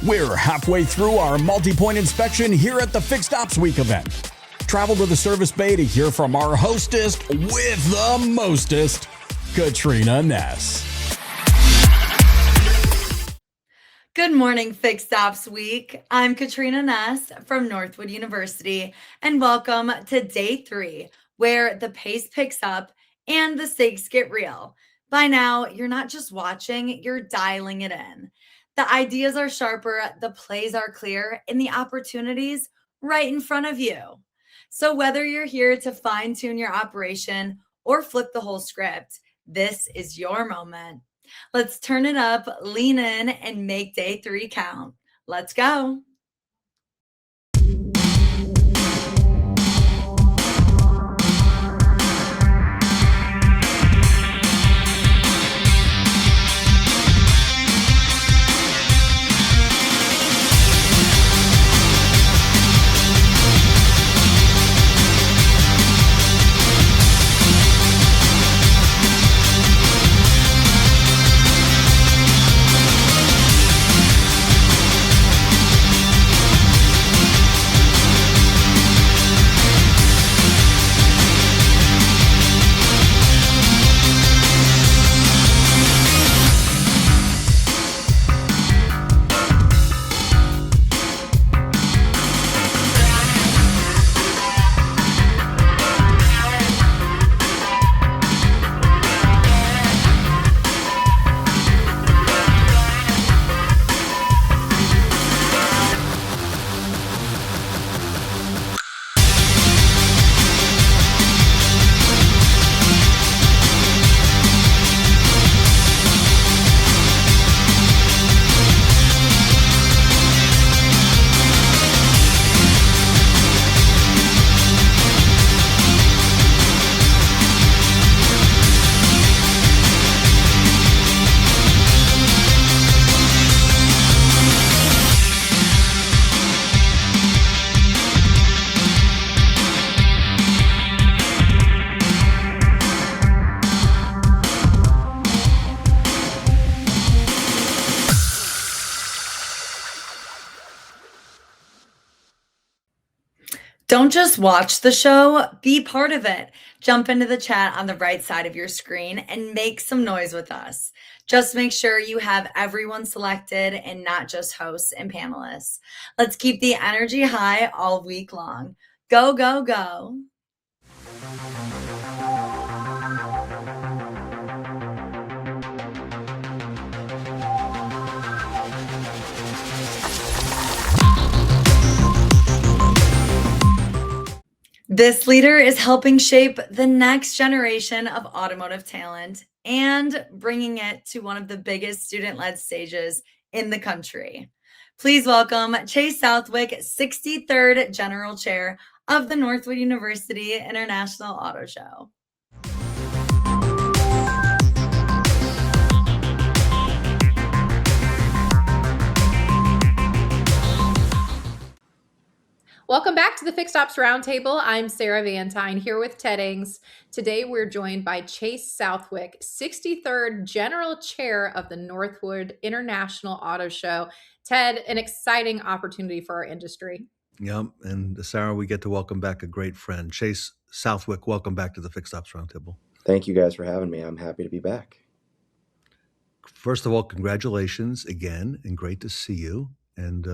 We're halfway through our multi-point inspection here at the Fixed Ops Week event. Travel to the service bay to hear from our hostess with the mostest, Katrina Ness. Good morning, Fixed Ops Week. I'm Katrina Ness from Northwood University, and welcome to day 3, where the pace picks up and the stakes get real. By now, you're not just watching, you're dialing it in. The ideas are sharper, the plays are clear, and the opportunities right in front of you. So whether you're here to fine-tune your operation or flip the whole script, this is your moment. Let's turn it up, lean in, and make day 3 count. Let's go. Don't just watch the show, be part of it. Jump into the chat on the right side of your screen and make some noise with us. Just make sure you have everyone selected and not just hosts and panelists. Let's keep the energy high all week long. Go, go, go. This leader is helping shape the next generation of automotive talent and bringing it to one of the biggest student-led stages in the country. Please welcome Tej Southwick, 63rd General Chair of the Northwood University International Auto Show. Welcome back to the Fixed Ops Roundtable. I'm Sarah Vantine here with Teddings. Today we're joined by Tej Southwick, 63rd General Chair of the Northwood International Auto Show. Ted, an exciting opportunity for our industry. Yep, and Sarah, we get to welcome back a great friend. Tej Southwick, welcome back to the Fixed Ops Roundtable. Thank you guys for having me. I'm happy to be back. First of all, congratulations again, and great to see you. And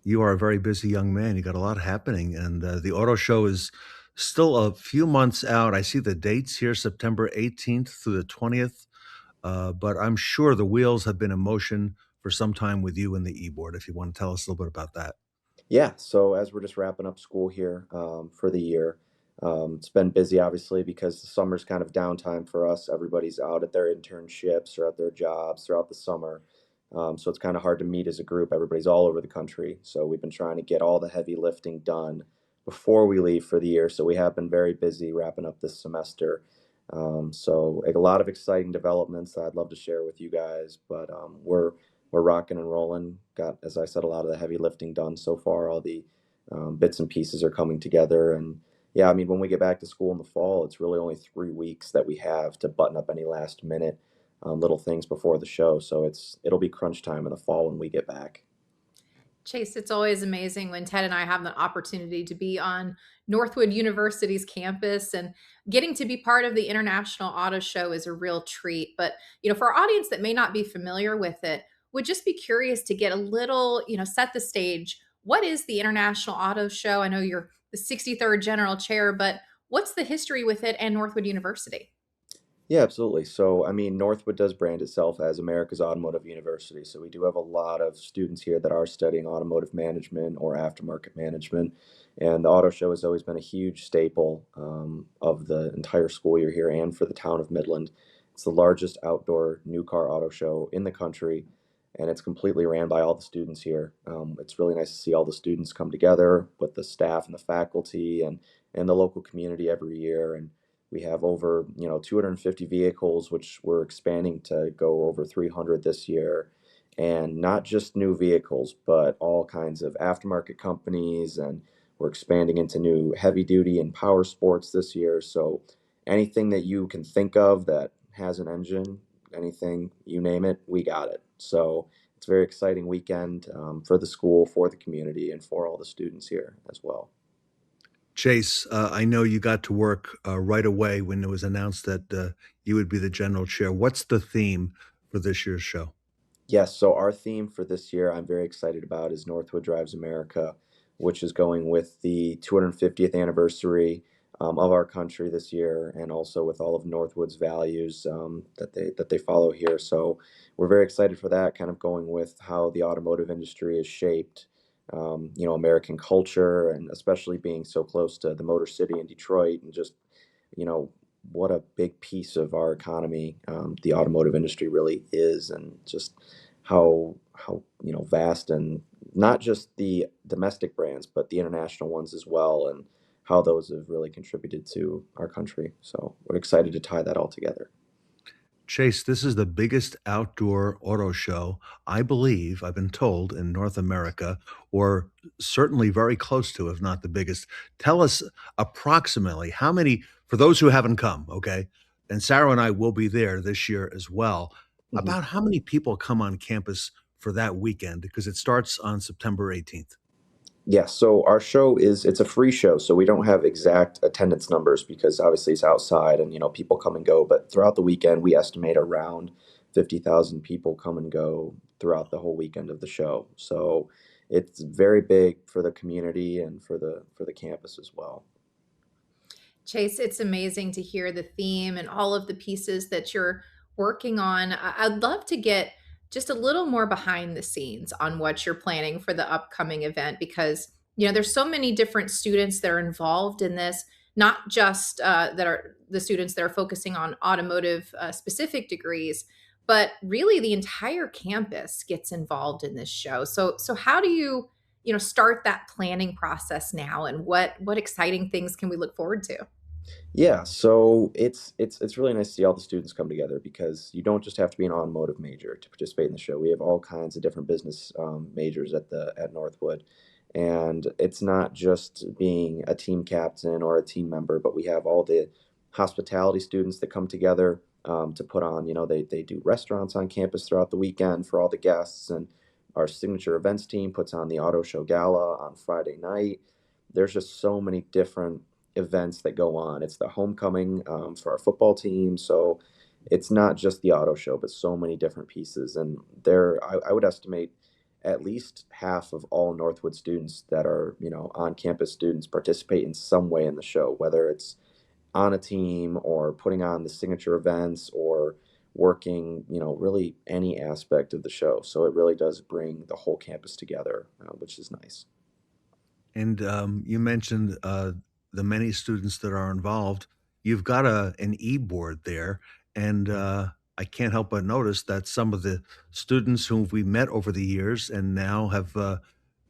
you are a very busy young man. You got a lot happening, and the auto show is still a few months out. I see the dates here, September 18th through the 20th, but I'm sure the wheels have been in motion for some time with you and the e-board, if you want to tell us a little bit about that. Yeah, so as we're just wrapping up school here for the year, it's been busy, obviously, because the summer's kind of downtime for us. Everybody's out at their internships or at their jobs throughout the summer. So it's kind of hard to meet as a group. Everybody's all over the country. So we've been trying to get all the heavy lifting done before we leave for the year. So we have been very busy wrapping up this semester. So a lot of exciting developments that I'd love to share with you guys, but we're rocking and rolling. Got, as I said, a lot of the heavy lifting done so far. All the bits and pieces are coming together. And yeah, I mean, when we get back to school in the fall, it's really only 3 weeks that we have to button up any last minute little things before the show. So it'll be crunch time in the fall when we get back. Chase, it's always amazing when Ted and I have the opportunity to be on Northwood University's campus, and getting to be part of the International Auto Show is a real treat. But, for our audience that may not be familiar with it, would just be curious to get a little, set the stage. What is the International Auto Show? I know you're the 63rd general chair, but what's the history with it and Northwood University? Yeah, absolutely. So, I mean, Northwood does brand itself as America's Automotive University. So, we do have a lot of students here that are studying automotive management or aftermarket management. And the auto show has always been a huge staple of the entire school year here and for the town of Midland. It's the largest outdoor new car auto show in the country, and it's completely ran by all the students here. It's really nice to see all the students come together with the staff and the faculty and the local community every year. And we have over, 250 vehicles, which we're expanding to go over 300 this year. And not just new vehicles, but all kinds of aftermarket companies. And we're expanding into new heavy duty and power sports this year. So anything that you can think of that has an engine, anything, you name it, we got it. So it's a very exciting weekend for the school, for the community, and for all the students here as well. Chase, I know you got to work right away when it was announced that you would be the general chair. What's the theme for this year's show? Yes, so our theme for this year, I'm very excited about, is Northwood Drives America, which is going with the 250th anniversary of our country this year, and also with all of Northwood's values that they follow here. So we're very excited for that, kind of going with how the automotive industry is shaped, American culture, and especially being so close to the Motor City in Detroit, and just you know what a big piece of our economy the automotive industry really is, and just how vast, and not just the domestic brands but the international ones as well, and how those have really contributed to our country. So we're excited to tie that all together. Chase, this is the biggest outdoor auto show, I believe, I've been told, in North America, or certainly very close to, if not the biggest. Tell us approximately how many, for those who haven't come, okay, and Sarah and I will be there this year as well, Mhm. about how many people come on campus for that weekend, because it starts on September 18th. Yeah, so our show it's a free show, so we don't have exact attendance numbers because obviously it's outside and people come and go, but throughout the weekend we estimate around 50,000 people come and go throughout the whole weekend of the show. So it's very big for the community and for the campus as well. Chase, it's amazing to hear the theme and all of the pieces that you're working on. I'd love to get just a little more behind the scenes on what you're planning for the upcoming event, because there's so many different students that are involved in this, not just that are the students that are focusing on automotive specific degrees, but really the entire campus gets involved in this show. So how do you start that planning process now, and what exciting things can we look forward to? Yeah, so it's really nice to see all the students come together because you don't just have to be an automotive major to participate in the show. We have all kinds of different business majors at Northwood, and it's not just being a team captain or a team member, but we have all the hospitality students that come together to put on. They do restaurants on campus throughout the weekend for all the guests, and our signature events team puts on the auto show gala on Friday night. There's just so many different events that go on. It's the homecoming for our football team. So it's not just the auto show, but so many different pieces. And I would estimate at least half of all Northwood students that are, on campus students participate in some way in the show, whether it's on a team or putting on the signature events or working, really any aspect of the show. So it really does bring the whole campus together, which is nice. And you mentioned the many students that are involved. You've got an e-board there, and I can't help but notice that some of the students whom we met over the years and now have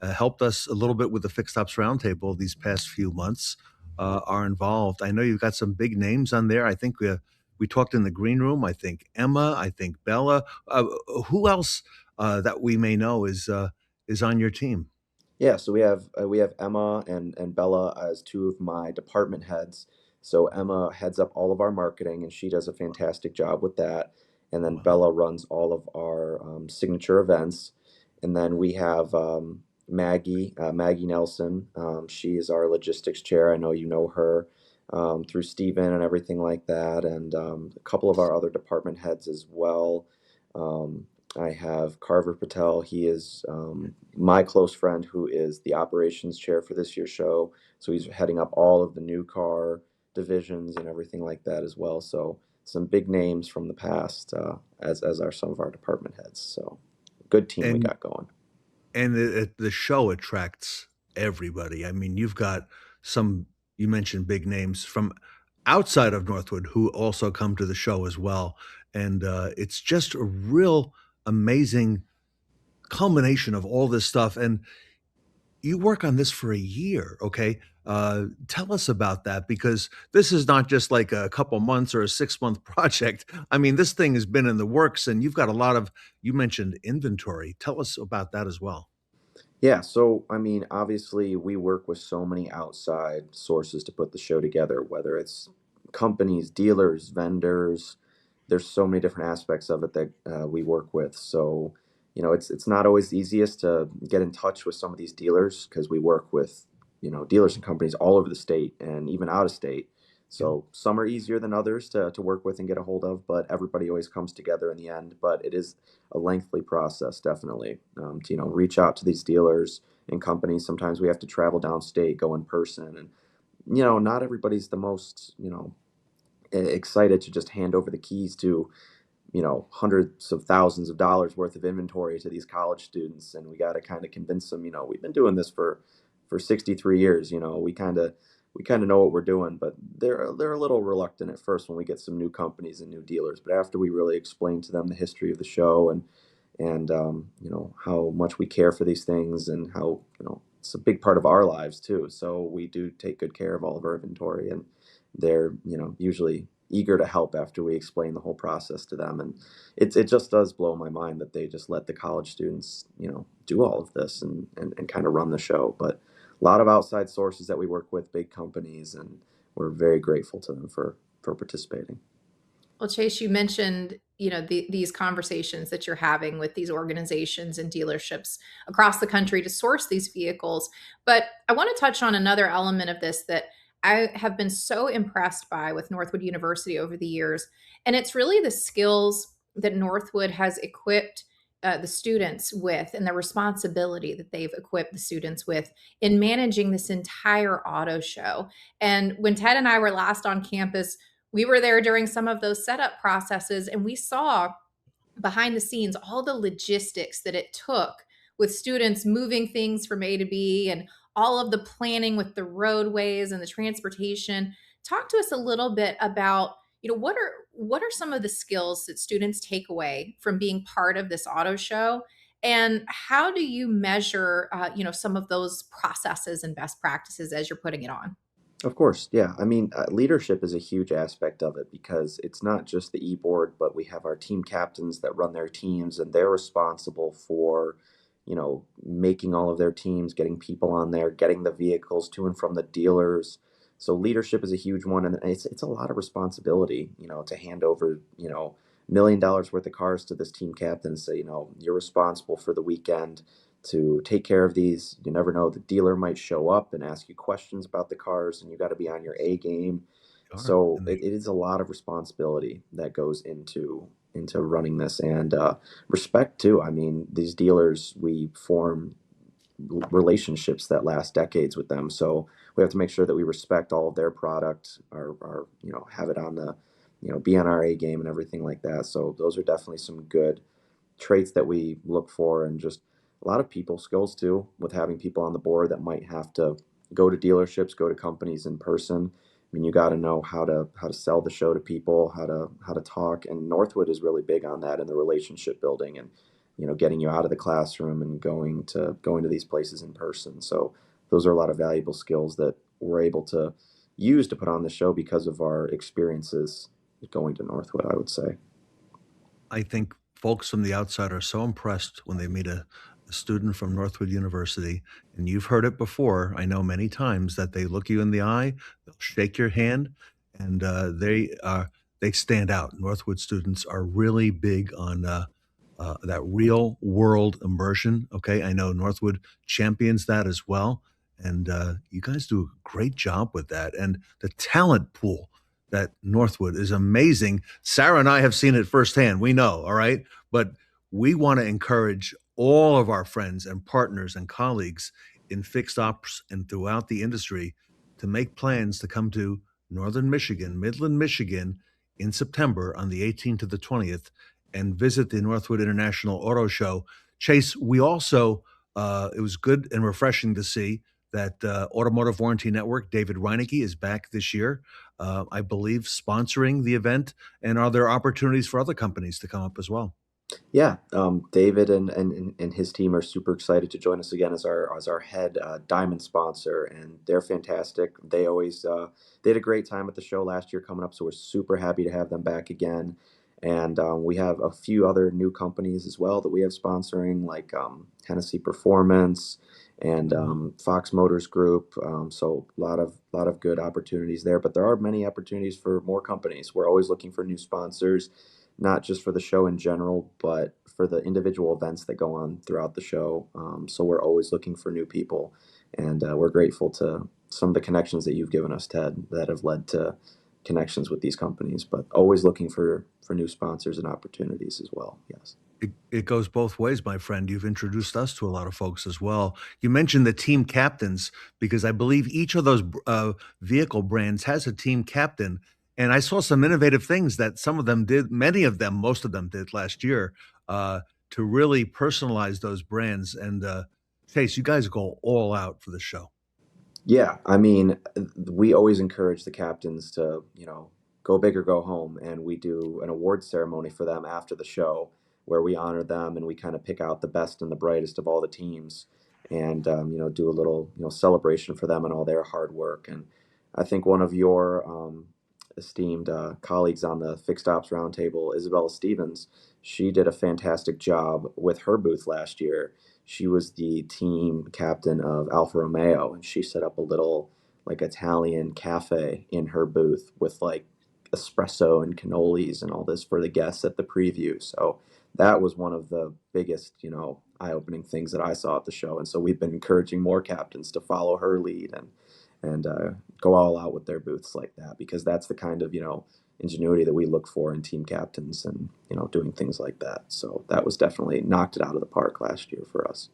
helped us a little bit with the Fixed Ops Roundtable these past few months are involved. I know you've got some big names on there. I think we talked in the green room. I think Emma. I think Bella. Who else that we may know is on your team? Yeah, so we have Emma and Bella as two of my department heads. So Emma heads up all of our marketing, and she does a fantastic job with that. And then Wow. Bella runs all of our signature events. And then we have Maggie Nelson. She is our logistics chair. I know you know her through Steven and everything like that, and a couple of our other department heads as well. Um, I have Carver Patel. He is my close friend who is the operations chair for this year's show. So he's heading up all of the new car divisions and everything like that as well. So some big names from the past as are some of our department heads. So good team we And got going. the show attracts everybody. I mean, you've got some, you mentioned big names from outside of Northwood who also come to the show as well. And it's just a real amazing culmination of all this stuff. And you work on this for a year, okay? Tell us about that, because this is not just like a couple months or a 6-month project. I mean, this thing has been in the works, and you've got a lot of, you mentioned inventory. Tell us about that as well. Yeah, so I mean, obviously, we work with so many outside sources to put the show together, whether it's companies, dealers, vendors. There's so many different aspects of it that we work with. So, it's not always the easiest to get in touch with some of these dealers because we work with, dealers and companies all over the state and even out of state. Yeah. So some are easier than others to work with and get a hold of, but everybody always comes together in the end. But it is a lengthy process, definitely, to reach out to these dealers and companies. Sometimes we have to travel downstate, go in person, and not everybody's the most excited to just hand over the keys to hundreds of thousands of dollars worth of inventory to these college students, and we got to kind of convince them. We've been doing this for 63 years. We kind of know what we're doing, but they're a little reluctant at first when we get some new companies and new dealers. But after we really explain to them the history of the show and how much we care for these things and how it's a big part of our lives too. So we do take good care of all of our inventory, and they're usually eager to help after we explain the whole process to them. And it just does blow my mind that they just let the college students do all of this and kind of run the show. But a lot of outside sources that we work with, big companies, and we're very grateful to them for participating. Well, Chase, you mentioned, these conversations that you're having with these organizations and dealerships across the country to source these vehicles. But I want to touch on another element of this that I have been so impressed by with Northwood University over the years. And it's really the skills that Northwood has equipped the students with, and the responsibility that they've equipped the students with in managing this entire auto show. And when Ted and I were last on campus, we were there during some of those setup processes, and we saw behind the scenes all the logistics that it took with students moving things from A to B and all of the planning with the roadways and the transportation. Talk to us a little bit about, what are some of the skills that students take away from being part of this auto show, and how do you measure, some of those processes and best practices as you're putting it on? Of course, yeah. I mean, leadership is a huge aspect of it because it's not just the e-board, but we have our team captains that run their teams, and they're responsible for, making all of their teams, getting people on there, getting the vehicles to and from the dealers. So leadership is a huge one, and it's a lot of responsibility, to hand over, $1 million worth of cars to this team captain and say, you're responsible for the weekend to take care of these. You never know, the dealer might show up and ask you questions about the cars, and you got to be on your A game. Sure. So And it is a lot of responsibility that goes into running this, and respect too. I mean, these dealers, we form relationships that last decades with them, so we have to make sure that we respect all of their product, our have it on the be on our A game and everything like that. So those are definitely some good traits that we look for, and just a lot of people skills too, with having people on the board that might have to go to dealerships, go to companies in person. I mean, you got to know how to sell the show to people, how to talk, and Northwood is really big on that, and the relationship building, and getting you out of the classroom and going to these places in person. So those are a lot of valuable skills that we're able to use to put on the show because of our experiences going to Northwood, I would say. I think folks from the outside are so impressed when they meet a student from Northwood University, and you've heard it before, I know many times, that they look you in the eye, they'll shake your hand, and they stand out. Northwood students are really big on that real world immersion. Okay, I know Northwood champions that as well, and you guys do a great job with that. And the talent pool that Northwood is amazing. Sarah and I have seen it firsthand. We know, all right, but we want to encourage all of our friends and partners and colleagues in fixed ops and throughout the industry to make plans to come to Northern Michigan, Midland, Michigan in September on the 18th to the 20th and visit the Northwood International Auto Show. Chase, we also, it was good and refreshing to see that Automotive Warranty Network, David Reinecke, is back this year, I believe, sponsoring the event. And are there opportunities for other companies to come up as well? Yeah, David and his team are super excited to join us again as our head diamond sponsor, and they're fantastic. They always they had a great time at the show last year coming up, so we're super happy to have them back again. And we have a few other new companies as well that we have sponsoring, like Tennessee Performance and Fox Motors Group. So a lot of good opportunities there, but there are many opportunities for more companies. We're always looking for new sponsors, not just for the show in general, but for the individual events that go on throughout the show. So we're always looking for new people, and we're grateful to some of the connections that you've given us, Ted, that have led to connections with these companies. But always looking for new sponsors and opportunities as well. Yes. It goes both ways, my friend. You've introduced us to a lot of folks as well. You mentioned the team captains because I believe each of those vehicle brands has a team captain. And I saw some innovative things that some of them did, many of them, most of them did last year to really personalize those brands. And Chase, you guys go all out for the show. Yeah, I mean, we always encourage the captains to, go big or go home, and we do an award ceremony for them after the show where we honor them and we kind of pick out the best and the brightest of all the teams and, do a little, celebration for them and all their hard work. And I think one of your esteemed colleagues on the Fixed Ops Roundtable, Isabella Stevens, she did a fantastic job with her booth last year. She was the team captain of Alfa Romeo, and she set up a little like Italian cafe in her booth with like espresso and cannolis and all this for the guests at the preview. So that was one of the biggest, eye-opening things that I saw at the show. And so we've been encouraging more captains to follow her lead and go all out with their booths like that, because that's the kind of ingenuity that we look for in team captains and doing things like that. So that was definitely knocked it out of the park last year for us.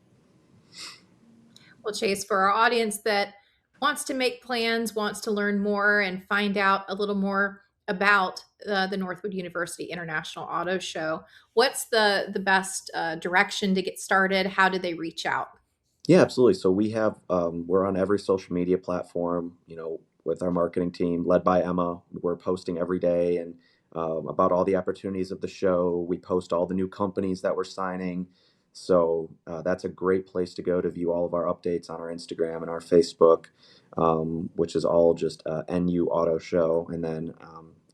Well, Chase, for our audience that wants to make plans, wants to learn more and find out a little more about the Northwood University International Auto Show, what's the best direction to get started? How do they reach out? Yeah, absolutely. So we have we're on every social media platform, with our marketing team led by Emma. We're posting every day and about all the opportunities of the show. We post all the new companies that we're signing. So that's a great place to go to view all of our updates on our Instagram and our Facebook, which is all just NU Auto Show. And then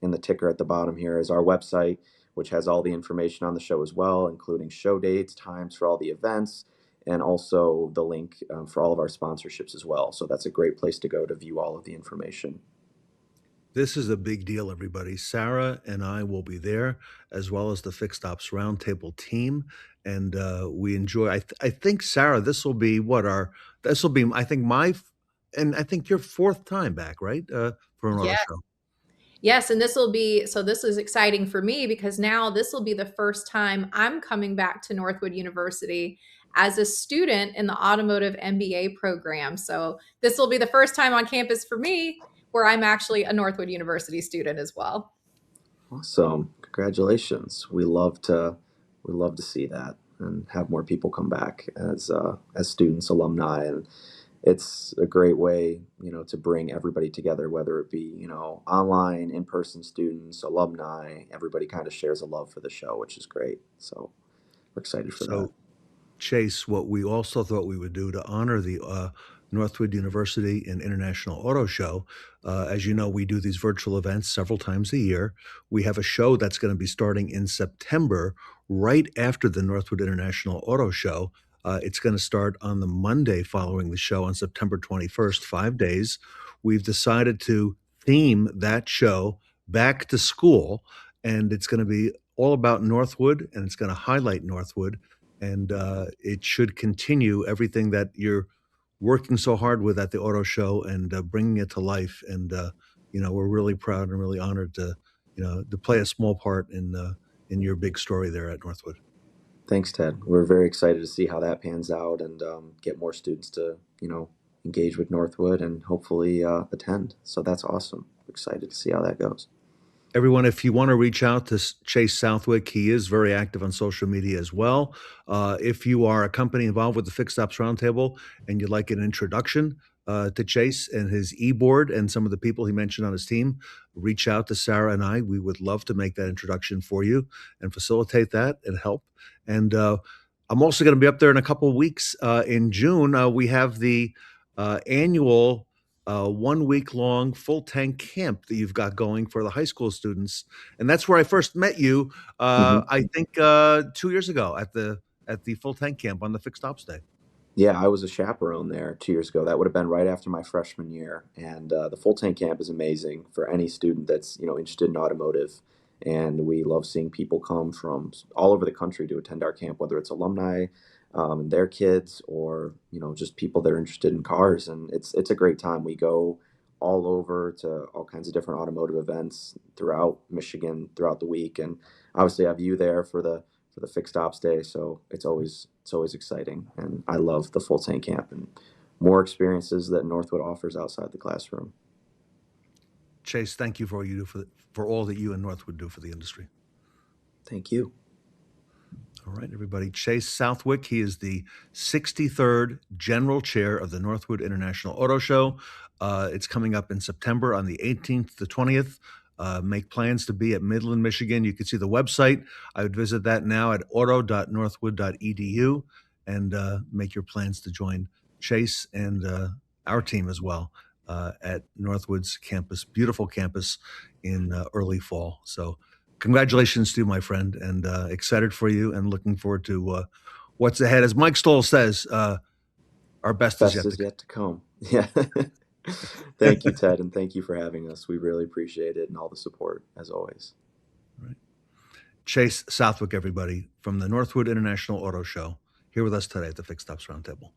in the ticker at the bottom here is our website, which has all the information on the show as well, including show dates, times for all the events, and also the link for all of our sponsorships as well. So that's a great place to go to view all of the information. This is a big deal, everybody. Sarah and I will be there, as well as the Fixed Ops Roundtable team, and we enjoy. I think Sarah, this will be I think and I think your fourth time back, right? For an auto Yes. show. Yes, and this is exciting for me because now this will be the first time I'm coming back to Northwood University as a student in the Automotive MBA program. So this will be the first time on campus for me where I'm actually a Northwood University student as well. Awesome. Congratulations. We love to see that and have more people come back as students, alumni, and it's a great way, to bring everybody together, whether it be, online, in-person students, alumni. Everybody kind of shares a love for the show, which is great. So we're excited for that. So, Chase, what we also thought we would do to honor the Northwood University and International Auto Show, as you know, we do these virtual events several times a year. We have a show that's going to be starting in September, right after the Northwood International Auto Show. It's going to start on the Monday following the show on September 21st, 5 days. We've decided to theme that show back to school, and it's going to be all about Northwood, and it's going to highlight Northwood, and it should continue everything that you're working so hard with at the auto show and bringing it to life. And we're really proud and really honored to play a small part in your big story there at Northwood. Thanks, Ted. We're very excited to see how that pans out and get more students to, engage with Northwood and hopefully attend. So that's awesome. Excited to see how that goes. Everyone, if you want to reach out to Chase Southwick, he is very active on social media as well. If you are a company involved with the Fixed Ops Roundtable and you'd like an introduction to Chase and his e-board and some of the people he mentioned on his team, reach out to Sarah and I. We would love to make that introduction for you and facilitate that and help. And I'm also going to be up there in a couple of weeks. In June, we have the annual 1 week long full tank camp that you've got going for the high school students. And that's where I first met you, I think 2 years ago at the full tank camp on the Fixed Ops Day. Yeah, I was a chaperone there 2 years ago. That would have been right after my freshman year. And the full tank camp is amazing for any student that's, interested in automotive. And we love seeing people come from all over the country to attend our camp, whether it's alumni and their kids or, just people that are interested in cars. And it's a great time. We go all over to all kinds of different automotive events throughout Michigan throughout the week. And obviously I have you there for the Fixed Ops Day. So it's always exciting. And I love the full tank camp and more experiences that Northwood offers outside the classroom. Chase, thank you for all you do for all that you and Northwood do for the industry. Thank you. All right, everybody. Chase Southwick, he is the 63rd General Chair of the Northwood International Auto Show. It's coming up in September on the 18th to 20th. Make plans to be at Midland, Michigan. You can see the website. I would visit that now at auto.northwood.edu and make your plans to join Chase and our team as well at Northwood's campus, beautiful campus in early fall. So congratulations to you, my friend, and excited for you and looking forward to what's ahead. As Mike Stoll says, our best is yet to come. Yeah. Thank you, Ted, and thank you for having us. We really appreciate it and all the support, as always. Right. Chase Southwick, everybody, from the Northwood International Auto Show, here with us today at the Fixed Ops Roundtable.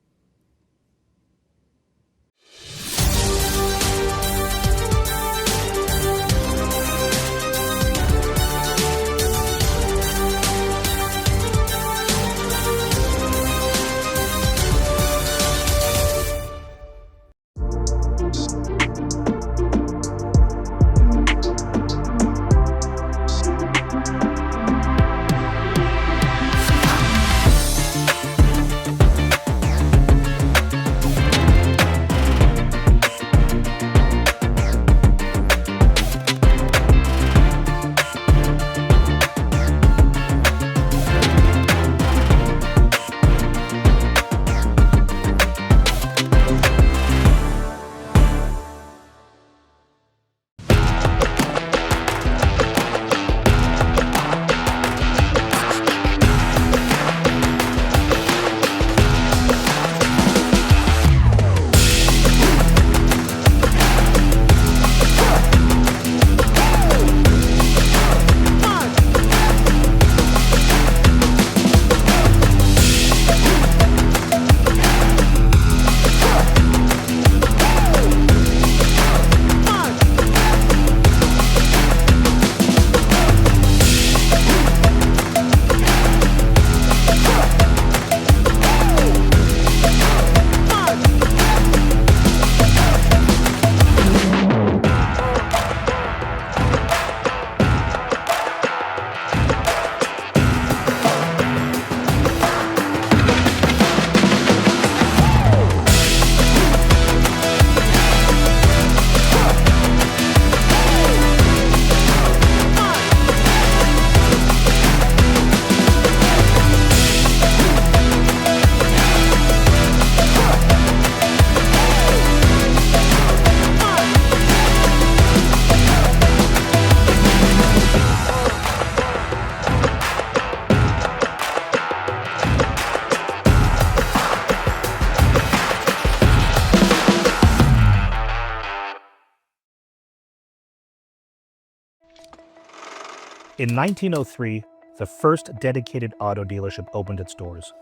In 1903, the first dedicated auto dealership opened its doors.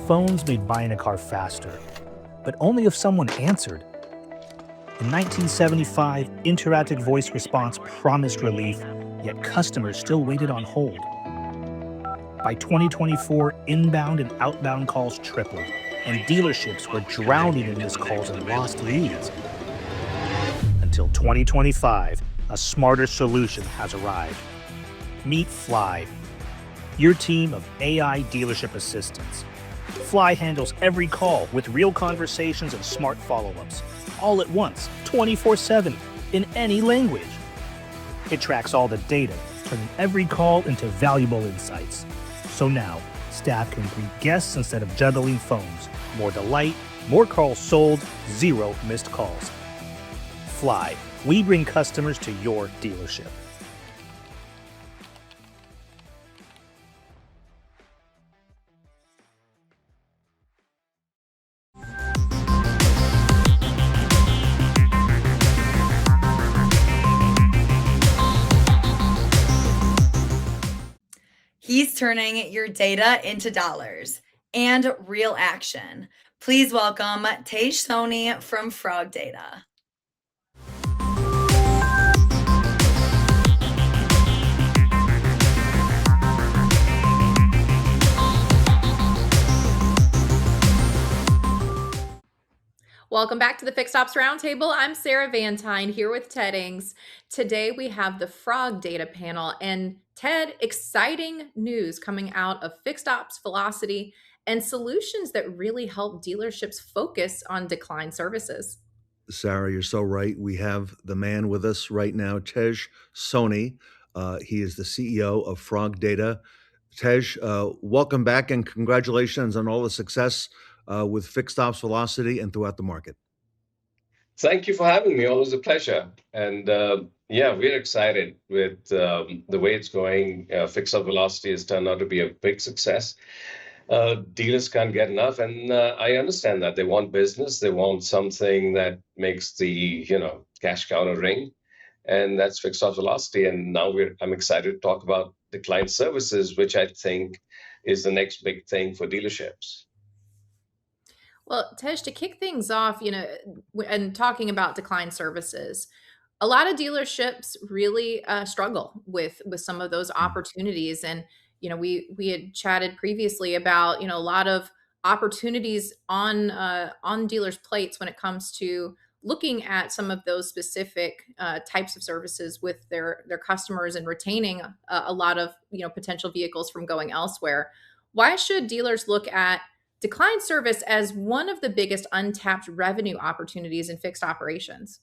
Phones made buying a car faster, but only if someone answered. In 1975, interactive voice response promised relief, yet customers still waited on hold. By 2024, inbound and outbound calls tripled, and dealerships were drowning in missed calls and lost leads. Until 2025, a smarter solution has arrived. Meet Fly, your team of AI dealership assistants. Fly handles every call with real conversations and smart follow-ups, all at once, 24/7, in any language. It tracks all the data, turning every call into valuable insights. So now, staff can greet guests instead of juggling phones. More delight, more calls sold, 0 missed calls. Fly, we bring customers to your dealership. He's turning your data into dollars and real action. Please welcome Tej Soni from FrogData. Welcome back to the Fixed Ops Roundtable. I'm Sarah Vantine here with Teddings. Today we have the FrogData panel, and Ted, exciting news coming out of Fixed Ops Velocity and solutions that really help dealerships focus on decline services. Sarah, you're so right. We have the man with us right now, Tej Soni. He is the CEO of FrogData. Tej, welcome back and congratulations on all the success with Fixed Ops Velocity and throughout the market. Thank you for having me. Always a pleasure. And yeah, we're excited with the way it's going. Fixed Ops Velocity has turned out to be a big success. Dealers can't get enough, and I understand that. They want business. They want something that makes the cash counter ring, and that's Fixed Ops Velocity. And now I'm excited to talk about decline services, which I think is the next big thing for dealerships. Well, Tej, to kick things off, and talking about decline services, a lot of dealerships really struggle with some of those opportunities. And we had chatted previously about a lot of opportunities on dealers' plates when it comes to looking at some of those specific types of services with their customers and retaining a lot of potential vehicles from going elsewhere. Why should dealers look at decline service as one of the biggest untapped revenue opportunities in fixed operations?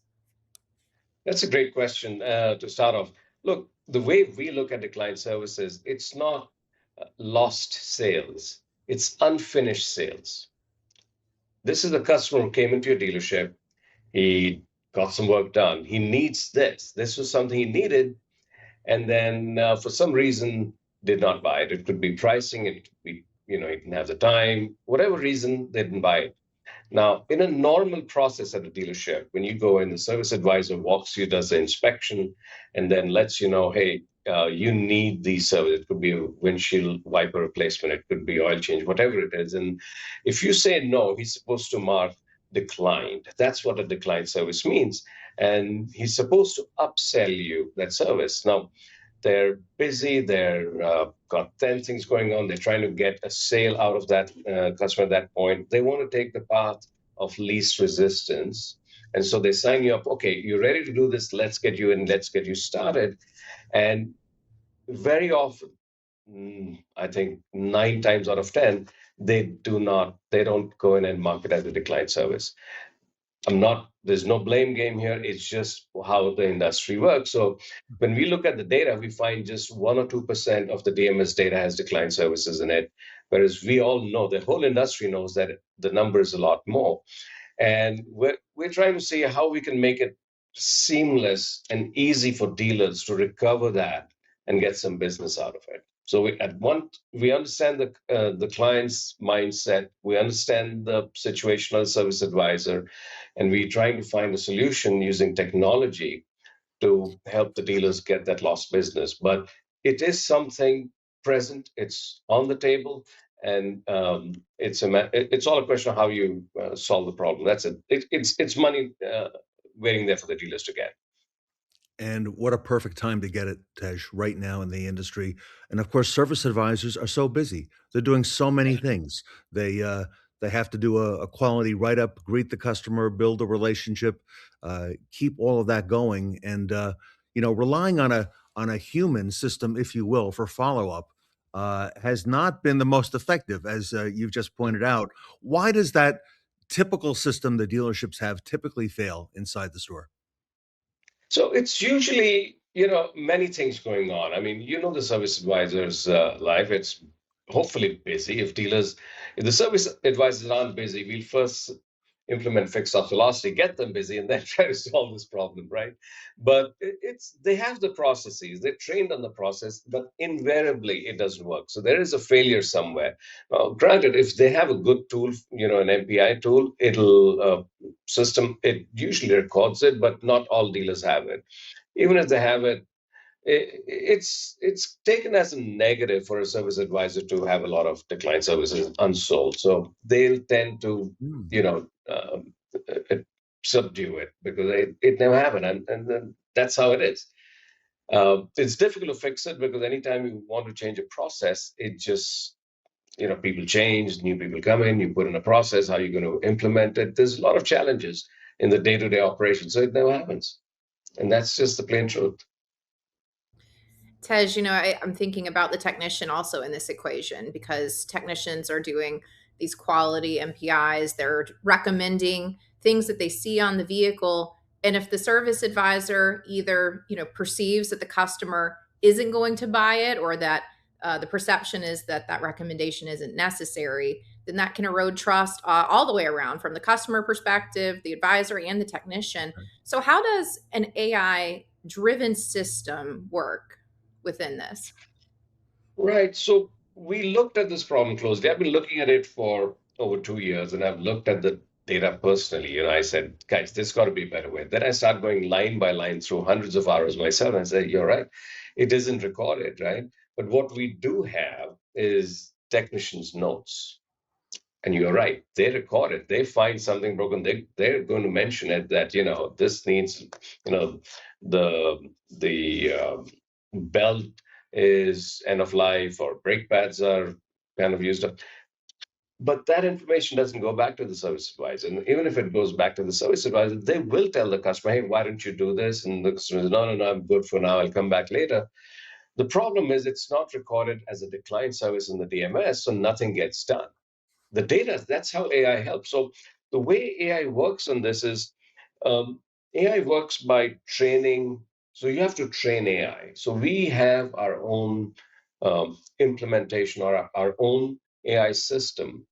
That's a great question to start off. Look, the way we look at decline services, it's not lost sales, it's unfinished sales. This is a customer who came into your dealership. He got some work done. He needs this. This was something he needed, and then for some reason did not buy it. It could be pricing, it could be he didn't have the time, whatever reason, they didn't buy it. Now, in a normal process at a dealership, when you go in, the service advisor walks you, does the inspection, and then lets you know, hey, you need the service. It could be a windshield wiper replacement, it could be oil change, whatever it is. And if you say no, he's supposed to mark declined. That's what a declined service means. And he's supposed to upsell you that service. Now, they're busy, they're got 10 things going on, they're trying to get a sale out of that customer at that point. They want to take the path of least resistance. And so they sign you up, okay, you're ready to do this, let's get you in, let's get you started. And very often, I think 9 times out of 10, they don't go in and mark it as a declined service. There's no blame game here. It's just how the industry works. So when we look at the data, we find just 1 or 2% of the DMS data has declined services in it. Whereas we all know, the whole industry knows that the number is a lot more. And we're trying to see how we can make it seamless and easy for dealers to recover that and get some business out of it. So we understand the client's mindset, we understand the situational service advisor, and we're trying to find a solution using technology to help the dealers get that lost business. But it is something present, it's on the table, and it's all a question of how you solve the problem. That's it. It's money waiting there for the dealers to get. And what a perfect time to get it, Tej, right now in the industry. And of course, service advisors are so busy. They're doing so many things. They have to do a quality write-up, greet the customer, build a relationship, keep all of that going. And relying on a human system, if you will, for follow-up has not been the most effective, as you've just pointed out. Why does that typical system the dealerships have typically fail inside the store? So it's usually, many things going on. I mean, the service advisor's life, it's hopefully busy. If the service advisors aren't busy, we'll first implement fixed ops velocity, get them busy, and then try to solve this problem, right? But they have the processes, they're trained on the process, but invariably it doesn't work. So there is a failure somewhere. Now, granted, if they have a good tool, an MPI tool, it'll system, it usually records it, but not all dealers have it. Even if they have it, it's taken as a negative for a service advisor to have a lot of declined services unsold. So they'll tend to, subdue it because it never happened, and then that's how it is. It's difficult to fix it because anytime you want to change a process, it just people change, new people come in, you put in a process, how are you going to implement it? There's a lot of challenges in the day-to-day operation, so it never happens, and that's just the plain truth. Tej, I'm thinking about the technician also in this equation, because technicians are doing these quality MPIs. They're recommending things that they see on the vehicle. And if the service advisor either, perceives that the customer isn't going to buy it, or that the perception is that that recommendation isn't necessary, then that can erode trust all the way around, from the customer perspective, the advisor, and the technician. So how does an AI-driven system work within this? Right. So we looked at this problem closely. I've been looking at it for over 2 years, and I've looked at the data personally. I said, guys, there's got to be a better way. Then I started going line by line through hundreds of hours myself, and I said, you're right. It isn't recorded, right? But what we do have is technicians' notes. And you're right, they record it. They find something broken, they're going to mention it, that this needs, the belt is end of life, or brake pads are kind of used up. But that information doesn't go back to the service advisor. And even if it goes back to the service advisor, they will tell the customer, hey, why don't you do this? And the customer says, no, I'm good for now, I'll come back later. The problem is it's not recorded as a declined service in the DMS, so nothing gets done. The data, that's how AI helps. So the way AI works on this is AI works by training. So you have to train AI. So we have our own implementation, or our own AI system,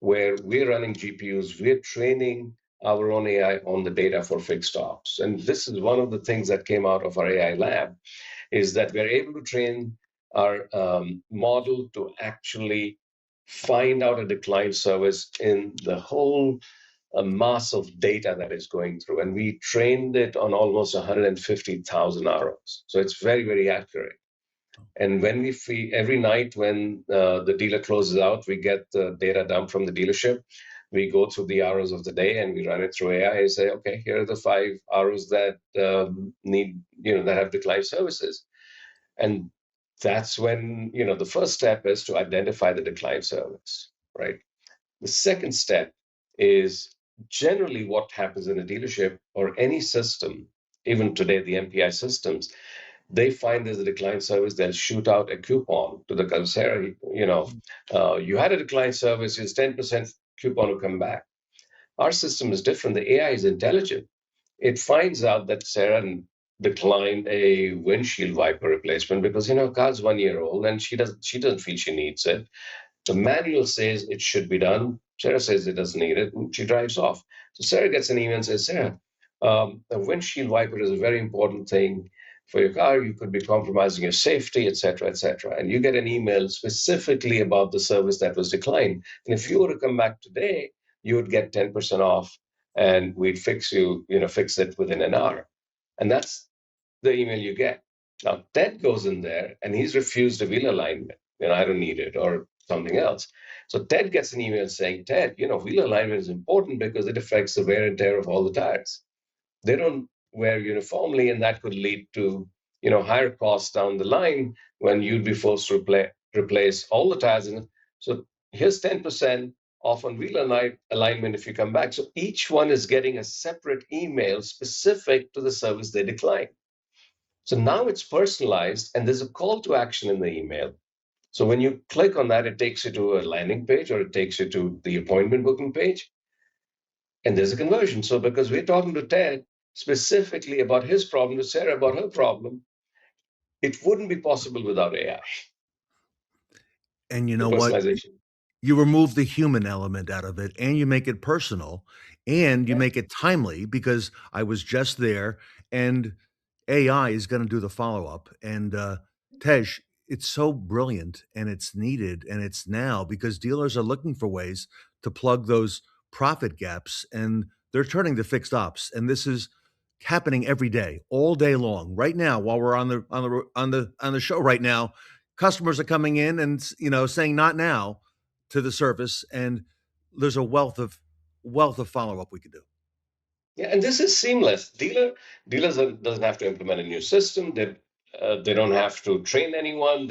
where we're running GPUs, we're training our own AI on the data for fixed ops. And this is one of the things that came out of our AI lab, is that we're able to train our model to actually find out a declined service in the whole mass of data that is going through. And we trained it on almost 150,000 hours. So it's very, very accurate. And when every night when the dealer closes out, we get the data dump from the dealership. We go through the hours of the day and we run it through AI and say, okay, here are the 5 hours that that have declined services. And that's when, the first step is to identify the declined service, right? The second step is generally what happens in a dealership or any system, even today, the MPI systems, they find there's a declined service, they'll shoot out a coupon to the customer. You had a declined service, it's 10% coupon to come back. Our system is different. The AI is intelligent. It finds out that Sarah declined a windshield wiper replacement because car's 1 year old and she doesn't feel she needs it. The manual says it should be done. Sarah says it doesn't need it, and she drives off. So Sarah gets an email and says, Sarah, a windshield wiper is a very important thing for your car. You could be compromising your safety, et cetera, et cetera. And you get an email specifically about the service that was declined. And if you were to come back today, you would get 10% off, and we'd fix it within an hour. And that's the email you get. Now, Ted goes in there, and he's refused a wheel alignment. I don't need it, or something else. So Ted gets an email saying, Ted, wheel alignment is important because it affects the wear and tear of all the tires. They don't wear uniformly, and that could lead to higher costs down the line when you'd be forced to replace all the tires. So here's 10% off on wheel alignment if you come back. So each one is getting a separate email specific to the service they decline. So now it's personalized, and there's a call to action in the email. So when you click on that, it takes you to a landing page, or it takes you to the appointment booking page, and there's a conversion. So because we're talking to Ted specifically about his problem, to Sarah about her problem, it wouldn't be possible without AI. And you The know what? personalization. You remove the human element out of it, and you make it personal, and you Yeah. make it timely, because I was just there, and AI is going to do the follow-up. And Tej, it's so brilliant, and it's needed, and it's now, because dealers are looking for ways to plug those profit gaps, and they're turning to fixed ops. And this is happening every day, all day long. Right now, while we're on the show right now, customers are coming in and saying not now to the service, and there's a wealth of follow-up we could do. Yeah, and this is seamless. Dealers doesn't have to implement a new system. They don't have to train anyone.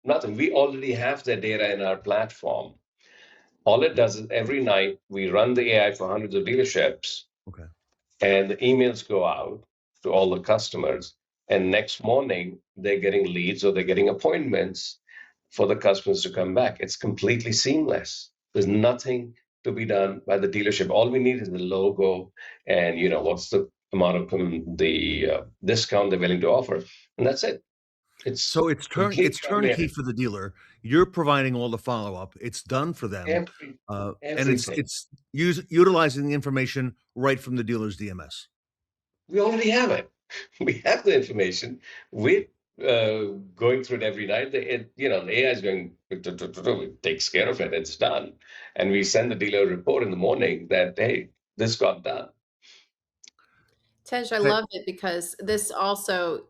Nothing. We already have their data in our platform. All it does is every night we run the AI for hundreds of dealerships. Okay. And the emails go out to all the customers. And next morning, they're getting leads, or they're getting appointments for the customers to come back. It's completely seamless. There's nothing to be done by the dealership. All we need is the logo and, what's the amount of the discount they're willing to offer. And that's it. It's complete turnkey for the dealer. You're providing all the follow-up. It's done for them. And it's utilizing the information right from the dealer's DMS. We already have it. We have the information. We're going through it every night. The AI is going, it takes care of it. It's done. And we send the dealer a report in the morning that, hey, this got done. Tej, I love it, because this also,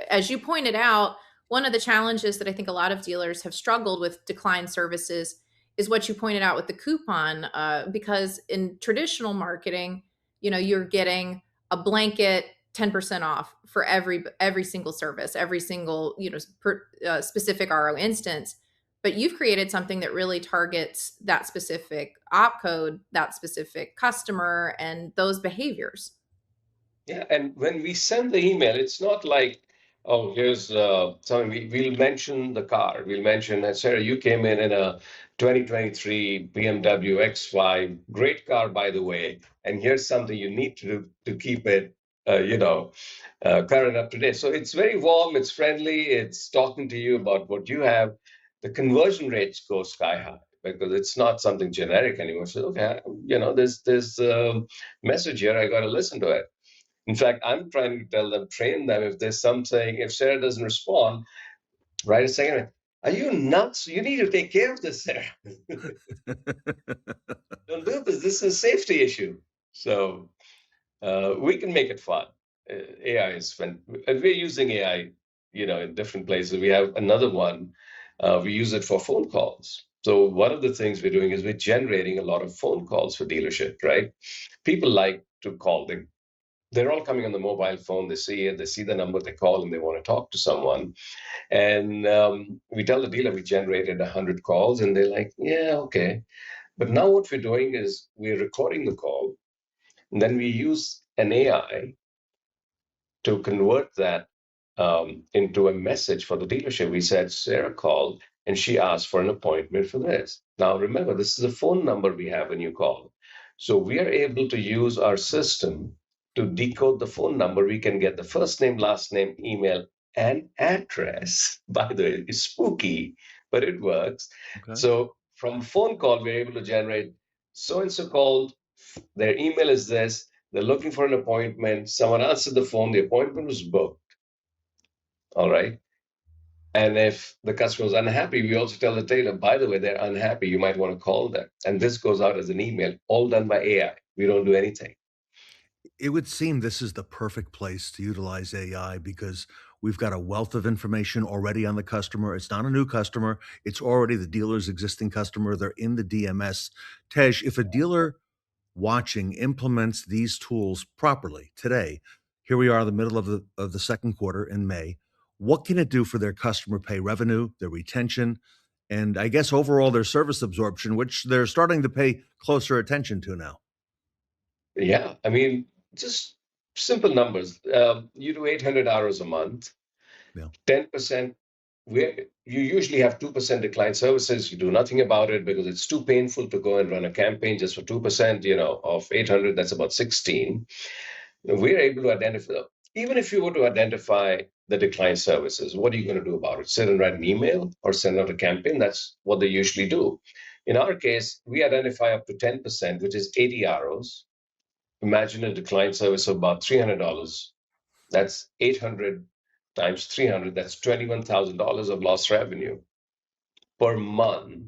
as you pointed out, one of the challenges that I think a lot of dealers have struggled with decline services is what you pointed out with the coupon, because in traditional marketing, you're getting a blanket 10% off for every single service, every single, specific RO instance. But you've created something that really targets that specific op code, that specific customer, and those behaviors. Yeah, and when we send the email, it's not like, oh, here's something. We'll mention the car. We'll mention, Sarah, you came in a 2023 BMW X5, great car, by the way, and here's something you need to do to keep it, current, up to date. So it's very warm, it's friendly, it's talking to you about what you have. The conversion rates go sky high because it's not something generic anymore. So, okay, there's a message here, I got to listen to it. In fact, I'm trying to tell them, train them, if there's something, if Sarah doesn't respond, write a second. Are you nuts? You need to take care of this, Sarah. Don't do this. This is a safety issue. So we can make it fun. AI is fun. We're using AI, in different places. We have another one. We use it for phone calls. So one of the things we're doing is we're generating a lot of phone calls for dealership, right? People like to call. They're all coming on the mobile phone. They see it, they see the number, they call, and they want to talk to someone. And we tell the dealer we generated 100 calls, and they're like, yeah, okay. But now what we're doing is we're recording the call, and then we use an AI to convert that into a message for the dealership. We said, Sarah called, and she asked for an appointment for this. Now, remember, this is a phone number we have when you call. So we are able to use our system to decode the phone number. We can get the first name, last name, email, and address. By the way, it's spooky, but it works. Okay. So from phone call, we're able to generate so-and-so called, their email is this, they're looking for an appointment, someone answered the phone, the appointment was booked. All right. And if the customer is unhappy, we also tell the dealer, by the way, they're unhappy, you might want to call them. And this goes out as an email, all done by AI. We don't do anything. It would seem this is the perfect place to utilize AI, because We've got a wealth of information already on the customer. It's not a new customer. It's already the dealer's existing customer. They're in the DMS. Tej, if a dealer watching implements these tools properly today, here we are in the middle of the second quarter in May, what can it do for their customer pay revenue, their retention, and I guess overall their service absorption, which they're starting to pay closer attention to now? Yeah, I mean, just simple numbers. You do 800 hours a month, Yeah. 10%. You usually have 2% decline services. You do nothing about it because it's too painful to go and run a campaign just for 2%, of 800, that's about 16. We're able to identify, even if you were to identify the decline services, what are you going to do about it? Sit and write an email or send out a campaign? That's what they usually do. In our case, we identify up to 10%, which is 80 hours. Imagine a decline service of about $300. That's 800 times 300. That's $21,000 of lost revenue per month.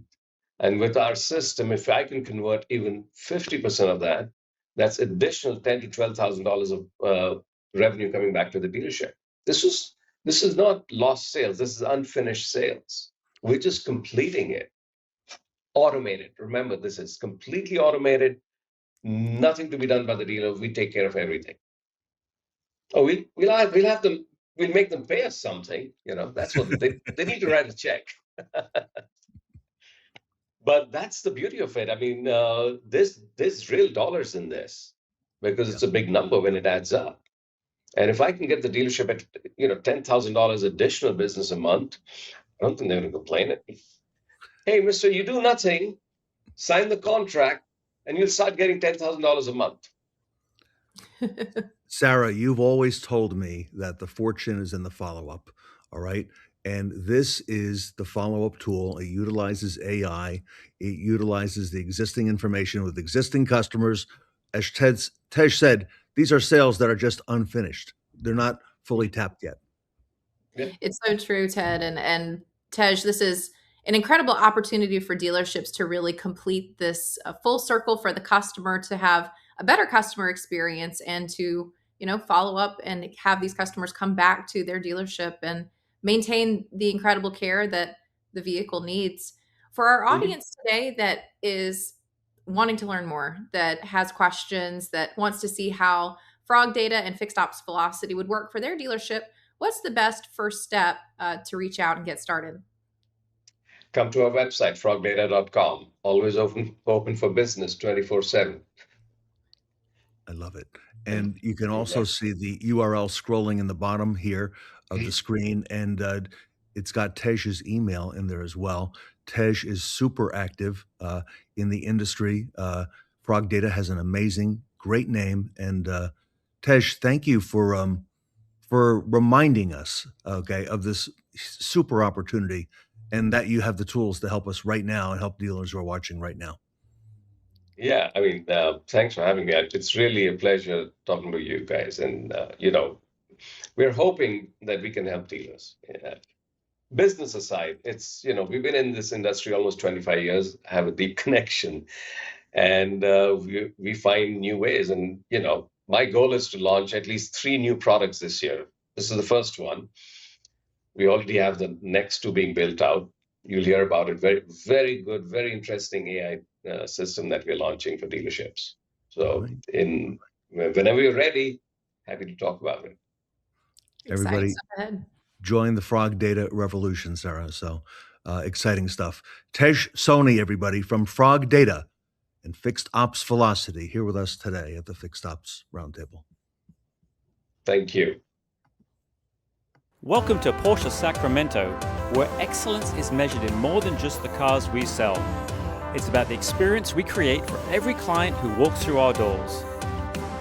And with our system, if I can convert even 50% of that, that's additional $10,000 to $12,000 of revenue coming back to the dealership. This is not lost sales. This is unfinished sales. We're just completing it. Automated. Remember, this is completely automated. Nothing to be done by the dealer. We take care of everything. Oh, we'll make them pay us something. That's what they need to write a check. But that's the beauty of it. I mean, there's real dollars in this because it's a big number when it adds up. And if I can get the dealership at $10,000 additional business a month, I don't think they're going to complain at me. Hey, mister, you do nothing, sign the contract, and you'll start getting $10,000 a month. Sarah, you've always told me that the fortune is in the follow-up, all right? And this is the follow-up tool. It utilizes AI. It utilizes the existing information with existing customers. As Tej said, these are sales that are just unfinished. They're not fully tapped yet. Yeah. It's so true, Ted. And Tej, this is an incredible opportunity for dealerships to really complete this full circle for the customer, to have a better customer experience, and to follow up and have these customers come back to their dealership and maintain the incredible care that the vehicle needs. For our audience today that is wanting to learn more, that has questions, that wants to see how FrogData and Fixed Ops Velocity would work for their dealership, what's the best first step to reach out and get started? Come to our website, frogdata.com. Always open for business 24/7. I love it. And you can also see the URL scrolling in the bottom here of the screen, and it's got Tej's email in there as well. Tej is super active in the industry. FrogData has an amazing, great name. And Tej, thank you for reminding us, of this super opportunity, and that you have the tools to help us right now and help dealers who are watching right now. Yeah, I mean, thanks for having me. It's really a pleasure talking to you guys. And, we're hoping that we can help dealers. Business aside, it's, we've been in this industry almost 25 years, have a deep connection, and we find new ways. And, my goal is to launch at least 3 new products this year. This is the first one. We already have the next 2 being built out. You'll hear about it. Very, very good, very interesting AI system that we're launching for dealerships. So whenever you're ready, happy to talk about it. Everybody join the FrogData revolution, Sarah. So exciting stuff. Tej Soni, everybody, from FrogData and Fixed Ops Velocity, here with us today at the Fixed Ops Roundtable. Thank you. Welcome to Porsche Sacramento, where excellence is measured in more than just the cars we sell. It's about the experience we create for every client who walks through our doors.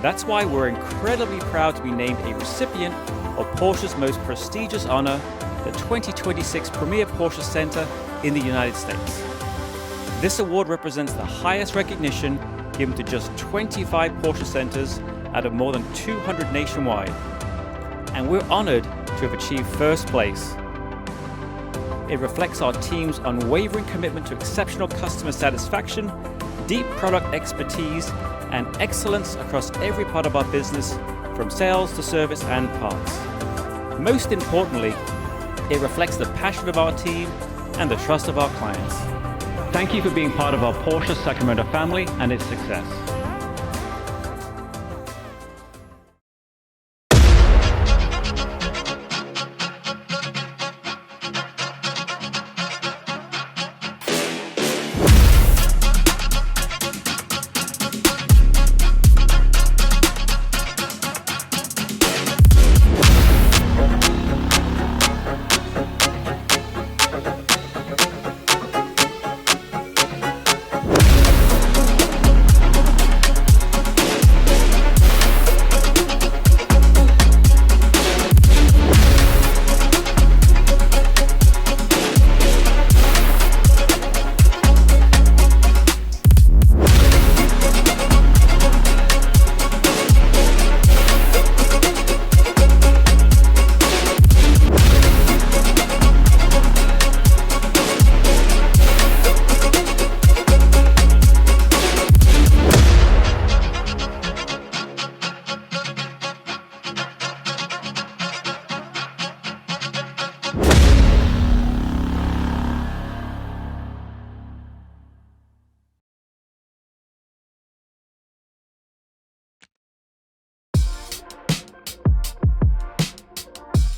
That's why we're incredibly proud to be named a recipient of Porsche's most prestigious honor, the 2026 Premier Porsche Center in the United States. This award represents the highest recognition given to just 25 Porsche centers out of more than 200 nationwide. And we're honored to have achieved first place. It reflects our team's unwavering commitment to exceptional customer satisfaction, deep product expertise, and excellence across every part of our business, from sales to service and parts. Most importantly, it reflects the passion of our team and the trust of our clients. Thank you for being part of our Porsche Sacramento family and its success.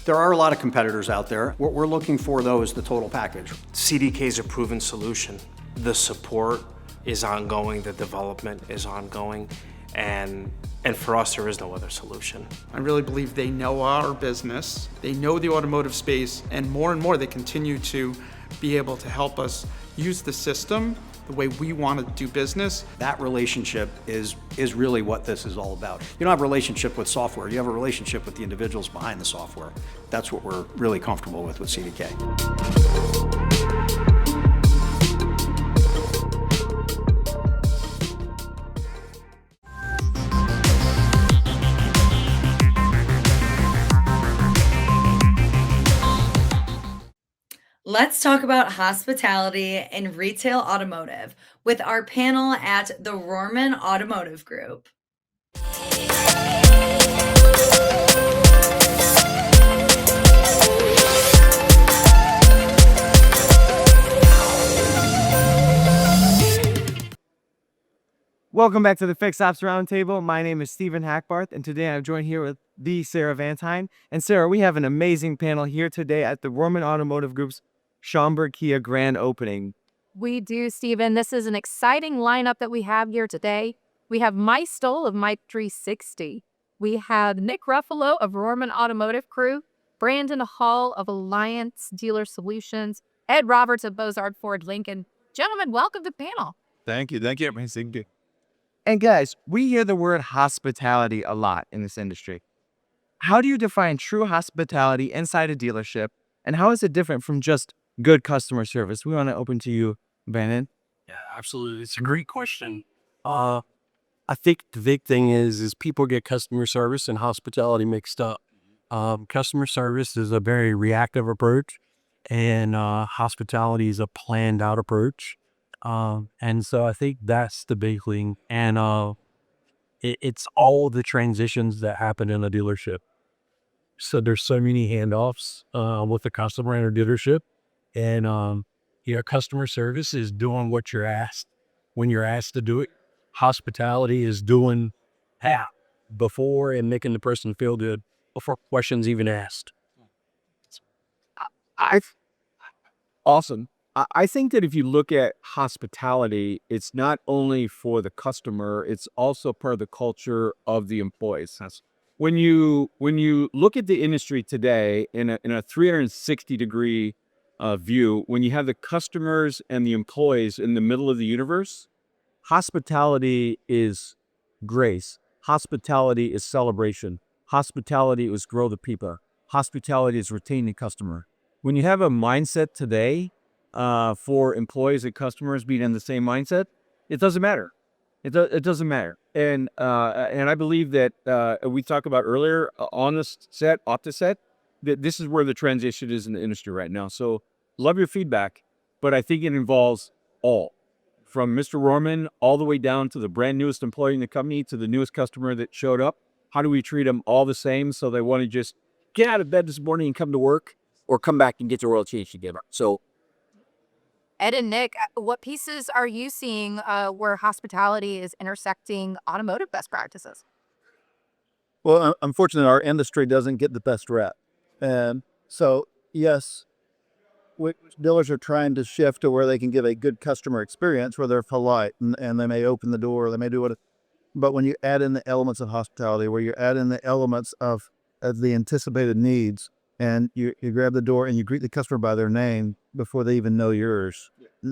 There are a lot of competitors out there. What we're looking for, though, is the total package. CDK is a proven solution. The support is ongoing, the development is ongoing, and for us, there is no other solution. I really believe they know our business, they know the automotive space, and more they continue to be able to help us use the system the way we want to do business. That relationship is really what this is all about. You don't have a relationship with software, you have a relationship with the individuals behind the software. That's what we're really comfortable with CDK. Let's talk about hospitality and retail automotive with our panel at the Rohrman Automotive Group. Welcome back to the Fixed Ops Roundtable. My name is Stephen Hackbarth, and today I'm joined here with the Sarah Vantine. And Sarah, we have an amazing panel here today at the Rohrman Automotive Group's Schaumburg Kia grand opening. We do, Stephen. This is an exciting lineup that we have here today. We have Mike Stoll of Mike 360. We have Nick Ruffolo of Rohrman Automotive Crew, Brandon Hall of Alliance Dealer Solutions, Ed Roberts of Bozard Ford Lincoln. Gentlemen, welcome to the panel. Thank you. Thank you. And guys, we hear the word hospitality a lot in this industry. How do you define true hospitality inside a dealership, and how is it different from just good customer service? We want to open to you, Brandon. Yeah, absolutely. It's a great question. I think the big thing is people get customer service and hospitality mixed up. Customer service is a very reactive approach, and hospitality is a planned out approach. And so I think that's the big thing. And it's all the transitions that happen in a dealership. So there's so many handoffs with the customer in a dealership. And customer service is doing what you're asked when you're asked to do it. Hospitality is doing before and making the person feel good before questions even asked. Awesome. I think that if you look at hospitality, it's not only for the customer, it's also part of the culture of the employees. When you look at the industry today in a 360-degree view, when you have the customers and the employees in the middle of the universe, hospitality is grace. Hospitality is celebration. Hospitality is grow the people. Hospitality is retain the customer. When you have a mindset today for employees and customers being in the same mindset, it doesn't matter. It doesn't matter. And I believe that we talked about earlier on this set, off the set, that this is where the transition is in the industry right now. So love your feedback, but I think it involves all, from Mr. Rohrman all the way down to the brand newest employee in the company to the newest customer that showed up. How do we treat them all the same so they want to just get out of bed this morning and come to work, or come back and get your oil changed again. So, Ed and Nick, what pieces are you seeing where hospitality is intersecting automotive best practices? Well, unfortunately, our industry doesn't get the best rep. And so, yes, dealers are trying to shift to where they can give a good customer experience where they're polite and they may open the door, they may do what. But when you add in the elements of hospitality, where you add in the elements of the anticipated needs, and you grab the door and you greet the customer by their name before they even know yours,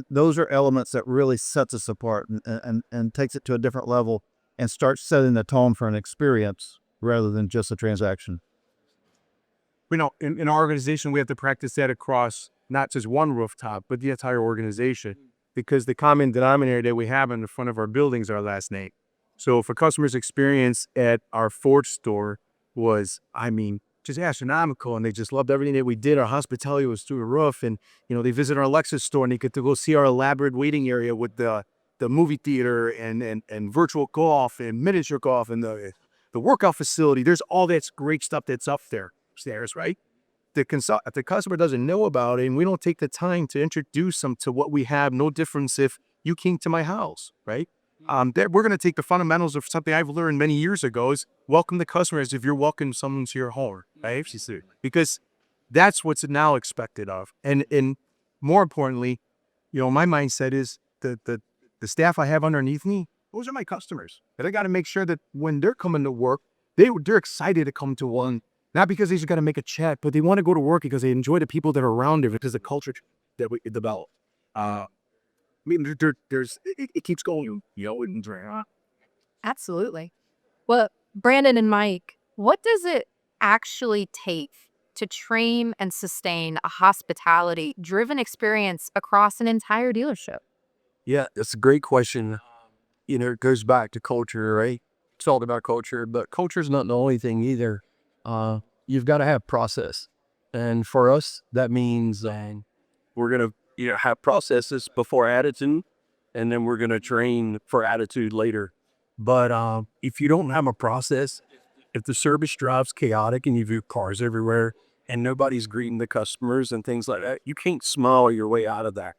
those are elements that really sets us apart and takes it to a different level and starts setting the tone for an experience rather than just a transaction. You know, in our organization, we have to practice that across not just one rooftop, but the entire organization, because the common denominator that we have in the front of our buildings are our last name. So if a customer's experience at our Ford store was, I mean, just astronomical, and they just loved everything that we did, our hospitality was through the roof, and, you know, they visit our Lexus store and they get to go see our elaborate waiting area with the movie theater and virtual golf and miniature golf and the workout facility. There's all that great stuff that's up there upstairs, right? If the customer doesn't know about it and we don't take the time to introduce them to what we have, no difference if you came to my house, right? That we're going to take the fundamentals of something I've learned many years ago is welcome the customer as if you're welcoming someone to your home, right? Because that's what's now expected of. And more importantly, you know, my mindset is the staff I have underneath me, those are my customers. And I got to make sure that when they're coming to work, they're excited to come to one, not because they just got to make a check, but they want to go to work because they enjoy the people that are around them, because the culture that we develop. I mean, it keeps going, you know, and Absolutely. Well, Brandon and Mike, what does it actually take to train and sustain a hospitality-driven experience across an entire dealership? Yeah, that's a great question. You know, it goes back to culture, right? It's all about culture, but culture is not the only thing either. You've got to have process. And for us, that means we're going to have processes before attitude, and then we're going to train for attitude later. But if you don't have a process, if the service drives chaotic and you view cars everywhere and nobody's greeting the customers and things like that, you can't smile your way out of that.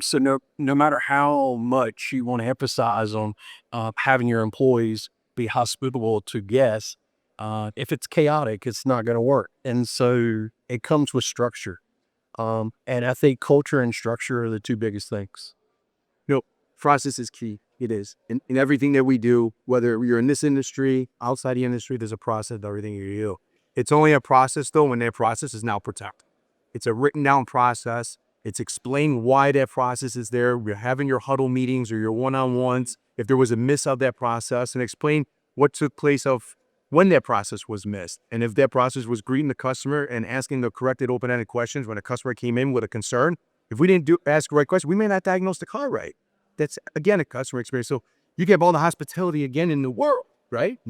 So no matter how much you want to emphasize on having your employees be hospitable to guests, if it's chaotic, it's not going to work. And so it comes with structure. And I think culture and structure are the two biggest things. You know, process is key. It is. In everything that we do, whether you're in this industry, outside the industry, there's a process to everything you do. It's only a process, though, when that process is now protected. It's a written down process. It's explain why that process is there. You're having your huddle meetings or your one-on-ones, if there was a miss of that process, and explain what took place of when that process was missed. And if that process was greeting the customer and asking the corrected open-ended questions when a customer came in with a concern, if we didn't ask the right question, we may not diagnose the car right. That's, again, a customer experience. So you get all the hospitality again in the world, right?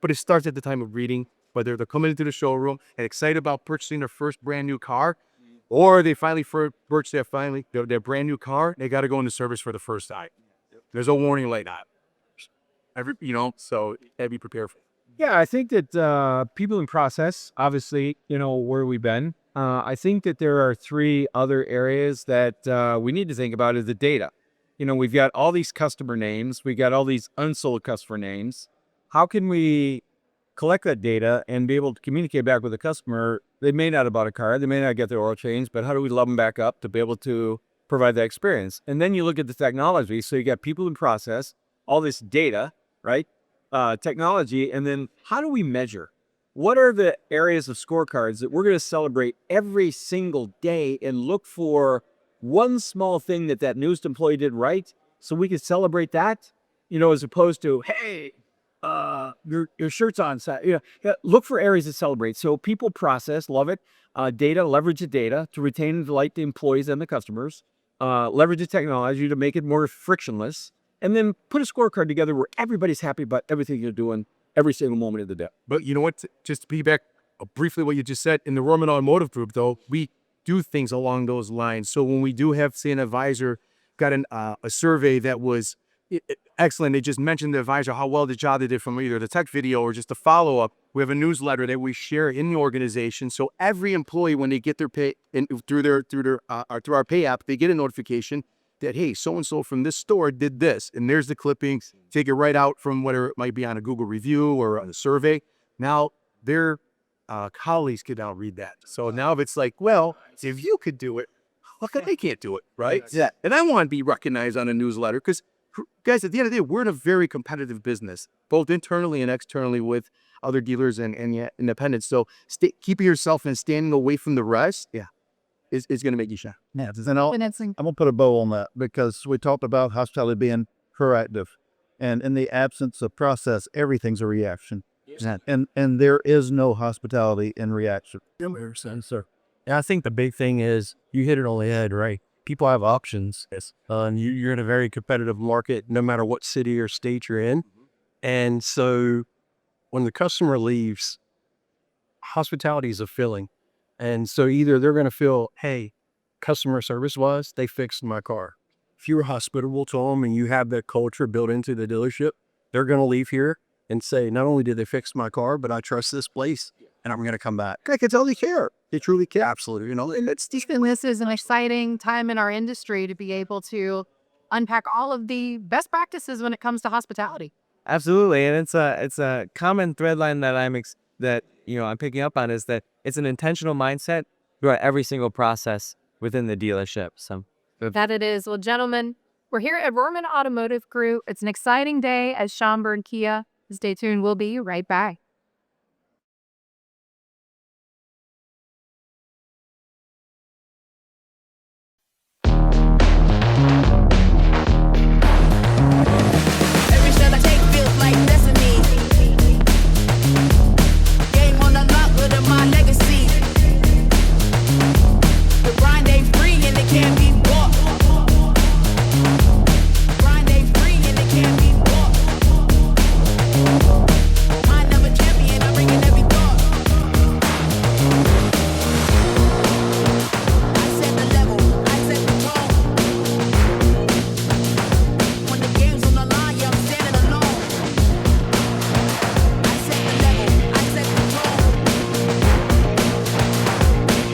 But it starts at the time of reading, whether they're coming into the showroom and excited about purchasing their first brand new car, or they finally purchase their brand new car, they got to go into service for the first time. There's a warning light on it. So be prepared for it. Yeah, I think that people in process, obviously, where we've been. I think that there are three other areas that we need to think about is the data. We've got all these customer names. We got all these unsold customer names. How can we collect that data and be able to communicate back with the customer? They may not have bought a car. They may not get their oil changed, but how do we love them back up to be able to provide that experience? And then you look at the technology. So you got people in process, all this data, right? Technology, and then how do we measure? What are the areas of scorecards that we're going to celebrate every single day and look for one small thing that newest employee did right so we can celebrate that, as opposed to, hey, your shirt's on. Look for areas to celebrate. So people process, love it. Data, leverage the data to retain and delight the employees and the customers. Leverage the technology to make it more frictionless. And then put a scorecard together where everybody's happy about everything you're doing every single moment of the day. But you know what? Just to piggyback briefly what you just said, in the Rohrman Automotive Group, though, we do things along those lines. So when we do have, say, an advisor got a survey that was, excellent. They just mentioned the advisor, how well the job they did from either the tech video or just a follow-up. We have a newsletter that we share in the organization. So every employee, when they get their pay through our pay app, they get a notification that, hey, so-and-so from this store did this. And there's the clippings. Take it right out from whatever it might be on a Google review or on a survey. Now their colleagues can now read that. So now if it's like, well, if you could do it, how come they can't do it, right? Yeah. And I want to be recognized on a newsletter because, guys, at the end of the day, we're in a very competitive business, both internally and externally with other dealers and independents. So keeping yourself and standing away from the rest, is going to make you shine. Yeah, and I'm going to put a bow on that because we talked about hospitality being proactive. And in the absence of process, everything's a reaction. Yes. And there is no hospitality in reaction. Sir. And I think the big thing is you hit it on the head, right? People have options. Yes. And you're in a very competitive market, no matter what city or state you're in. And so when the customer leaves, hospitality is a feeling. And so either they're going to feel, hey, customer service wise, they fixed my car. If you're hospitable to them and you have that culture built into the dealership, they're going to leave here and say, not only did they fix my car, but I trust this place and I'm going to come back. I can tell they care. They truly care. Absolutely. You know, and it's This is an exciting time in our industry to be able to unpack all of the best practices when it comes to hospitality. Absolutely, and it's a common thread line that I'm picking up on is that it's an intentional mindset throughout every single process within the dealership. So That it is. Well, gentlemen, we're here at Rohrman Automotive Crew. It's an exciting day at Schaumburg Kia. Stay tuned. We'll be right back. Every step I take feels like destiny. Game on the lock, building my legacy. The grind ain't free and it can't be bought. Grind ain't free and it can't be bought. Mind of a champion, I'm bringing every thought. I set the level, I set the tone. When the game's on the line, yeah, I'm standing alone. I set the level, I set the tone.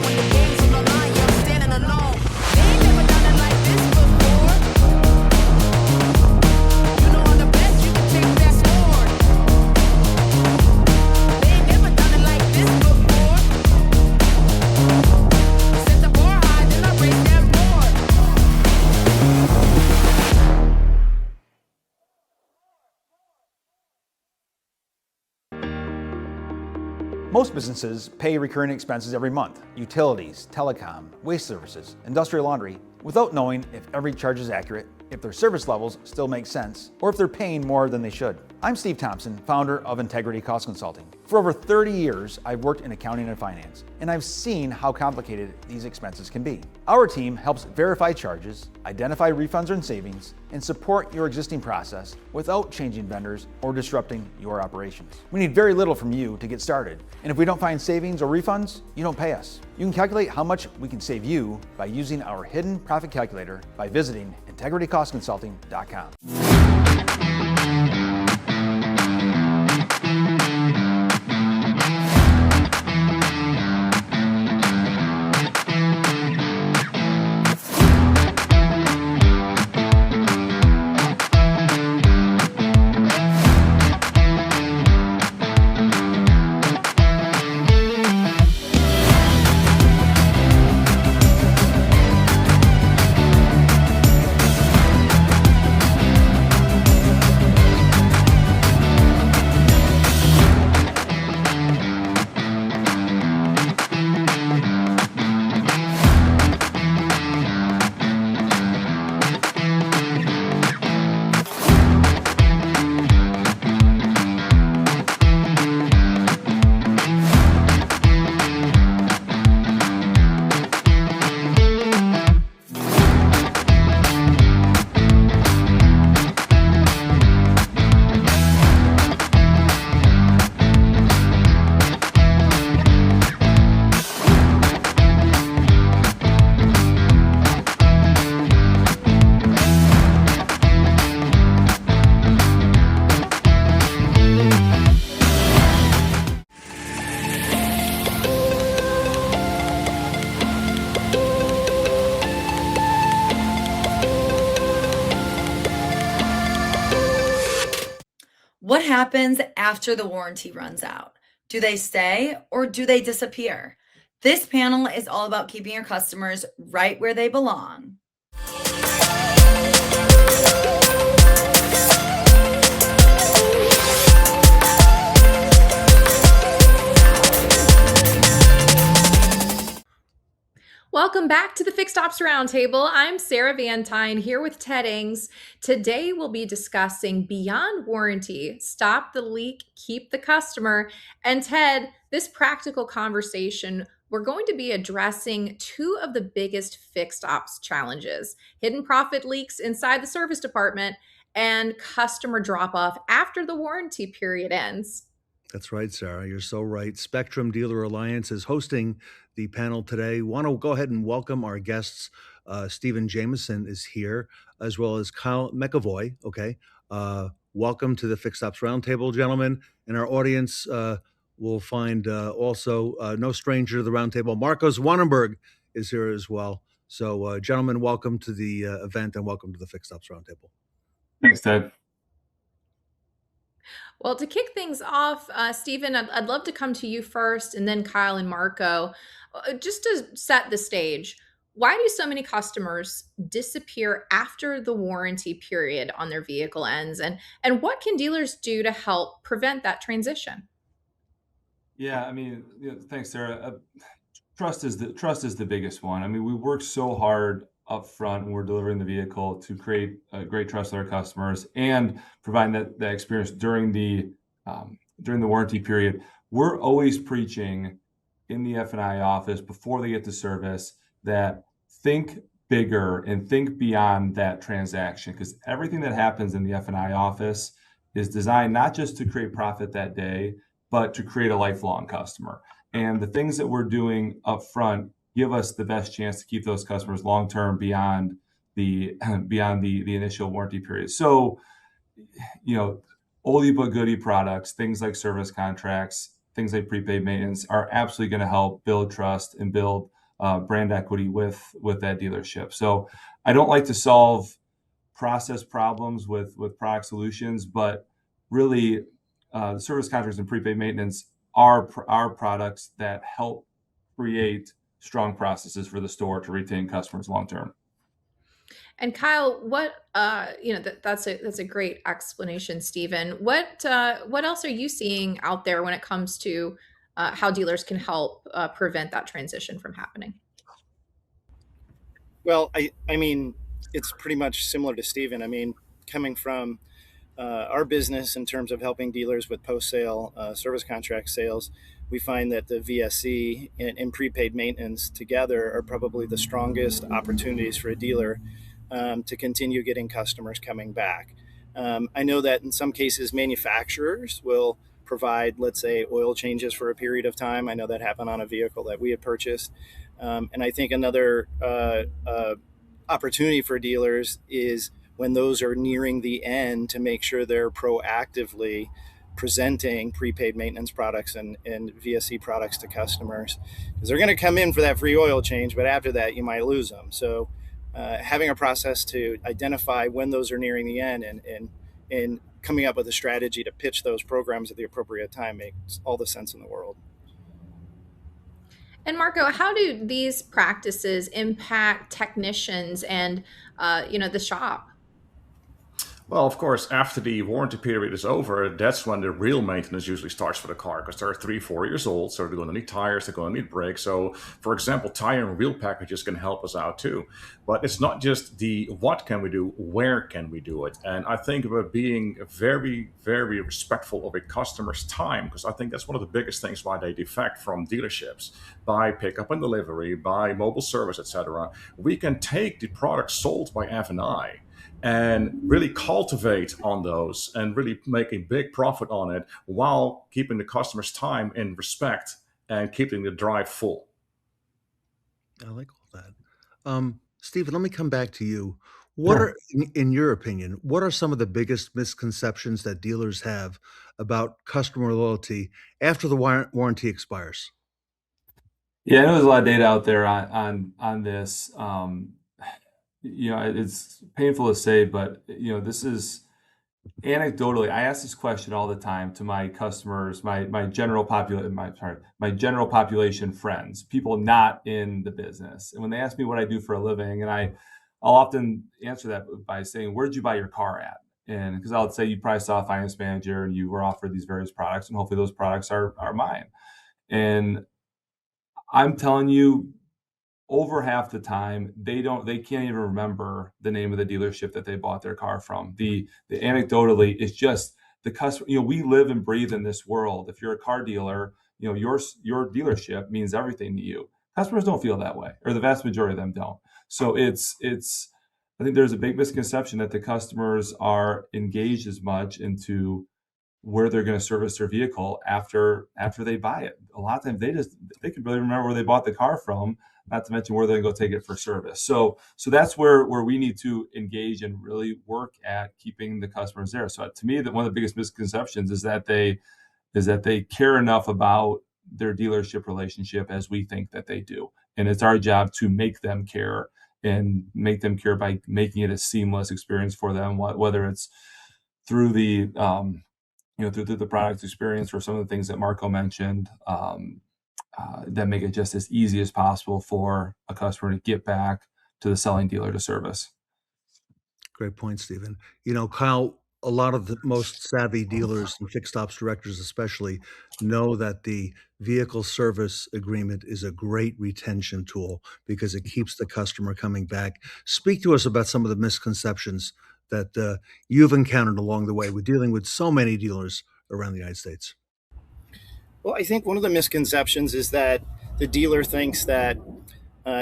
When the game's on the line, yeah, I'm standing alone. They ain't never done it like this before. You know I'm the best, you can take that sword. They ain't never done it like this before. Set the bar high, then I raise that board. Most businesses pay recurring expenses every month: utilities, telecom, waste services, industrial laundry, without knowing if every charge is accurate, if their service levels still make sense, or if they're paying more than they should. I'm Steve Thompson, founder of Integrity Cost Consulting. For over 30 years, I've worked in accounting and finance, and I've seen how complicated these expenses can be. Our team helps verify charges, identify refunds and savings, and support your existing process without changing vendors or disrupting your operations. We need very little from you to get started, and if we don't find savings or refunds, you don't pay us. You can calculate how much we can save you by using our hidden profit calculator by visiting integritycostconsulting.com. What happens after the warranty runs out? Do they stay or do they disappear? This panel is all about keeping your customers right where they belong. Welcome back to the Fixed Ops Roundtable. I'm Sarah Van Tyne here with Ted Ings. Today we'll be discussing Beyond Warranty, Stop the Leak, Keep the Customer. And Ted, this practical conversation, we're going to be addressing two of the biggest fixed ops challenges: hidden profit leaks inside the service department and customer drop-off after the warranty period ends. That's right, Sarah. You're so right. Spectrum Dealer Alliance is hosting the panel today. Want to go ahead and welcome our guests. Stephen Jameson is here, as well as Kyle McEvoy. Okay. Welcome to the Fixed Ops Roundtable, gentlemen. And our audience will find also no stranger to the roundtable. Marco Zwanenburg is here as well. So, gentlemen, welcome to the event and welcome to the Fixed Ops Roundtable. Thanks, Ted. Well, to kick things off, Stephen, I'd love to come to you first and then Kyle and Marco. Just to set the stage, why do so many customers disappear after the warranty period on their vehicle ends? And what can dealers do to help prevent that transition? Yeah, I mean, thanks, Sarah. Trust is the biggest one. I mean, we work so hard up front when we're delivering the vehicle to create a great trust with our customers and provide that experience during the warranty period. We're always preaching in the F&I office before they get to service that think bigger and think beyond that transaction, because everything that happens in the F&I office is designed not just to create profit that day, but to create a lifelong customer. And the things that we're doing up front give us the best chance to keep those customers long-term beyond the initial warranty period. So, oldie but goodie products, things like service contracts, things like prepaid maintenance are absolutely going to help build trust and build brand equity with that dealership. So I don't like to solve process problems with product solutions, but really the service contracts and prepaid maintenance are products that help create strong processes for the store to retain customers long term. And Kyle, what that's a great explanation, Stephen. What else are you seeing out there when it comes to how dealers can help prevent that transition from happening? Well, I mean, it's pretty much similar to Stephen. I mean, coming from our business in terms of helping dealers with post-sale service contract sales, we find that the VSC and prepaid maintenance together are probably the strongest opportunities for a dealer to continue getting customers coming back. I know that in some cases, manufacturers will provide, let's say, oil changes for a period of time. I know that happened on a vehicle that we had purchased. And I think another opportunity for dealers is when those are nearing the end to make sure they're proactively presenting prepaid maintenance products and VSC products to customers, because they're going to come in for that free oil change, but after that you might lose them. So having a process to identify when those are nearing the end and coming up with a strategy to pitch those programs at the appropriate time makes all the sense in the world. And Marco, how do these practices impact technicians and the shop? Well, of course, after the warranty period is over, that's when the real maintenance usually starts for the car, because they're 3-4 years old, so they're going to need tires, they're going to need brakes. So, for example, tire and wheel packages can help us out too. But it's not just the what can we do, where can we do it? And I think about being very, very respectful of a customer's time, because I think that's one of the biggest things why they defect from dealerships. By pickup and delivery, by mobile service, etc., we can take the product sold by F&I and really cultivate on those and really make a big profit on it while keeping the customer's time in respect and keeping the drive full. I like all that. Stephen, let me come back to you. What are, in your opinion, what are some of the biggest misconceptions that dealers have about customer loyalty after the warranty expires? Yeah, I know there's a lot of data out there on this. It's painful to say, but this is Anecdotally, I ask this question all the time to my customers, my general population friends, people not in the business. And when they ask me what I do for a living, and I'll often answer that by saying, "Where'd you buy your car at?" And because I'll say you probably saw a finance manager and you were offered these various products, and hopefully those products are mine. And I'm telling you, over half the time they can't even remember the name of the dealership that they bought their car from. The anecdotally, it's just the customer. We live and breathe in this world. If you're a car dealer, your dealership means everything to you. Customers don't feel that way, or the vast majority of them don't. So it's I think there's a big misconception that the customers are engaged as much into where they're going to service their vehicle after they buy it. A lot of times they can really remember where they bought the car from, not to mention where they're going to go take it for service. So that's where we need to engage and really work at keeping the customers there. So to me, that one of the biggest misconceptions is that they care enough about their dealership relationship as we think that they do. And it's our job to make them care, and make them care by making it a seamless experience for them, whether it's through the through the product experience, or some of the things that Marco mentioned, that make it just as easy as possible for a customer to get back to the selling dealer to service. Great point, Stephen. Kyle, a lot of the most savvy dealers and fixed ops directors especially know that the vehicle service agreement is a great retention tool because it keeps the customer coming back. Speak to us about some of the misconceptions that you've encountered along the way with dealing with so many dealers around the United States. Well, I think one of the misconceptions is that the dealer thinks that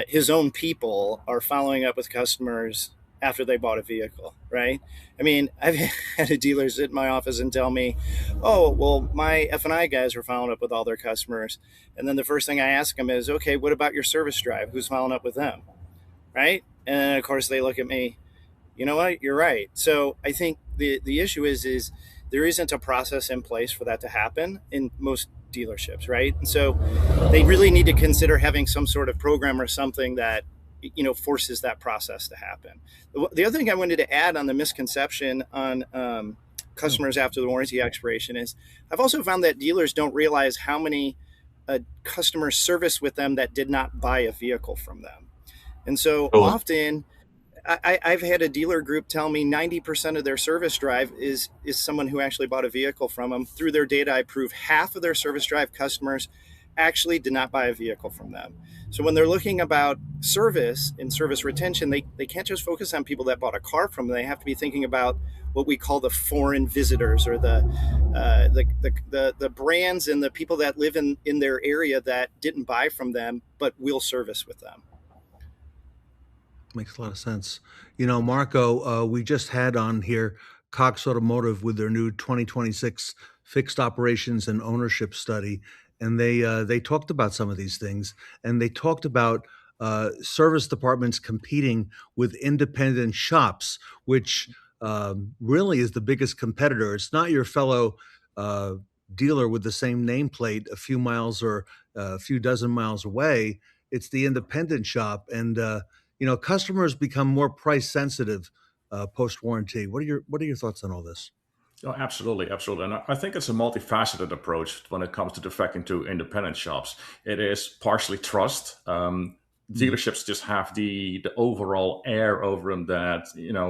his own people are following up with customers after they bought a vehicle, right? I mean, I've had a dealer sit in my office and tell me, "Oh, well, my F&I guys are following up with all their customers." And then the first thing I ask them is, "Okay, what about your service drive? Who's following up with them?" Right? And of course they look at me, "You know what? You're right." So I think the issue is there isn't a process in place for that to happen in most dealerships, right? And so they really need to consider having some sort of program or something that forces that process to happen. The other thing I wanted to add on the misconception on customers after the warranty expiration is I've also found that dealers don't realize how many customers service with them that did not buy a vehicle from them. And so often I've had a dealer group tell me 90% of their service drive is someone who actually bought a vehicle from them. Through their data, I prove half of their service drive customers actually did not buy a vehicle from them. So when they're looking about service and service retention, they can't just focus on people that bought a car from them. They have to be thinking about what we call the foreign visitors, or the brands and the people that live in their area that didn't buy from them but will service with them. Makes a lot of sense. Marco, we just had on here Cox Automotive with their new 2026 fixed operations and ownership study, and they talked about some of these things, and they talked about service departments competing with independent shops, which really is the biggest competitor. It's not your fellow dealer with the same nameplate a few miles or a few dozen miles away. It's the independent shop, and customers become more price sensitive post warranty. What are your thoughts on all this? Oh, absolutely, absolutely. And I think it's a multifaceted approach when it comes to defecting to independent shops. It is partially trust. Dealerships just have the overall air over them that,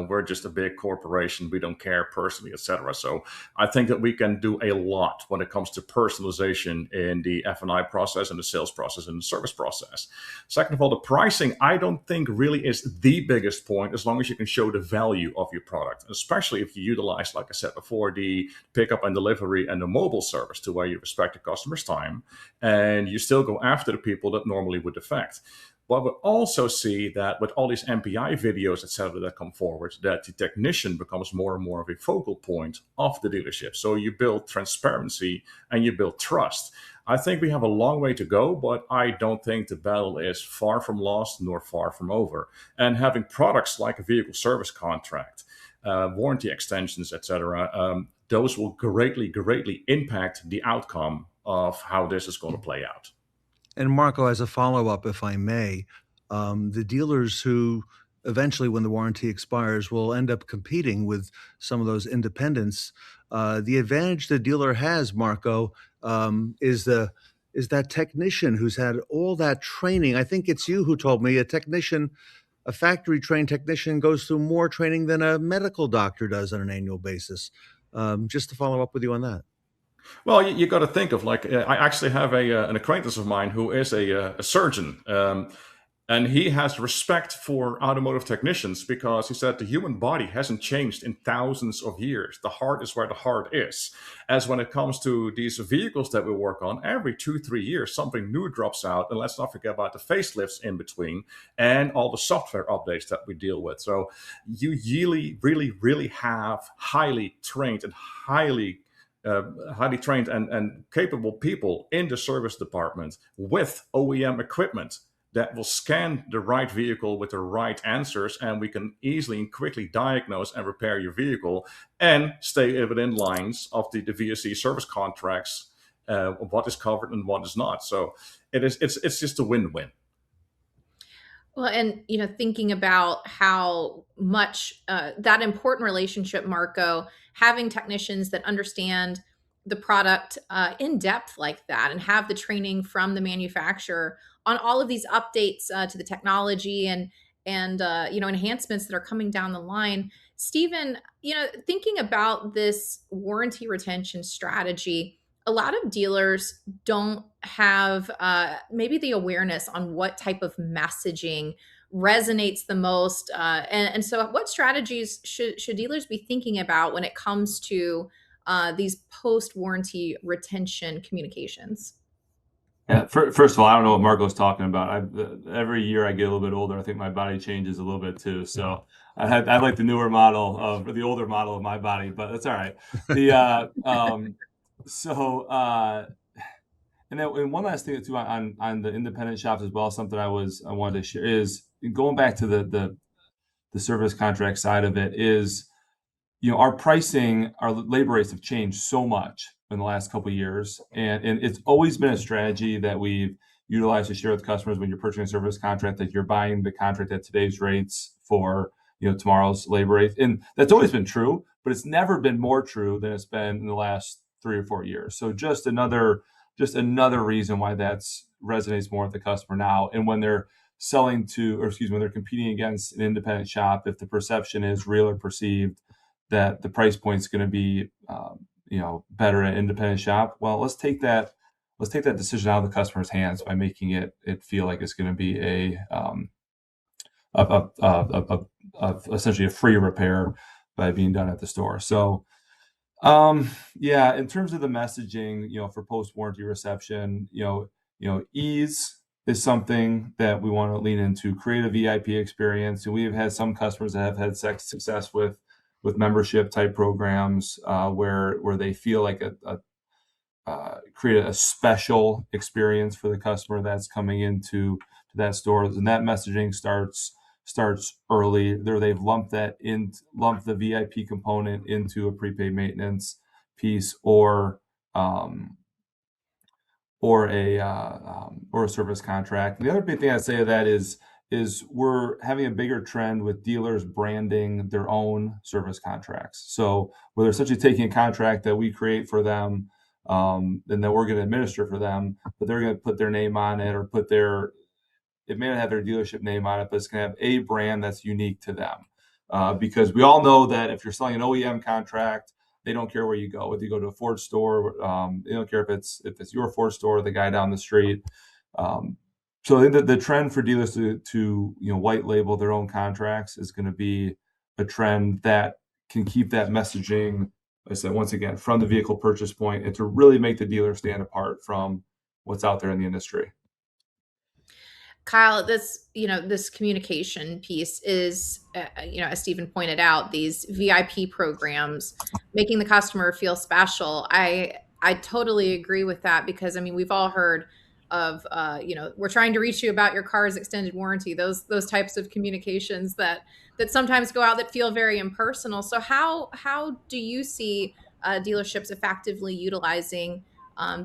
we're just a big corporation. We don't care personally, etc. So I think that we can do a lot when it comes to personalization in the F&I process and the sales process and the service process. Second of all, the pricing, I don't think really is the biggest point, as long as you can show the value of your product, especially if you utilize, like I said before, the pickup and delivery and the mobile service, to where you respect the customer's time and you still go after the people that normally would defect. But we also see that with all these MPI videos, etc., that come forward, that the technician becomes more and more of a focal point of the dealership. So you build transparency and you build trust. I think we have a long way to go, but I don't think the battle is far from lost nor far from over. And having products like a vehicle service contract, warranty extensions, etc., those will greatly impact the outcome of how this is going to play out. And Marco, as a follow-up, if I may, the dealers who eventually, when the warranty expires, will end up competing with some of those independents. The advantage the dealer has, Marco, is that technician who's had all that training. I think it's you who told me a factory trained technician goes through more training than a medical doctor does on an annual basis. Just to follow up with you on that. Well, you got to think of like I actually have an acquaintance of mine who is a surgeon, and he has respect for automotive technicians because he said the human body hasn't changed in thousands of years. The heart is where the heart is. As when it comes to these vehicles that we work on, every 2-3 years something new drops out, and let's not forget about the facelifts in between and all the software updates that we deal with. So you really have highly trained and highly trained and capable people in the service department with OEM equipment that will scan the right vehicle with the right answers, and we can easily and quickly diagnose and repair your vehicle and stay within lines of the VSC service contracts, what is covered and what is not. So it's just a win-win. Well, and thinking about how much that important relationship, Marco, having technicians that understand the product in depth like that and have the training from the manufacturer on all of these updates to the technology and enhancements that are coming down the line. Stephen, thinking about this warranty retention strategy, a lot of dealers don't have maybe the awareness on what type of messaging resonates the most. And so what strategies should dealers be thinking about when it comes to these post-warranty retention communications? Yeah, first of all, I don't know what Marco's talking about. Every year I get a little bit older, I think my body changes a little bit too. So I like the newer model of the older model of my body, but that's all right. And one last thing too on the independent shops as well, something I wanted to share is going back to the service contract side of it is, our pricing, our labor rates have changed so much in the last couple of years. And it's always been a strategy that we've utilized to share with customers when you're purchasing a service contract, that you're buying the contract at today's rates for, tomorrow's labor rates. And that's always been true, but it's never been more true than it's been in the last 3 or 4 years. So just another reason why that's resonates more with the customer now. And when they're when they're competing against an independent shop, if the perception is real or perceived that the price point is going to be, better at independent shop, well, let's take that decision out of the customer's hands by making it feel like it's going to be essentially a free repair by being done at the store. So, in terms of the messaging, for post-warranty reception, ease is something that we want to lean into. Create a VIP experience, and we have had some customers that have had success with membership type programs where they feel like create a special experience for the customer that's coming into that store, and that messaging starts early. They've lumped the VIP component into a prepaid maintenance piece or a service contract. The other big thing I'd say to that is we're having a bigger trend with dealers branding their own service contracts. So where they're essentially taking a contract that we create for them, and that we're going to administer for them, but they're going to put their name on it or it may not have their dealership name on it, but it's going to have a brand that's unique to them. Because we all know that if you're selling an OEM contract, they don't care where you go. Whether you go to a Ford store, they don't care if it's your Ford store or the guy down the street. So I think that the trend for dealers to white label their own contracts is going to be a trend that can keep that messaging, I said once again, from the vehicle purchase point, and to really make the dealer stand apart from what's out there in the industry. Kyle, this communication piece is, as Stephen pointed out, these VIP programs, making the customer feel special. I totally agree with that because, we've all heard of, we're trying to reach you about your car's extended warranty, those types of communications that sometimes go out that feel very impersonal. So how do you see dealerships effectively utilizing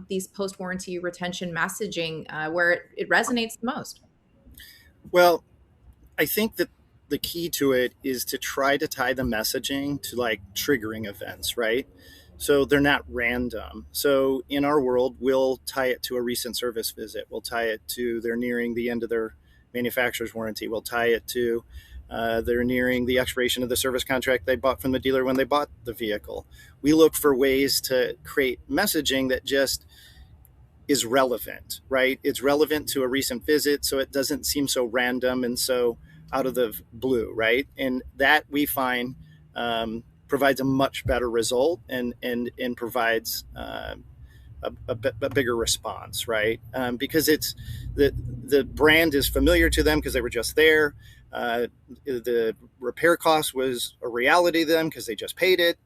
these post-warranty retention messaging where it resonates the most? Well, I think that the key to it is to try to tie the messaging to like triggering events, right? So they're not random. So in our world, we'll tie it to a recent service visit. We'll tie it to they're nearing the end of their manufacturer's warranty. We'll tie it to they're nearing the expiration of the service contract they bought from the dealer when they bought the vehicle. We look for ways to create messaging that just is relevant, right? It's relevant to a recent visit, so it doesn't seem so random and so out of the blue, right? And that we find provides a much better result and provides a bigger response, right? Because it's the brand is familiar to them because they were just there. The repair cost was a reality to them because they just paid it.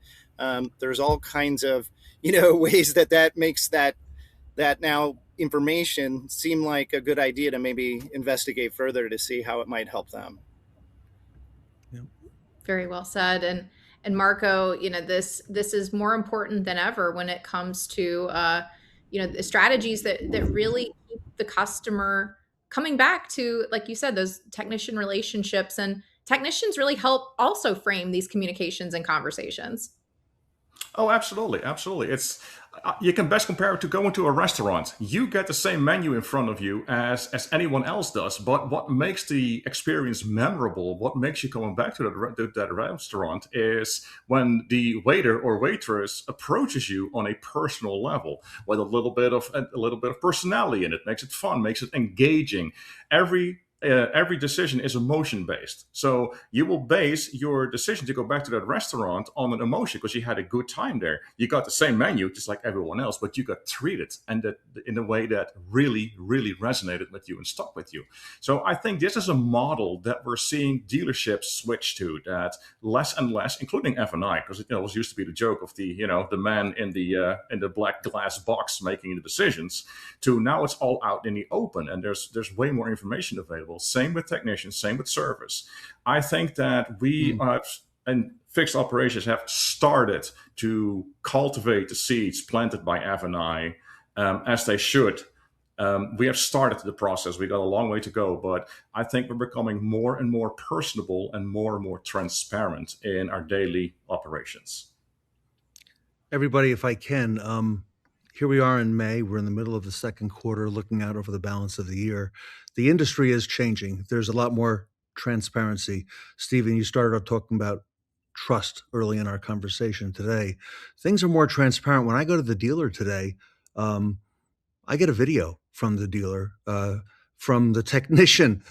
There's all kinds of ways that makes that now information seem like a good idea to maybe investigate further to see how it might help them. Very well said. And Marco, this is more important than ever when it comes to the strategies that really keep the customer coming back to, like you said, those technician relationships. And technicians really help also frame these communications and conversations. Oh, absolutely, absolutely. It's you can best compare it to going to a restaurant. You get the same menu in front of you as anyone else does, but what makes the experience memorable, what makes you coming back to that restaurant, is when the waiter or waitress approaches you on a personal level with a little bit of personality in it. Makes it fun, makes it engaging. Every decision is emotion based. So you will base your decision to go back to that restaurant on an emotion because you had a good time there. You got the same menu just like everyone else, but you got treated and that in a way that really, really resonated with you and stuck with you. So I think this is a model that we're seeing dealerships switch to, that less and less, including F&I, because it was used to be the joke of the man in the black glass box making the decisions, to now it's all out in the open and there's way more information available. Same with technicians, same with service. I think that we and fixed operations have started to cultivate the seeds planted by F&I as they should. We have started the process. We got a long way to go, but I think we're becoming more and more personable and more transparent in our daily operations. Everybody, if I can, here we are in May. We're in the middle of the second quarter, looking out over the balance of the year. The industry is changing. There's a lot more transparency. Stephen, you started off talking about trust early in our conversation today. Things are more transparent. When I go to the dealer today, I get a video from the dealer, from the technician,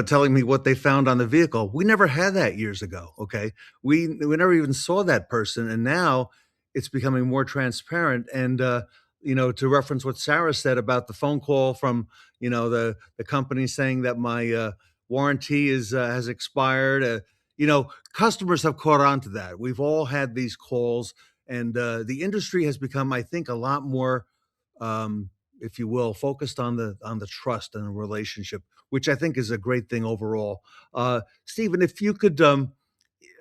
telling me what they found on the vehicle. We never had that years ago. Okay, we never even saw that person, and now it's becoming more transparent. And to reference what Sarah said about the phone call from the company saying that my warranty has expired. Customers have caught on to that. We've all had these calls, and the industry has become, I think, a lot more, if you will, focused on the trust and the relationship, which I think is a great thing overall. Stephen, if you could,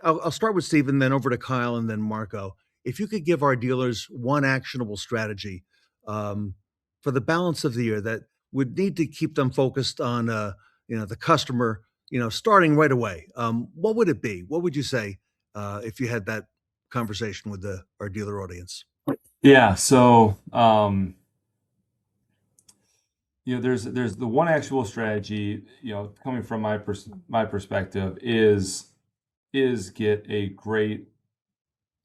I'll start with Stephen, then over to Kyle, and then Marco. If you could give our dealers one actionable strategy for the balance of the year that would need to keep them focused on, the customer, starting right away, what would it be? What would you say if you had that conversation with our dealer audience? Yeah. So, there's the one actual strategy, coming from my perspective is get a great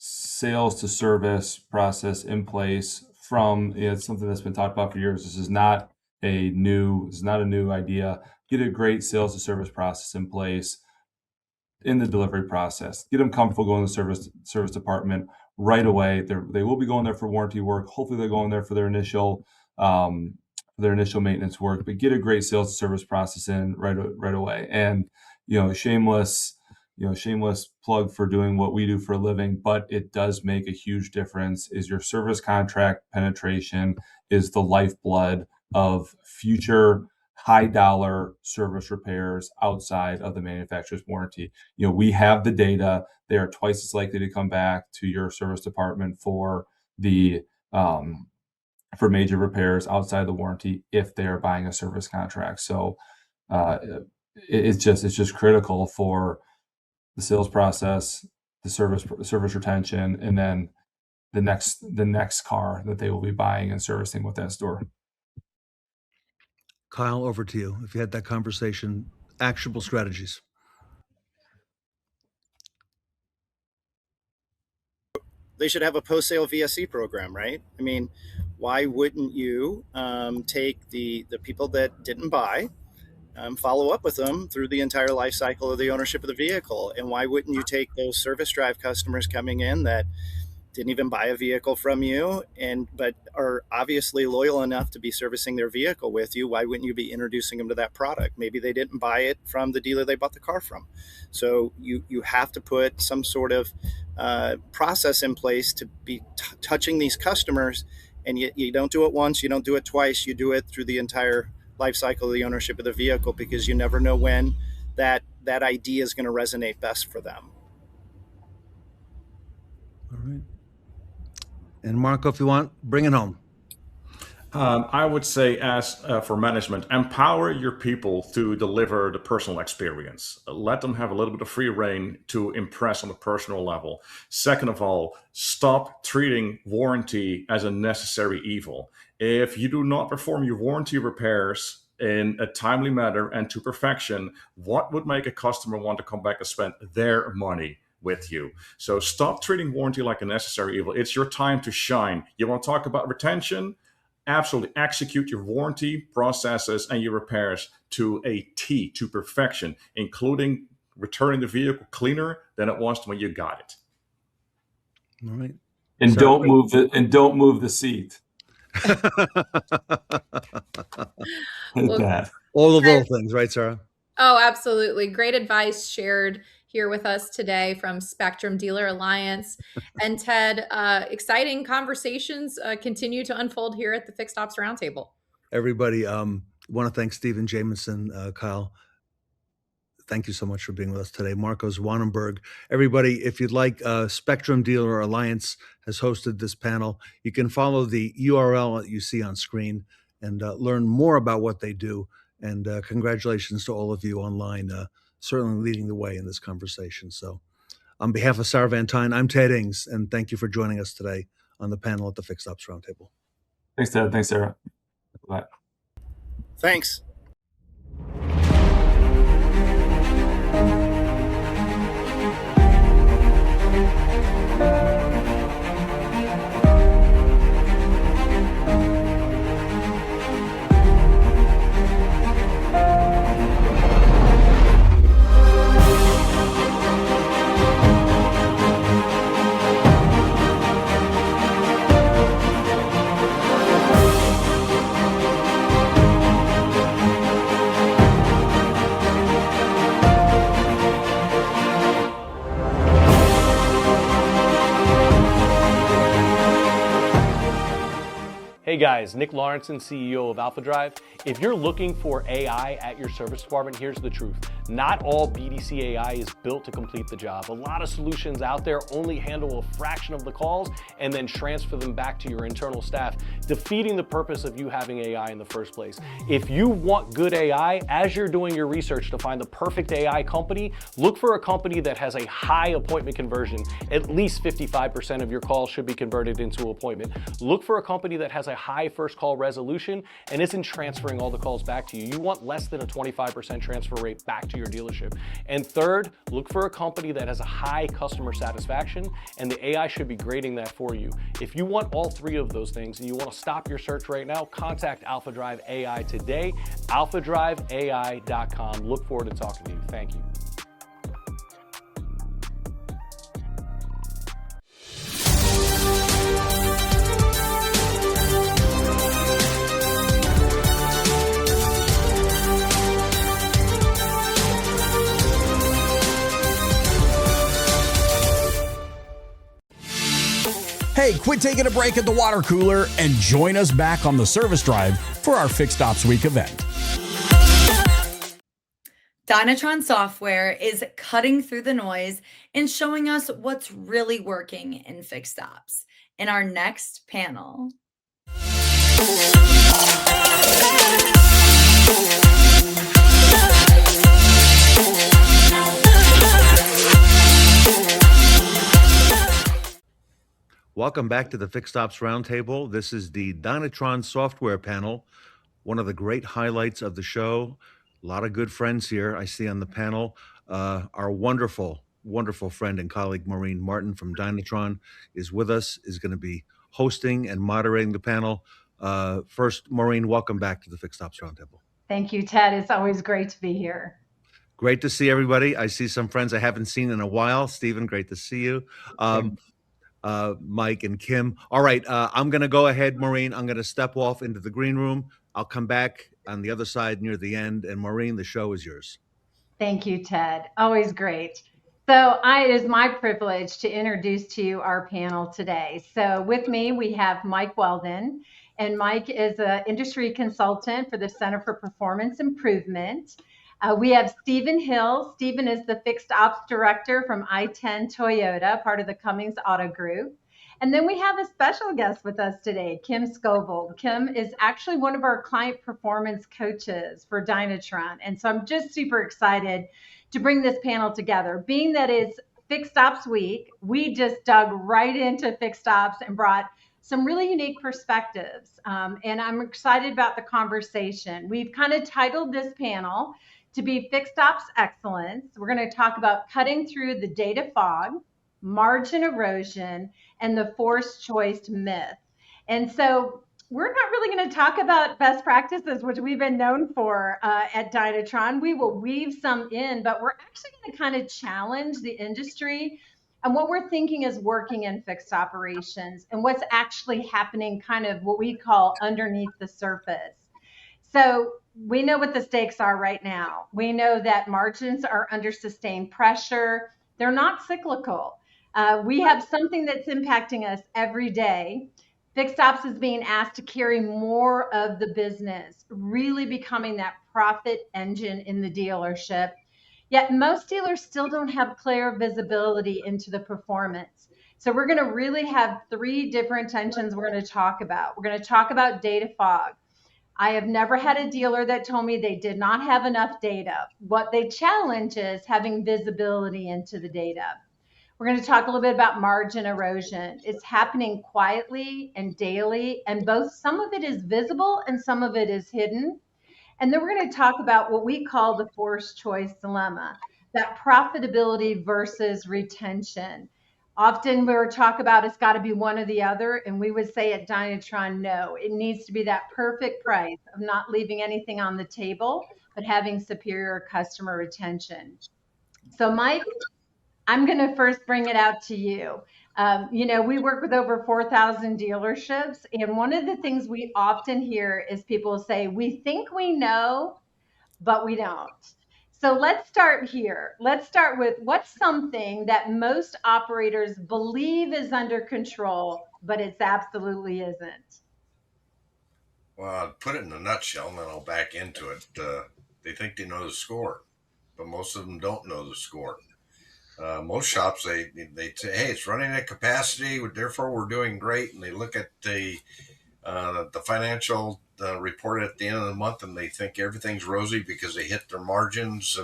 sales to service process in place from, it's something that's been talked about for years. This is not a new idea. Get a great sales to service process in place in the delivery process. Get them comfortable going to the service department right away. They will be going there for warranty work. Hopefully they're going there for their initial maintenance work, but get a great sales to service process in right away. And shameless plug for doing what we do for a living, but it does make a huge difference. Is your service contract penetration is the lifeblood of future high dollar service repairs outside of the manufacturer's warranty. We have the data. They are twice as likely to come back to your service department for major repairs outside the warranty if they're buying a service contract. So it's just critical for the sales process, the service retention, and then the next car that they will be buying and servicing with that store. Kyle, over to you. If you had that conversation, actionable strategies. They should have a post-sale VSE program, right? I mean, why wouldn't you take the people that didn't buy, follow up with them through the entire life cycle of the ownership of the vehicle? And why wouldn't you take those service drive customers coming in that didn't even buy a vehicle from you but are obviously loyal enough to be servicing their vehicle with you? Why wouldn't you be introducing them to that product? Maybe they didn't buy it from the dealer they bought the car from. So you have to put some sort of process in place to be touching these customers, and you don't do it once, you don't do it twice, you do it through the entire life cycle of the ownership of the vehicle, because you never know when that idea is going to resonate best for them. All right. And Marco, if you want, bring it home. I would say, as for management, empower your people to deliver the personal experience. Let them have a little bit of free rein to impress on a personal level. Second of all, stop treating warranty as a necessary evil. If you do not perform your warranty repairs in a timely manner and to perfection, what would make a customer want to come back and spend their money with you? So stop treating warranty like a necessary evil. It's your time to shine. You want to talk about retention? Absolutely. Execute your warranty processes and your repairs to a T, to perfection, including returning the vehicle cleaner than it was when you got it. All right. And don't move the seat. Well, All the little things, right, Sarah? Oh, absolutely. Great advice shared here with us today from Spectrum Dealer Alliance. And Ted, exciting conversations continue to unfold here at the Fixed Ops Roundtable. Everybody, want to thank Stephen Jameson, Kyle. Thank you so much for being with us today. Marco Zwanenburg. Everybody, if you'd like, Spectrum Dealer Alliance has hosted this panel. You can follow the URL that you see on screen and learn more about what they do. And congratulations to all of you online, certainly leading the way in this conversation. So on behalf of Sarah Van Tyne, I'm Ted Ings, and thank you for joining us today on the panel at the Fixed Ops Roundtable. Thanks, Ted. Thanks, Sarah. Bye. Thanks. Hey guys, Nick Lawrenson, CEO of Alpha Drive. If you're looking for AI at your service department, here's the truth. Not all BDC AI is built to complete the job. A lot of solutions out there only handle a fraction of the calls and then transfer them back to your internal staff, defeating the purpose of you having AI in the first place. If you want good AI, as you're doing your research to find the perfect AI company, look for a company that has a high appointment conversion. At least 55% of your calls should be converted into an appointment. Look for a company that has a high first call resolution and isn't transferring all the calls back to you. You want less than a 25% transfer rate back to your dealership. And third, look for a company that has a high customer satisfaction, and the AI should be grading that for you. If you want all three of those things and you want to stop your search right now, contact Alpha Drive AI today, alphadriveai.com. Look forward to talking to you. Thank you. Hey, quit taking a break at the water cooler and join us back on the service drive for our Fixed Ops Week event. Dynatron software is cutting through the noise and showing us what's really working in fixed ops. In our next panel. Welcome back to the Fixed Ops Roundtable. This is the Dynatron software panel, one of the great highlights of the show. A lot of good friends here I see on the panel. Our wonderful, wonderful friend and colleague Maureen Martin from Dynatron is with us, is going to be hosting and moderating the panel. First, Maureen, welcome back to the Fixed Ops Roundtable. Thank you, Ted. It's always great to be here. Great to see everybody. I see some friends I haven't seen in a while. Stephen, great to see you. Mike and Kim. All right, I'm going to go ahead, Maureen. I'm going to step off into the green room. I'll come back on the other side near the end. And Maureen, the show is yours. Thank you, Ted. Always great. So it is my privilege to introduce to you our panel today. So with me, we have Mike Weldon, and Mike is an industry consultant for the Center for Performance Improvement. We have Stephen Hill. Stephen is the Fixed Ops Director from I-10 Toyota, part of the Cummins Auto Group. And then we have a special guest with us today, Kim Skovold. Kim is actually one of our client performance coaches for Dynatron. And so I'm just super excited to bring this panel together. Being that it's Fixed Ops Week, we just dug right into Fixed Ops and brought some really unique perspectives. And I'm excited about the conversation. We've kind of titled this panel to be Fixed Ops Excellence. We're going to talk about cutting through the data fog, margin erosion, and the forced choice myth. And so we're not really going to talk about best practices, which we've been known for at Dynatron. We will weave some in, but we're actually going to kind of challenge the industry and what we're thinking is working in fixed operations and what's actually happening kind of what we call underneath the surface. So we know what the stakes are right now. We know that margins are under sustained pressure. They're not cyclical. We have something that's impacting us every day. Fixed Ops is being asked to carry more of the business, really becoming that profit engine in the dealership. Yet most dealers still don't have clear visibility into the performance. So we're going to really have three different tensions we're going to talk about. We're going to talk about data fog. I have never had a dealer that told me they did not have enough data. What they challenge is having visibility into the data. We're going to talk a little bit about margin erosion. It's happening quietly and daily, and both some of it is visible and some of it is hidden. And then we're going to talk about what we call the forced choice dilemma, that profitability versus retention. Often we talk about it's got to be one or the other, and we would say at Dynatron, no, it needs to be that perfect price of not leaving anything on the table, but having superior customer retention. So Mike, I'm going to first bring it out to you. We work with over 4,000 dealerships, and one of the things we often hear is people say, we think we know, but we don't. So let's start here. Let's start with what's something that most operators believe is under control, but it absolutely isn't. Well, I'll put it in a nutshell, and then I'll back into it. They think they know the score, but most of them don't know the score. Most shops, they say, hey, it's running at capacity, therefore we're doing great. And they look at the financial report at the end of the month, and they think everything's rosy because they hit their margins,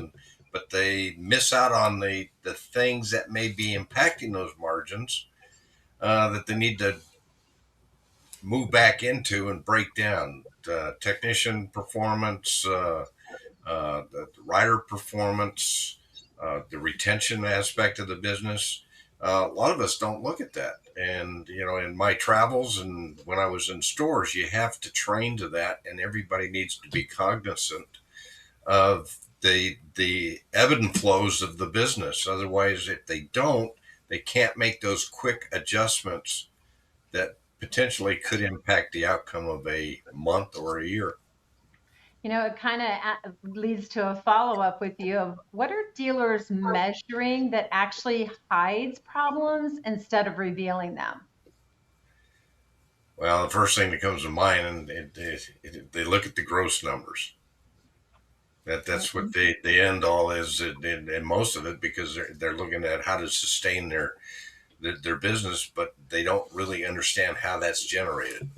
but they miss out on the things that may be impacting those margins that they need to move back into and break down. Technician performance, the rider performance, the retention aspect of the business. A lot of us don't look at that. And, in my travels and when I was in stores, you have to train to that, and everybody needs to be cognizant of the ebb and flows of the business. Otherwise, if they don't, they can't make those quick adjustments that potentially could impact the outcome of a month or a year. It kind of leads to a follow-up with you of what are dealers measuring that actually hides problems instead of revealing them? Well, the first thing that comes to mind, and they look at the gross numbers. That's what the end all is, and most of it, because they're looking at how to sustain their business, but they don't really understand how that's generated.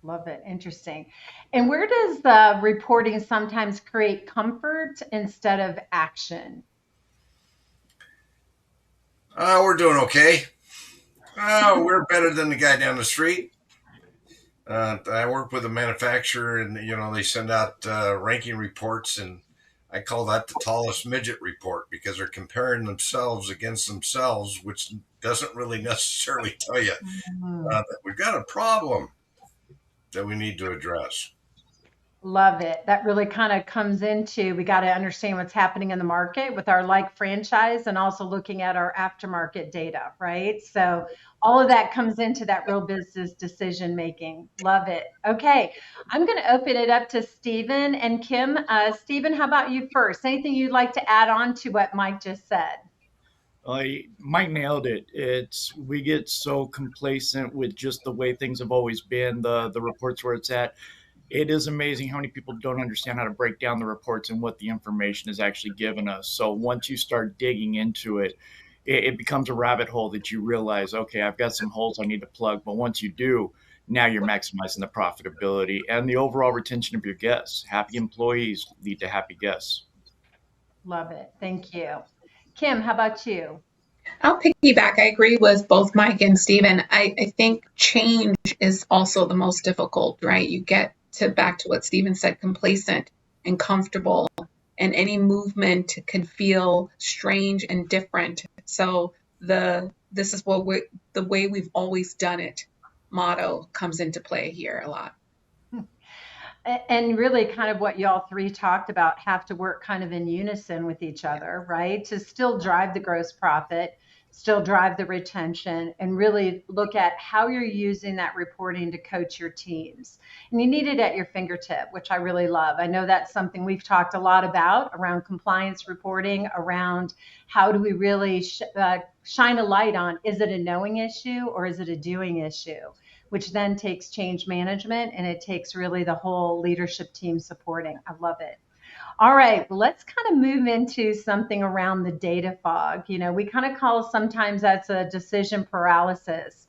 Love it. Interesting. And where does the reporting sometimes create comfort instead of action? We're doing okay. Oh, we're better than the guy down the street. I work with a manufacturer, and they send out ranking reports, and I call that the tallest midget report because they're comparing themselves against themselves, which doesn't really necessarily tell you that we've got a problem that we need to address. Love it. That really kind of comes into, we got to understand what's happening in the market with our like franchise and also looking at our aftermarket data, right? So all of that comes into that real business decision making. Love it. Okay. I'm going to open it up to Stephen and Kim. Stephen, how about you first? Anything you'd like to add on to what Mike just said? Mike nailed it. We get so complacent with just the way things have always been, the reports where it's at. It is amazing how many people don't understand how to break down the reports and what the information is actually given us. So once you start digging into it, it becomes a rabbit hole that you realize, okay, I've got some holes I need to plug. But once you do, now you're maximizing the profitability and the overall retention of your guests. Happy employees lead to happy guests. Love it. Thank you. Kim, how about you? I'll piggyback. I agree with both Mike and Stephen. I think change is also the most difficult, right? You get back to what Stephen said, complacent and comfortable, and any movement can feel strange and different. So this is the way we've always done it motto comes into play here a lot. And really kind of what y'all three talked about, have to work kind of in unison with each other, right? To still drive the gross profit, still drive the retention, and really look at how you're using that reporting to coach your teams. And you need it at your fingertip, which I really love. I know that's something we've talked a lot about around compliance reporting, around how do we really shine a light on, is it a knowing issue or is it a doing issue? Which then takes change management, and it takes really the whole leadership team supporting. I love it. All right, let's kind of move into something around the data fog. We kind of call sometimes that's a decision paralysis.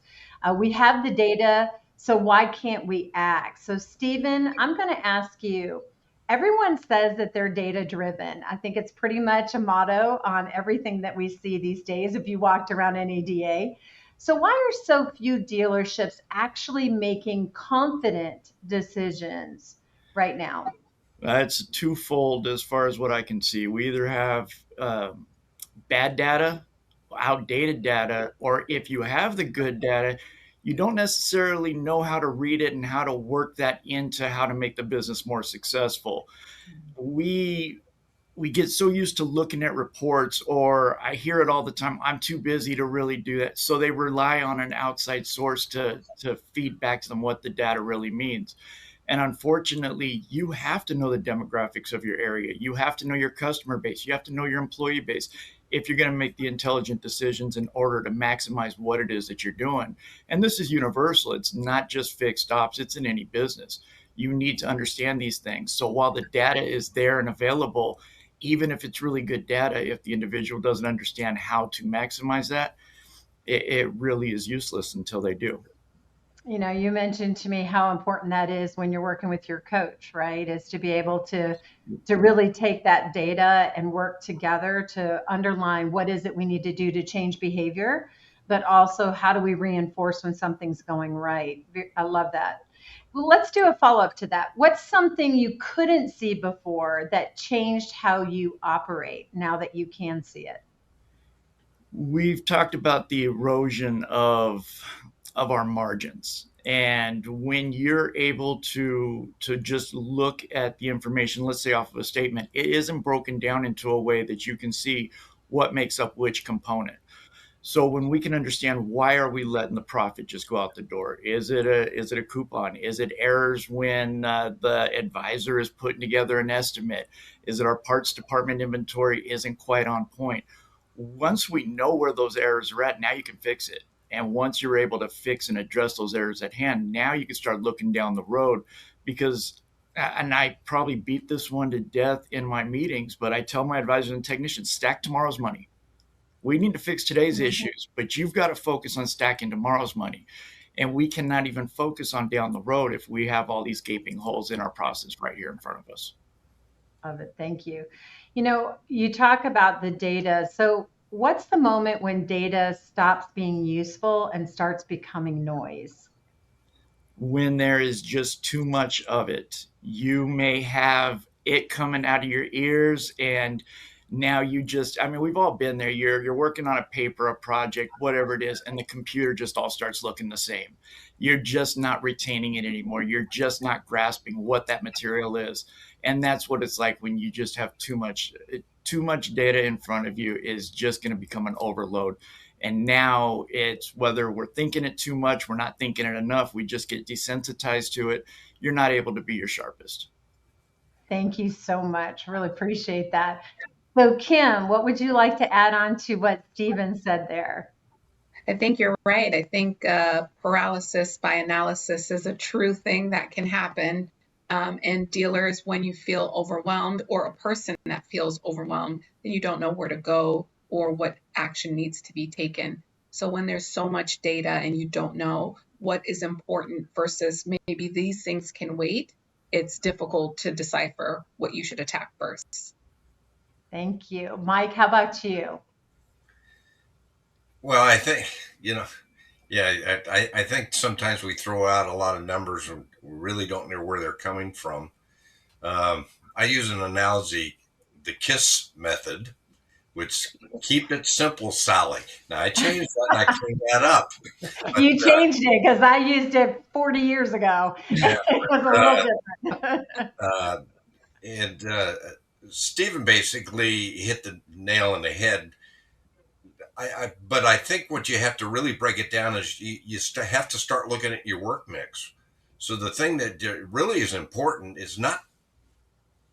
We have the data, so why can't we act? So Stephen, I'm going to ask you, everyone says that they're data driven. I think it's pretty much a motto on everything that we see these days if you walked around NADA. So why are so few dealerships actually making confident decisions right now? It's twofold as far as what I can see. We either have bad data, outdated data, or if you have the good data, you don't necessarily know how to read it and how to work that into how to make the business more successful. We get so used to looking at reports, or I hear it all the time, I'm too busy to really do that. So they rely on an outside source to feed back to them what the data really means. And unfortunately, you have to know the demographics of your area. You have to know your customer base. You have to know your employee base if you're going to make the intelligent decisions in order to maximize what it is that you're doing. And this is universal. It's not just fixed ops. It's in any business. You need to understand these things. So while the data is there and available, even if it's really good data, if the individual doesn't understand how to maximize that, it really is useless until they do. You mentioned to me how important that is when you're working with your coach, right? Is to be able to really take that data and work together to underline what is it we need to do to change behavior, but also how do we reinforce when something's going right? I love that. Well, let's do a follow-up to that. What's something you couldn't see before that changed how you operate now that you can see it? We've talked about the erosion of our margins. And when you're able to just look at the information, let's say off of a statement, it isn't broken down into a way that you can see what makes up which component. So when we can understand why are we letting the profit just go out the door? Is it a coupon? Is it errors when the advisor is putting together an estimate? Is it our parts department inventory isn't quite on point? Once we know where those errors are at, now you can fix it. And once you're able to fix and address those errors at hand, now you can start looking down the road. Because, and I probably beat this one to death in my meetings, but I tell my advisors and technicians, stack tomorrow's money. We need to fix today's issues, but you've got to focus on stacking tomorrow's money. And we cannot even focus on down the road if we have all these gaping holes in our process right here in front of us. Love it. Thank you. You talk about the data. So what's the moment when data stops being useful and starts becoming noise? When there is just too much of it. You may have it coming out of your ears, and now you just, I mean, we've all been there. You're working on a paper, a project, whatever it is, and the computer just all starts looking the same. You're just not retaining it anymore. You're just not grasping what that material is. And that's what it's like when you just have too much data in front of you is just going to become an overload. And now it's whether we're thinking it too much, we're not thinking it enough, we just get desensitized to it. You're not able to be your sharpest. Thank you so much. Really appreciate that. So, Kim, what would you like to add on to what Stephen said there? I think you're right. I think paralysis by analysis is a true thing that can happen. And dealers, when you feel overwhelmed, or a person that feels overwhelmed, then you don't know where to go or what action needs to be taken. So when there's so much data and you don't know what is important versus maybe these things can wait, it's difficult to decipher what you should attack first. Thank you. Mike, how about you? Well, I think, I think sometimes we throw out a lot of numbers and we really don't know where they're coming from. I use an analogy, the KISS method, which keep it simple, Sally. Now I changed that and I cleaned that up. You changed it because I used it 40 years ago. Yeah, It was a little different. Stephen basically hit the nail on the head. But I think what you have to really break it down is you have to start looking at your work mix. So the thing that really is important is not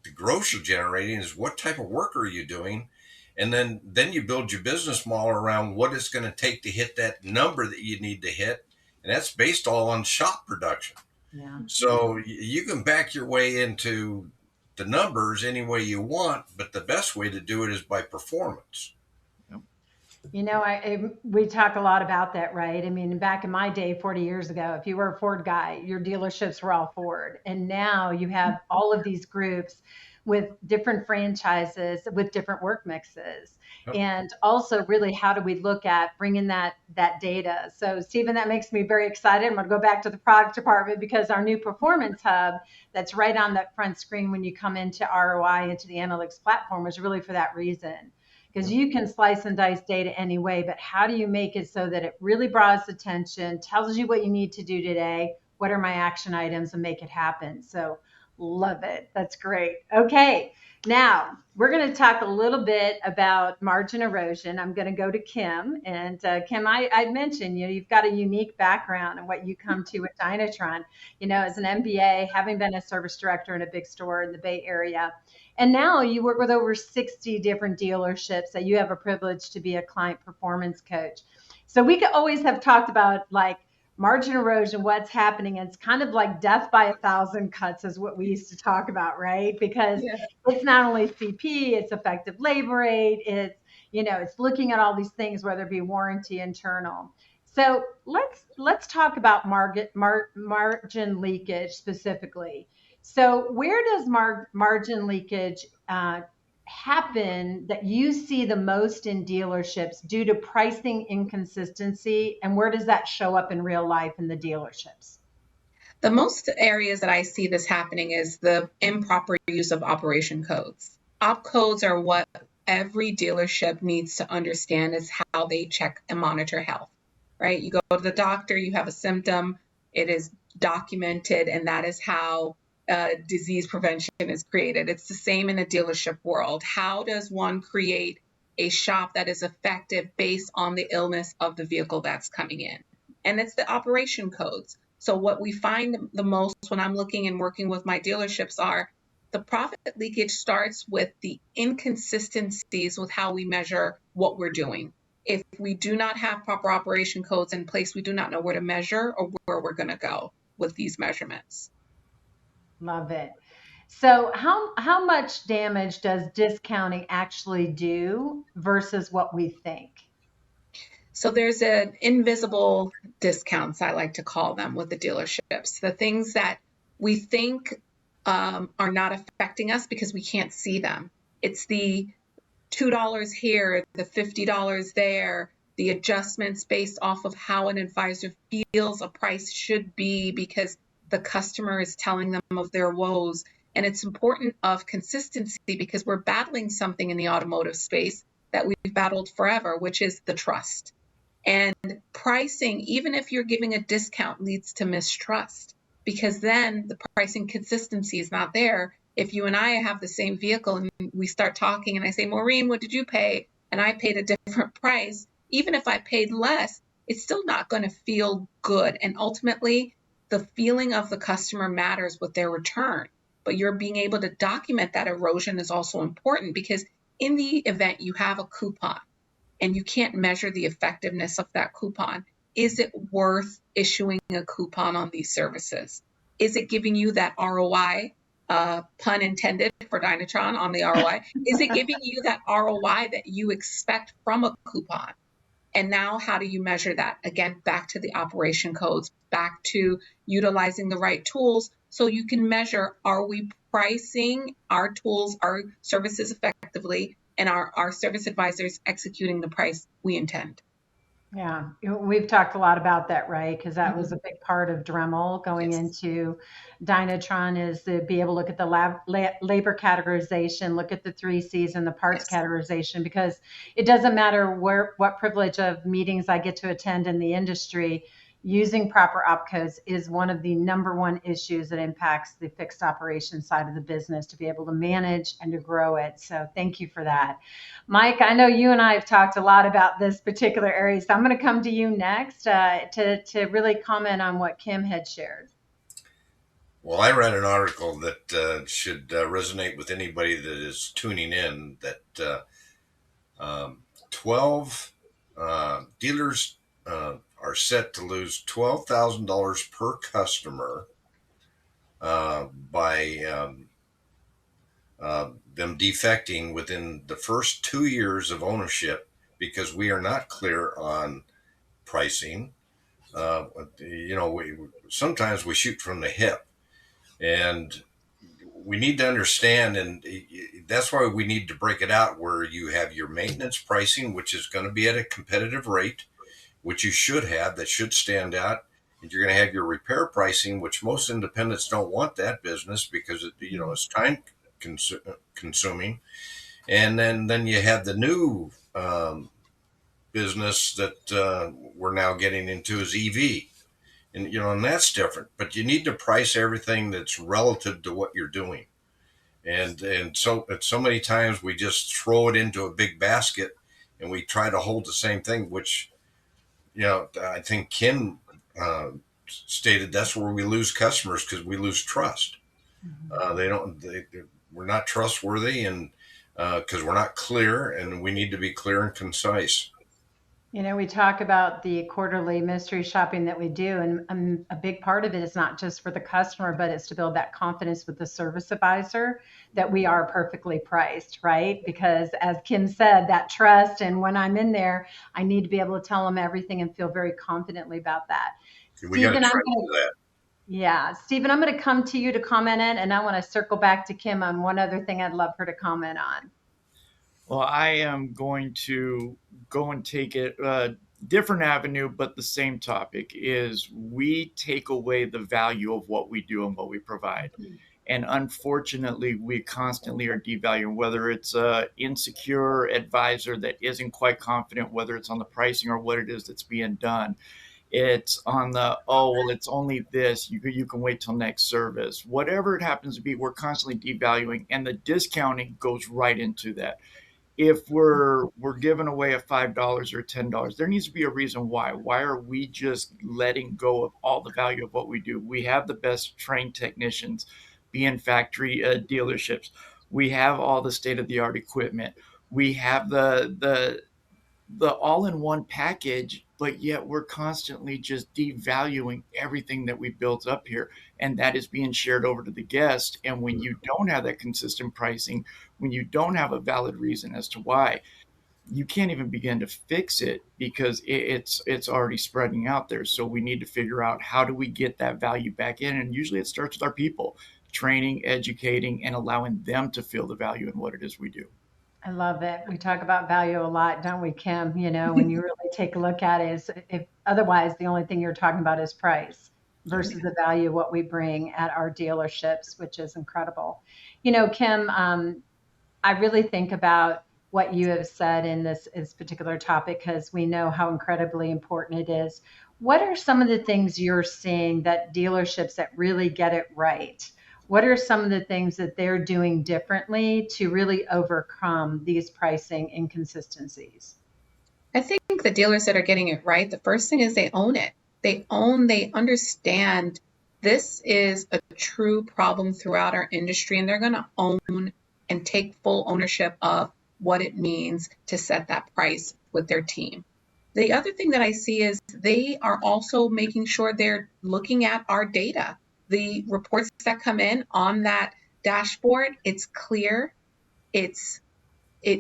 the gross you're generating, is what type of work are you doing? And then you build your business model around what it's going to take to hit that number that you need to hit. And that's based all on shop production. Yeah. So you can back your way into the numbers any way you want, but the best way to do it is by performance. You know, we talk a lot about that, right? I mean, back in my day, 40 years ago, if you were a Ford guy, your dealerships were all Ford. And now you have all of these groups with different franchises, with different work mixes. And also, really, how do we look at bringing that data? So, Stephen, that makes me very excited. I'm going to go back to the product department because our new performance hub that's right on that front screen when you come into ROI, into the analytics platform, was really for that reason. Because you can slice and dice data anyway, but how do you make it so that it really draws attention, tells you what you need to do today, what are my action items, and make it happen? So love it. That's great. Okay, now we're going to talk a little bit about margin erosion. I'm going to go to Kim. And Kim, I mentioned, you've got a unique background in what you come to with Dynatron, as an MBA, having been a service director in a big store in the Bay Area. And now you work with over 60 different dealerships that you have a privilege to be a client performance coach. So we could always have talked about like margin erosion, what's happening. It's kind of like death by 1,000 cuts is what we used to talk about, right? Because it's not only CP, it's effective labor rate, it's looking at all these things, whether it be warranty, internal. So let's talk about margin leakage specifically. So where does margin leakage happen that you see the most in dealerships due to pricing inconsistency, and where does that show up in real life in the dealerships? The most areas that I see this happening is the improper use of operation codes. Op codes are what every dealership needs to understand is how they check and monitor health, right? You go to the doctor, you have a symptom, it is documented, and that is how disease prevention is created. It's the same in a dealership world. How does one create a shop that is effective based on the illness of the vehicle that's coming in? And it's the operation codes. So what we find the most when I'm looking and working with my dealerships are the profit leakage starts with the inconsistencies with how we measure what we're doing. If we do not have proper operation codes in place, we do not know where to measure or where we're going to go with these measurements. Love it. So how much damage does discounting actually do versus what we think? So there's an invisible discounts, I like to call them, with the dealerships. The things that we think are not affecting us because we can't see them. It's the $2 here, the $50 there, the adjustments based off of how an advisor feels a price should be because the customer is telling them of their woes. And it's important of consistency because we're battling something in the automotive space that we've battled forever, which is the trust. And pricing, even if you're giving a discount, leads to mistrust because then the pricing consistency is not there. If you and I have the same vehicle and we start talking and I say, Maureen, what did you pay? And I paid a different price. Even if I paid less, it's still not going to feel good. And ultimately, the feeling of the customer matters with their return. But you're being able to document that erosion is also important because in the event you have a coupon and you can't measure the effectiveness of that coupon, is it worth issuing a coupon on these services? Is it giving you that ROI? Pun intended for Dynatron on the ROI. Is it giving you that ROI that you expect from a coupon? And now how do you measure that? Again, back to the operation codes, back to utilizing the right tools so you can measure, are we pricing our tools, our services effectively, and are our service advisors executing the price we intend? Yeah, we've talked a lot about that, right? Because that was a big part of Dremel going into Dynatron is to be able to look at the labor categorization, look at the 3 C's and the parts categorization, because it doesn't matter what privilege of meetings I get to attend in the industry, using proper opcodes is one of the number one issues that impacts the fixed operation side of the business to be able to manage and to grow it. So thank you for that. Mike, I know you and I have talked a lot about this particular area, so I'm going to come to you next to really comment on what Kim had shared. Well, I read an article that should resonate with anybody that is tuning in, that 12 dealers are set to lose $12,000 per customer by them defecting within the first 2 years of ownership because we are not clear on pricing. Sometimes we shoot from the hip, and we need to understand, and that's why we need to break it out where you have your maintenance pricing, which is going to be at a competitive rate, which you should have, that should stand out. And you're going to have your repair pricing, which most independents don't want that business because it's time consuming. And then you have the new business that we're now getting into is EV. And that's different, but you need to price everything that's relative to what you're doing. And so many times we just throw it into a big basket and we try to hold the same thing, which, I think Kim stated that's where we lose customers because we lose trust. We're not trustworthy, and because we're not clear, and we need to be clear and concise. We talk about the quarterly mystery shopping that we do, and a big part of it is not just for the customer, but it's to build that confidence with the service advisor that we are perfectly priced, right? Because as Kim said, that trust, and when I'm in there, I need to be able to tell them everything and feel very confidently about that. We got to try to do that. Yeah, Stephen, I'm going to come to you to comment in, and I want to circle back to Kim on one other thing I'd love her to comment on. Well, I am going to go and take it a different avenue, but the same topic is we take away the value of what we do and what we provide. And unfortunately, we constantly are devaluing, whether it's an insecure advisor that isn't quite confident, whether it's on the pricing or what it is that's being done. It's on the, it's only this, you can wait till next service. Whatever it happens to be, we're constantly devaluing, and the discounting goes right into that. If we're giving away a $5 or $10, there needs to be a reason why. Why are we just letting go of all the value of what we do? We have the best trained technicians, being factory dealerships. We have all the state-of-the-art equipment. We have the all-in-one package, but yet we're constantly just devaluing everything that we built up here, and that is being shared over to the guest. And when you don't have that consistent pricing, when you don't have a valid reason as to why, you can't even begin to fix it because it's already spreading out there. So we need to figure out, how do we get that value back in? And usually it starts with our people, training, educating, and allowing them to feel the value in what it is we do. I love it. We talk about value a lot, don't we, Kim? You know, when you really take a look at it, is if otherwise the only thing you're talking about is price versus the value of what we bring at our dealerships, which is incredible. You know, Kim, I really think about what you have said in this particular topic because we know how incredibly important it is. What are some of the things you're seeing that dealerships that really get it right? What are some of the things that they're doing differently to really overcome these pricing inconsistencies? I think the dealers that are getting it right, the first thing is they own it. They understand this is a true problem throughout our industry, and they're going to own and take full ownership of what it means to set that price with their team. The other thing that I see is they are also making sure they're looking at our data. The reports that come in on that dashboard, it's clear, it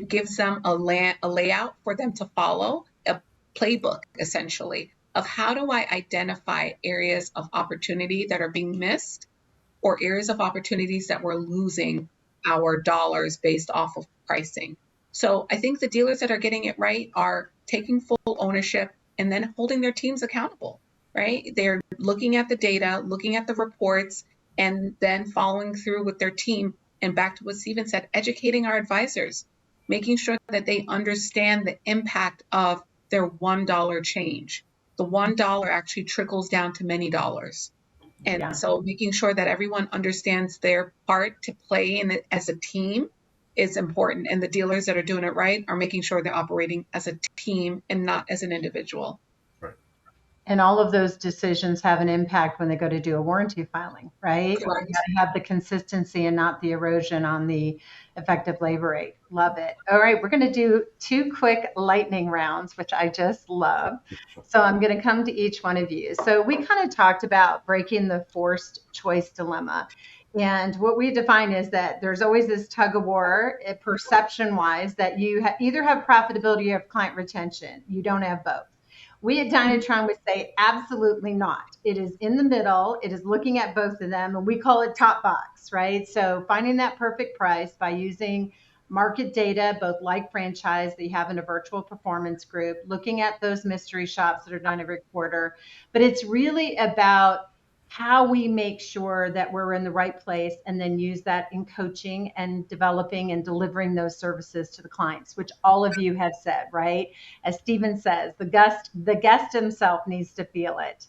gives them a layout for them to follow, a playbook essentially of how do I identify areas of opportunity that are being missed or areas of opportunities that we're losing our dollars based off of pricing. So I think the dealers that are getting it right are taking full ownership and then holding their teams accountable, right? They're looking at the data, looking at the reports, and then following through with their team. And back to what Steven said, educating our advisors, making sure that they understand the impact of their $1 change. The $1 actually trickles down to many dollars. And so making sure that everyone understands their part to play in it as a team is important. And the dealers that are doing it right are making sure they're operating as a team and not as an individual. And all of those decisions have an impact when they go to do a warranty filing, right? You got to have the consistency and not the erosion on the effective labor rate. Love it. All right, we're going to do 2 quick lightning rounds, which I just love. So I'm going to come to each one of you. So we kind of talked about breaking the forced choice dilemma. And what we define is that there's always this tug of war, perception-wise, that you either have profitability or have client retention. You don't have both. We at Dynatron would say absolutely not. It is in the middle. It is looking at both of them, and we call it top box, right? So finding that perfect price by using market data, both like franchise that you have in a virtual performance group, looking at those mystery shops that are done every quarter. But it's really about how we make sure that we're in the right place and then use that in coaching and developing and delivering those services to the clients, which all of you have said, right? As Steven says, the guest himself needs to feel it.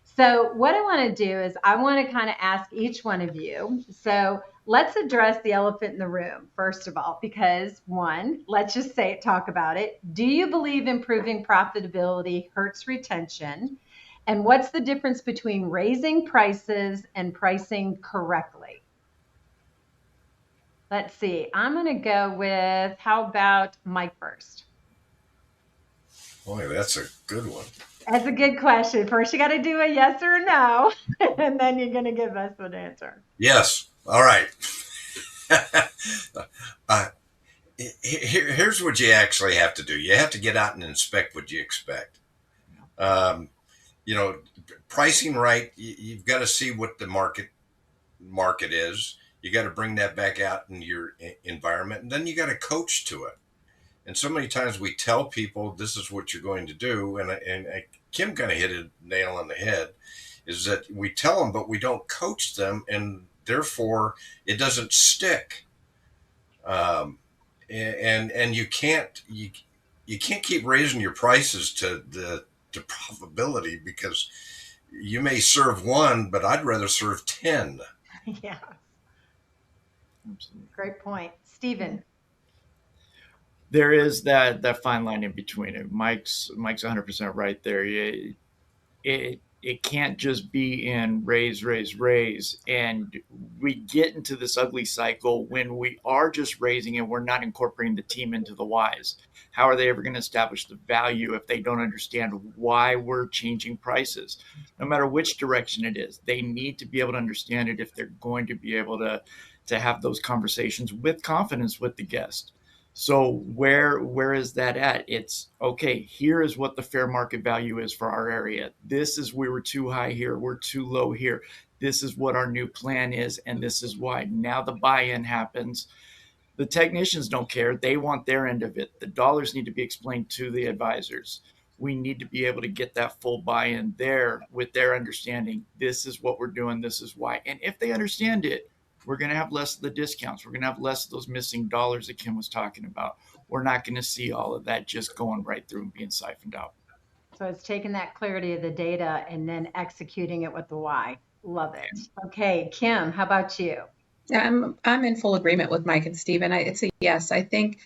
So what I want to do is I want to kind of ask each one of you. So let's address the elephant in the room, first of all, because one, let's just talk about it. Do you believe improving profitability hurts retention? And what's the difference between raising prices and pricing correctly? Let's see. I'm going to go with, how about Mike first? Boy, that's a good one. That's a good question. First, you got to do a yes or a no, and then you're going to give us an answer. Yes. All right. Here's what you actually have to do. You have to get out and inspect what you expect. You know, pricing right, you've got to see what the market is. You got to bring that back out in your environment, and then you got to coach to it. And so many times we tell people this is what you're going to do, and Kim kind of hit a nail on the head, is that we tell them, but we don't coach them, and therefore it doesn't stick. And you can't keep raising your prices to profitability, because you may serve one, but I'd rather serve 10. Yeah. Great point. Steven. There is that fine line in between it. Mike's 100% right there. It can't just be in raise, and we get into this ugly cycle when we are just raising and we're not incorporating the team into the whys. How are they ever going to establish the value if they don't understand why we're changing prices? No matter which direction it is, they need to be able to understand it if they're going to be able to have those conversations with confidence with the guest. So where is that at? It's okay, here is what the fair market value is for our area. This is, we were too high here, we're too low here. This is what our new plan is, and this is why. Now the buy-in happens. The technicians don't care. They want their end of it. The dollars need to be explained to the advisors. We need to be able to get that full buy-in there with their understanding. This is what we're doing. This is why. And if they understand it, we're going to have less of the discounts. We're going to have less of those missing dollars that Kim was talking about. We're not going to see all of that just going right through and being siphoned out. So it's taking that clarity of the data and then executing it with the why. Love it. Okay, Kim, how about you? Yeah, I'm in full agreement with Mike and Stephen. It's a yes. I think,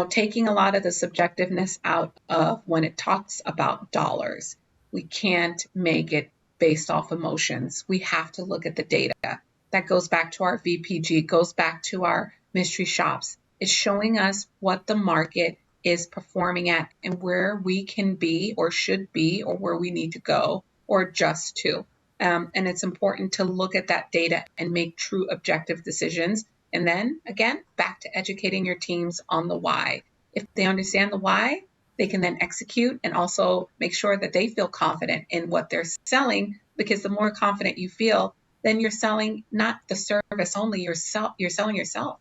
taking a lot of the subjectiveness out of when it talks about dollars, we can't make it based off emotions. We have to look at the data. That goes back to our VPG, goes back to our mystery shops. It's showing us what the market is performing at and where we can be or should be or where we need to go or adjust to. And it's important to look at that data and make true objective decisions. And then again, back to educating your teams on the why. If they understand the why, they can then execute and also make sure that they feel confident in what they're selling, because the more confident you feel, then you're selling not the service only, you're selling yourself.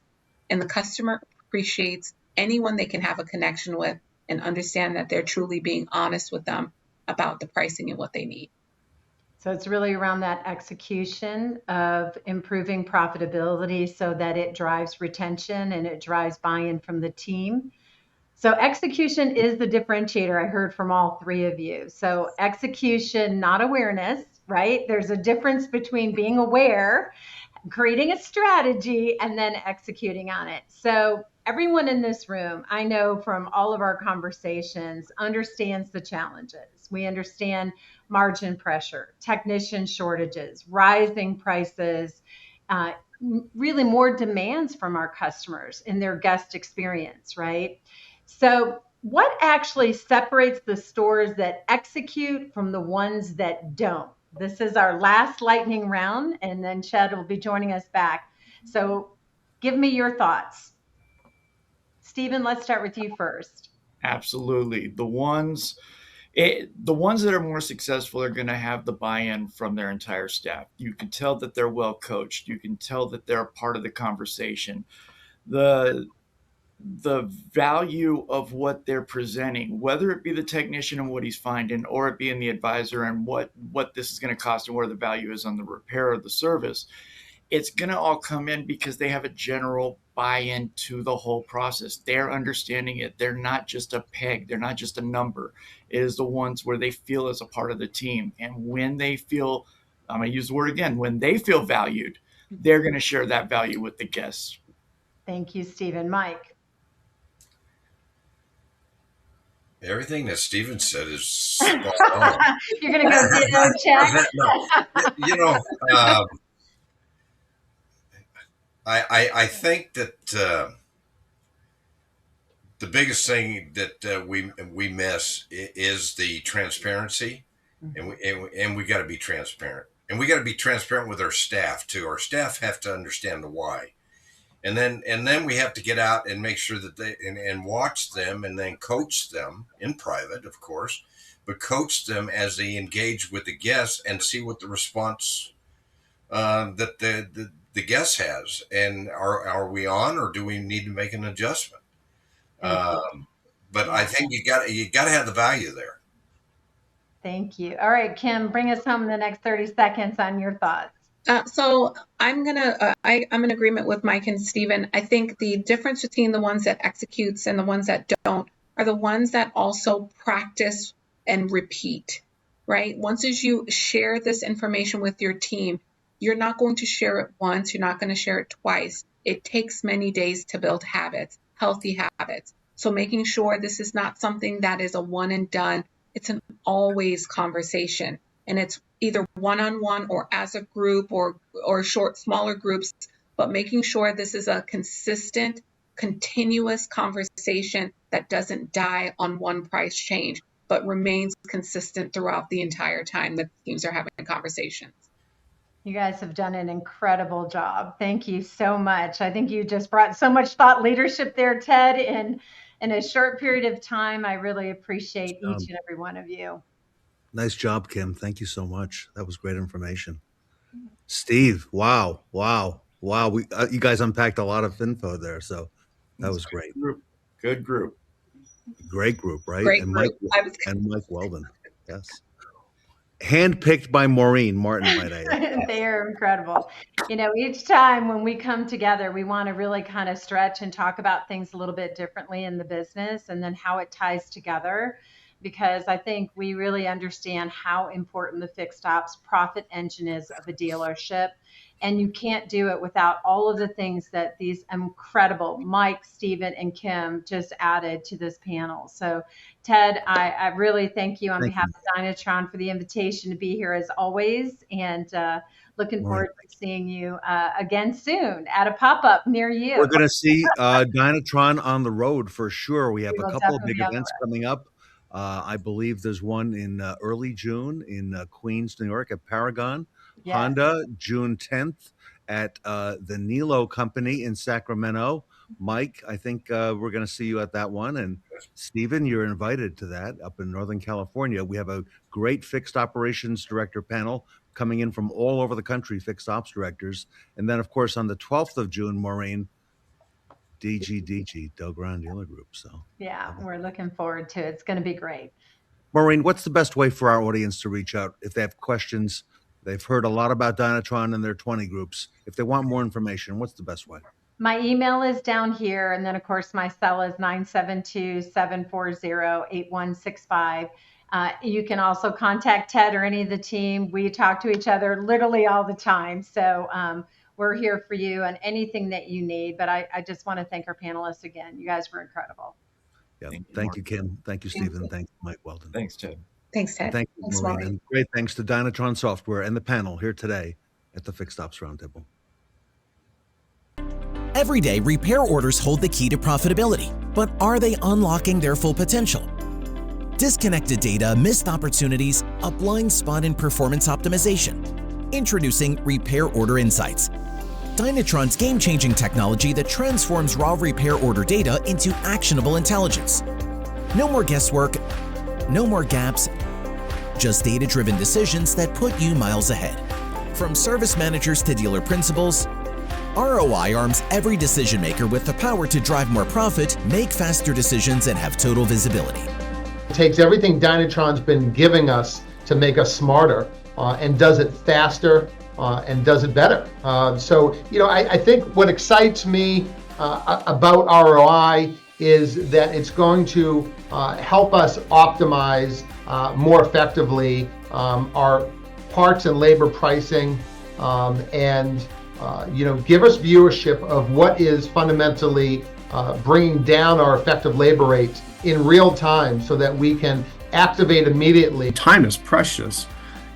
And the customer appreciates anyone they can have a connection with and understand that they're truly being honest with them about the pricing and what they need. So it's really around that execution of improving profitability so that it drives retention and it drives buy-in from the team. So execution is the differentiator I heard from all three of you. So execution, not awareness, right? There's a difference between being aware, creating a strategy, and then executing on it. So everyone in this room, I know from all of our conversations, understands the challenges. We understand margin pressure, technician shortages, rising prices, really more demands from our customers in their guest experience, right? So what actually separates the stores that execute from the ones that don't? This is our last lightning round, and then Chad will be joining us back. So give me your thoughts. Stephen, let's start with you first. Absolutely. The ones that are more successful are going to have the buy-in from their entire staff. You can tell that they're well coached. You can tell that they're part of the conversation. The value of what they're presenting, whether it be the technician and what he's finding, or it being the advisor and what this is going to cost and where the value is on the repair of the service, it's going to all come in because they have a general buy-in to the whole process. They're understanding it. They're not just a peg. They're not just a number. It is the ones where they feel as a part of the team. And when they feel, I'm going to use the word again, when they feel valued, they're going to share that value with the guests. Thank you, Stephen. Mike? Everything that Stephen said is spot on. You're going to go ditto check? No. I think that the biggest thing that we miss is the transparency, and we got to be transparent, and we got to be transparent with our staff too. Our staff have to understand the why, and then we have to get out and make sure that they and watch them, and then coach them in private, of course, but coach them as they engage with the guests and see what the response that the guest has, and are we on, or do we need to make an adjustment? But I think you got to have the value there. Thank you. All right, Kim, bring us home in the next 30 seconds on your thoughts. So I'm in agreement with Mike and Stephen. I think the difference between the ones that executes and the ones that don't are the ones that also practice and repeat, right? Once as you share this information with your team, you're not going to share it once. You're not going to share it twice. It takes many days to build habits, healthy habits. So making sure this is not something that is a one and done. It's an always conversation. And it's either one-on-one or as a group or smaller groups, but making sure this is a consistent, continuous conversation that doesn't die on one price change, but remains consistent throughout the entire time that teams are having conversations. You guys have done an incredible job. Thank you so much. I think you just brought so much thought leadership there, Ted, in a short period of time. I really appreciate each and every one of you. Nice job, Kim. Thank you so much. That was great information. Steve, wow. You guys unpacked a lot of info there. So That was great. Good group. Great group, right? Great and group. Mike Weldon. Yes. Handpicked by Maureen Martin, might I add. They are incredible. Each time when we come together, we want to really kind of stretch and talk about things a little bit differently in the business and then how it ties together. Because I think we really understand how important the fixed ops profit engine is of a dealership. And you can't do it without all of the things that these incredible Mike, Stephen, and Kim just added to this panel. So, Ted, I really thank you on behalf of Dynatron for the invitation to be here as always. And looking forward to seeing you again soon at a pop-up near you. We're going to see Dynatron on the road for sure. We have a couple of big definitely events coming up. I believe there's one in early June in Queens, New York at Paragon. Yes. Honda, June 10th at the Nilo Company in Sacramento. Mike, I think we're going to see you at that one. And Stephen, you're invited to that up in Northern California. We have a great fixed operations director panel coming in from all over the country, fixed ops directors. And then, of course, on the 12th of June, Maureen, DG, Del Gran Dealer Group. So yeah, we're looking forward to it. It's going to be great. Maureen, what's the best way for our audience to reach out if they have questions? They've heard a lot about Dynatron and their 20 groups. If they want more information, what's the best way? My email is down here. And then, of course, my cell is 972-740-8165. You can also contact Ted or any of the team. We talk to each other literally all the time. So we're here for you and anything that you need. But I just want to thank our panelists again. You guys were incredible. Yeah, thank you, Kim. Thank you, Stephen. Thank you, Mike Weldon. Thanks, Ted. Thanks, Ted. Thank you, Maureen. And great thanks to Dynatron Software and the panel here today at the Fixed Ops Roundtable. Every day, repair orders hold the key to profitability, but are they unlocking their full potential? Disconnected data, missed opportunities, a blind spot in performance optimization. Introducing Repair Order Insights, Dynatron's game-changing technology that transforms raw repair order data into actionable intelligence. No more guesswork, no more gaps, just data-driven decisions that put you miles ahead. From service managers to dealer principals, ROI arms every decision maker with the power to drive more profit, make faster decisions, and have total visibility. It takes everything Dynatron's been giving us to make us smarter and does it faster and does it better. So, I think what excites me about ROI is that it's going to help us optimize more effectively our parts and labor pricing and give us viewership of what is fundamentally bringing down our effective labor rates in real time so that we can activate immediately. Time is precious.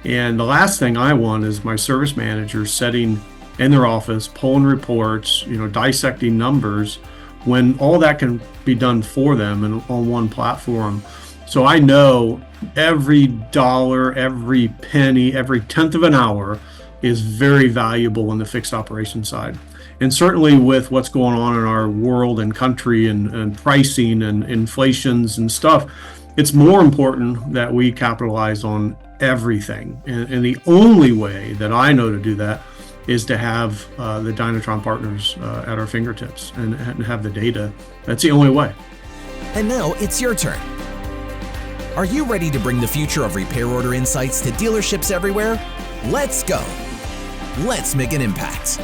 And the last thing I want is my service manager sitting in their office, pulling reports, dissecting numbers, when all that can be done for them and on one platform. So I know every dollar, every penny, every tenth of an hour is very valuable on the fixed operations side. And certainly with what's going on in our world and country and pricing and inflations and stuff, it's more important that we capitalize on everything. And the only way that I know to do that is to have the Dynatron partners at our fingertips and have the data. That's the only way. And now it's your turn. Are you ready to bring the future of repair order insights to dealerships everywhere? Let's go. Let's make an impact.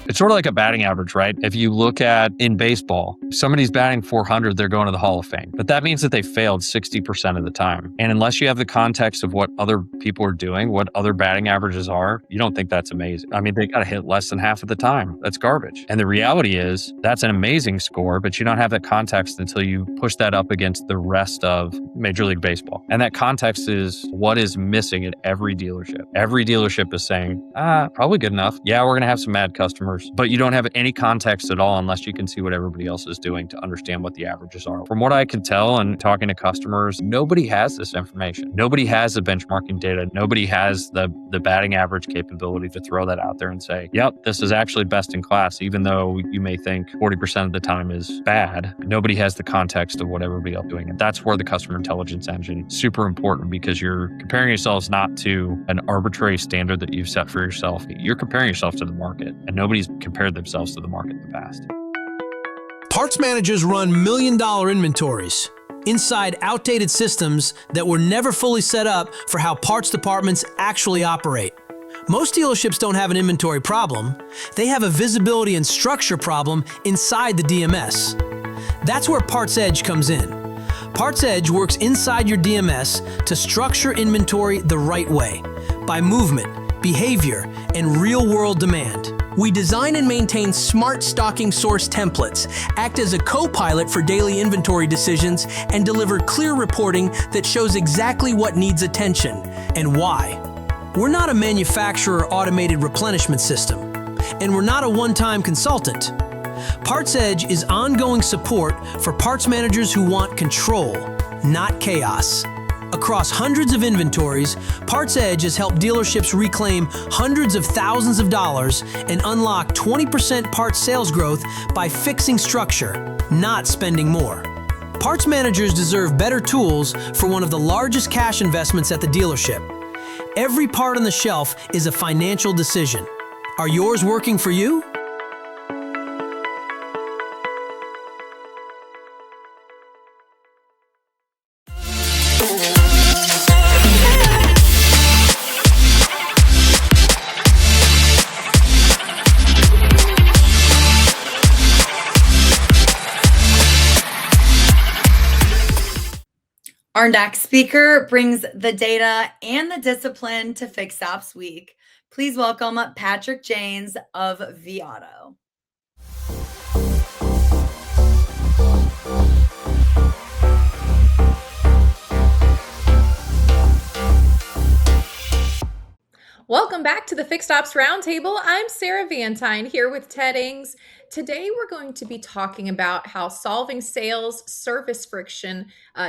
It's sort of like a batting average, right? If you look at in baseball, somebody's batting 400, they're going to the Hall of Fame. But that means that they failed 60% of the time. And unless you have the context of what other people are doing, what other batting averages are, you don't think that's amazing. I mean, they got to hit less than half of the time. That's garbage. And the reality is that's an amazing score, but you don't have that context until you push that up against the rest of Major League Baseball. And that context is what is missing at every dealership. Every dealership is saying, probably good enough. Yeah, we're going to have some mad customers. But you don't have any context at all unless you can see what everybody else is doing to understand what the averages are. From what I can tell and talking to customers, nobody has this information. Nobody has the benchmarking data. Nobody has the batting average capability to throw that out there and say, yep, this is actually best in class, even though you may think 40% of the time is bad. Nobody has the context of what everybody else is doing. And that's where the customer intelligence engine is super important, because you're comparing yourselves not to an arbitrary standard that you've set for yourself. You're comparing yourself to the market, and nobody's compared themselves to the market in the past. Parts managers run million-dollar inventories inside outdated systems that were never fully set up for how parts departments actually operate. Most dealerships don't have an inventory problem. They have a visibility and structure problem inside the DMS. That's where Parts Edge comes in. Parts Edge works inside your DMS to structure inventory the right way, by movement, behavior, and real-world demand. We design and maintain smart stocking source templates, act as a co-pilot for daily inventory decisions, and deliver clear reporting that shows exactly what needs attention and why. We're not a manufacturer automated replenishment system, and we're not a one-time consultant. Parts Edge is ongoing support for parts managers who want control, not chaos. Across hundreds of inventories, Parts Edge has helped dealerships reclaim hundreds of thousands of dollars and unlock 20% parts sales growth by fixing structure, not spending more. Parts managers deserve better tools for one of the largest cash investments at the dealership. Every part on the shelf is a financial decision. Are yours working for you? Our next speaker brings the data and the discipline to Fixed Ops Week. Please welcome Patrick Janes of vAuto. Welcome back to the Fixed Ops Roundtable. I'm Sarah Vantine here with Ted Ings. Today we're going to be talking about how solving sales service friction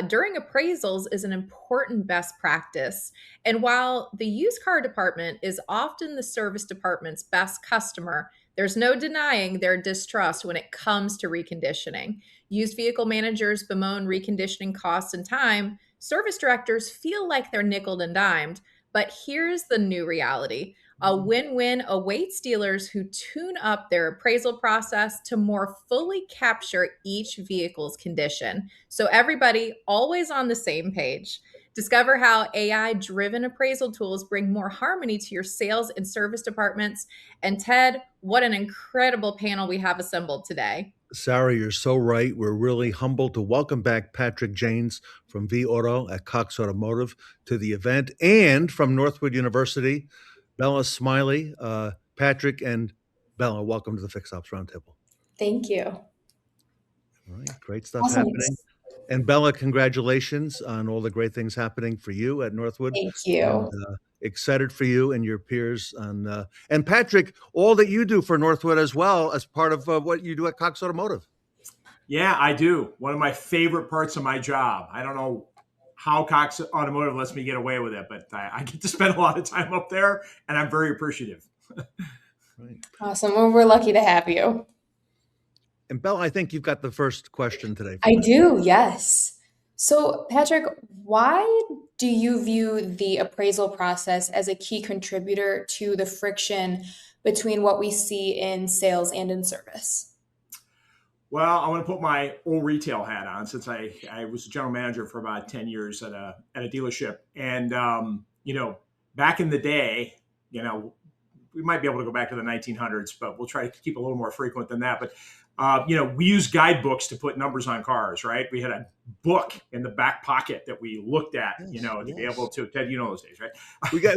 during appraisals is an important best practice. And while the used car department is often the service department's best customer, there's no denying their distrust when it comes to reconditioning. Used vehicle managers bemoan reconditioning costs and time. Service directors feel like they're nickeled and dimed. But here's the new reality. A win-win awaits dealers who tune up their appraisal process to more fully capture each vehicle's condition. So everybody always on the same page. Discover how AI-driven appraisal tools bring more harmony to your sales and service departments. And Ted, what an incredible panel we have assembled today. Sarah, you're so right. We're really humbled to welcome back Patrick Janes from vAuto at Cox Automotive to the event, and from Northwood University, Bella Smylie. Patrick and Bella, welcome to the Fixed Ops Roundtable. Thank you. All right, great stuff Awesome. happening. And Bella, congratulations on all the great things happening for you at Northwood. Thank you. And, excited for you and your peers. And Patrick, all that you do for Northwood as well as part of what you do at Cox Automotive. Yeah, I do. One of my favorite parts of my job. I don't know how Cox Automotive lets me get away with it, but I get to spend a lot of time up there, and I'm very appreciative. Right. Awesome. Well, we're lucky to have you. And Bella, I think you've got the first question today. I do, yes. So, Patrick, why do you view the appraisal process as a key contributor to the friction between what we see in sales and in service? Well, I want to put my old retail hat on, since I was a general manager for about 10 years at a dealership. And, back in the day, we might be able to go back to the 1900s, but we'll try to keep a little more frequent than that. But, we use guidebooks to put numbers on cars, right? We had a book in the back pocket that we looked at, to be able to, Ted, those days, right?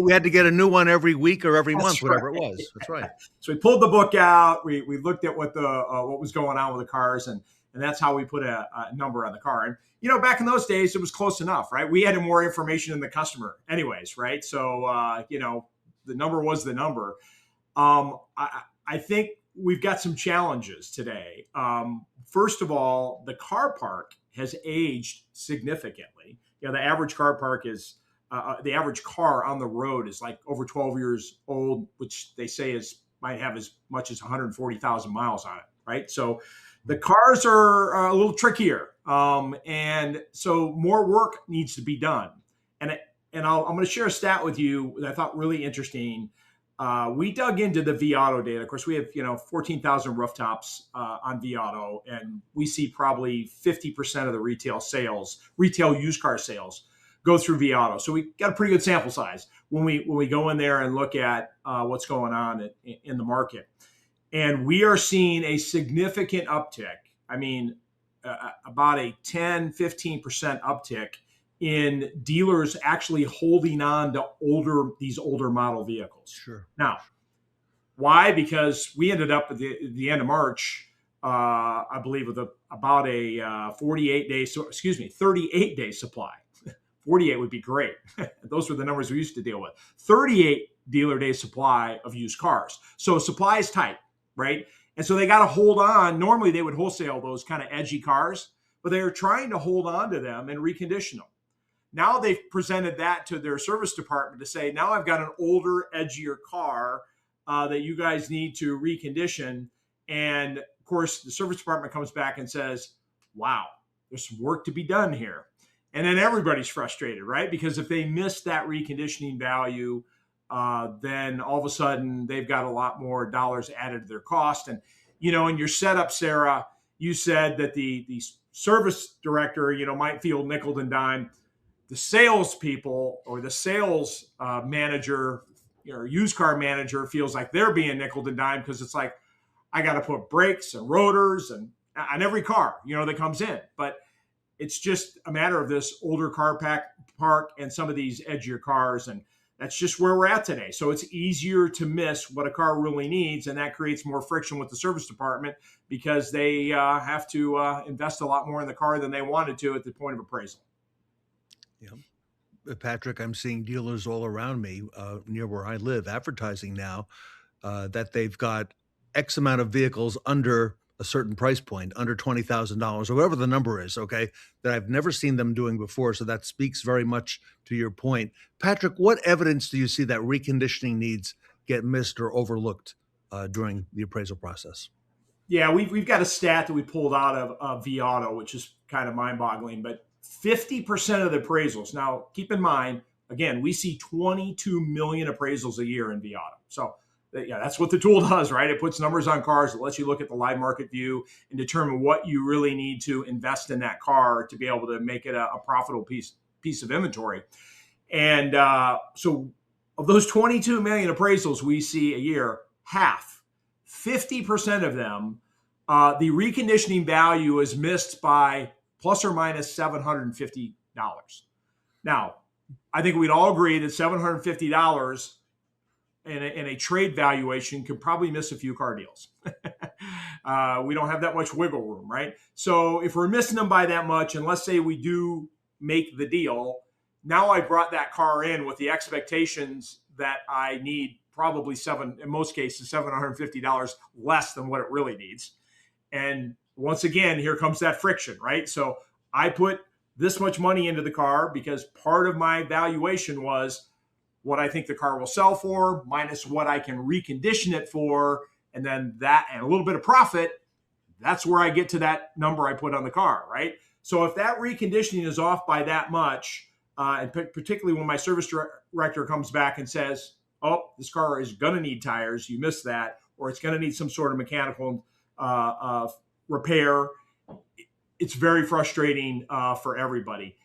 We had to get a new one every week or every That's month, whatever right. it was. That's right. So we pulled the book out. We looked at what was going on with the cars, and that's how we put a number on the car. And back in those days, it was close enough, right? We had more information than the customer, anyways, right? So the number was the number. I think we've got some challenges today. First of all, the car park has aged significantly. The average car park is the average car on the road is like over 12 years old, which they say might have as much as 140,000 miles on it, right? So the cars are a little trickier, and so more work needs to be done. And I'm going to share a stat with you that I thought really interesting. we dug into the vAuto data. Of course, we have 14,000 rooftops on vAuto, and we see probably 50% of the retail used car sales, go through vAuto. So we got a pretty good sample size when we go in there and look at what's going on in the market. And we are seeing a significant uptick. I mean, about a 10, 15% uptick in dealers actually holding on to these older model vehicles. Sure. Now, why? Because we ended up at the end of March, I believe, with about a 38-day supply. 48 would be great. Those were the numbers we used to deal with. 38 dealer day supply of used cars. So supply is tight, right? And so they got to hold on. Normally they would wholesale those kind of edgy cars, but they are trying to hold on to them and recondition them. Now they've presented that to their service department to say, now I've got an older, edgier car that you guys need to recondition. And of course, the service department comes back and says, wow, there's some work to be done here. And then everybody's frustrated, right? Because if they miss that reconditioning value, then all of a sudden they've got a lot more dollars added to their cost. And, in your setup, Sarah, you said that the service director, might feel nickel and dime. The salespeople or the sales manager or used car manager feels like they're being nickel and dime because it's like, I got to put brakes and rotors and on every car, that comes in. But it's just a matter of this older car park and some of these edgier cars. And that's just where we're at today. So it's easier to miss what a car really needs. And that creates more friction with the service department because they have to invest a lot more in the car than they wanted to at the point of appraisal. Yeah. Patrick, I'm seeing dealers all around me near where I live advertising now that they've got X amount of vehicles under a certain price point, under $20,000 or whatever the number is, okay, that I've never seen them doing before. So that speaks very much to your point. Patrick, what evidence do you see that reconditioning needs get missed or overlooked during the appraisal process? Yeah, we've got a stat that we pulled out of vAuto, which is kind of mind-boggling, but 50% of the appraisals. Now, keep in mind, again, we see 22 million appraisals a year in vAuto. So yeah, that's what the tool does, right? It puts numbers on cars. It lets you look at the live market view and determine what you really need to invest in that car to be able to make it a profitable piece of inventory. And so of those 22 million appraisals we see a year, 50% of them, the reconditioning value is missed by plus or minus $750. Now, I think we'd all agree that $750 in a trade valuation could probably miss a few car deals. We don't have that much wiggle room, right? So if we're missing them by that much, and let's say we do make the deal, now I brought that car in with the expectations that I need probably in most cases, $750 less than what it really needs. And once again, here comes that friction, right? So I put this much money into the car because part of my valuation was what I think the car will sell for minus what I can recondition it for. And then that and a little bit of profit, that's where I get to that number I put on the car, right? So if that reconditioning is off by that much, and particularly when my service director comes back and says, oh, this car is going to need tires, you missed that, or it's going to need some sort of mechanical repair, it's very frustrating for everybody.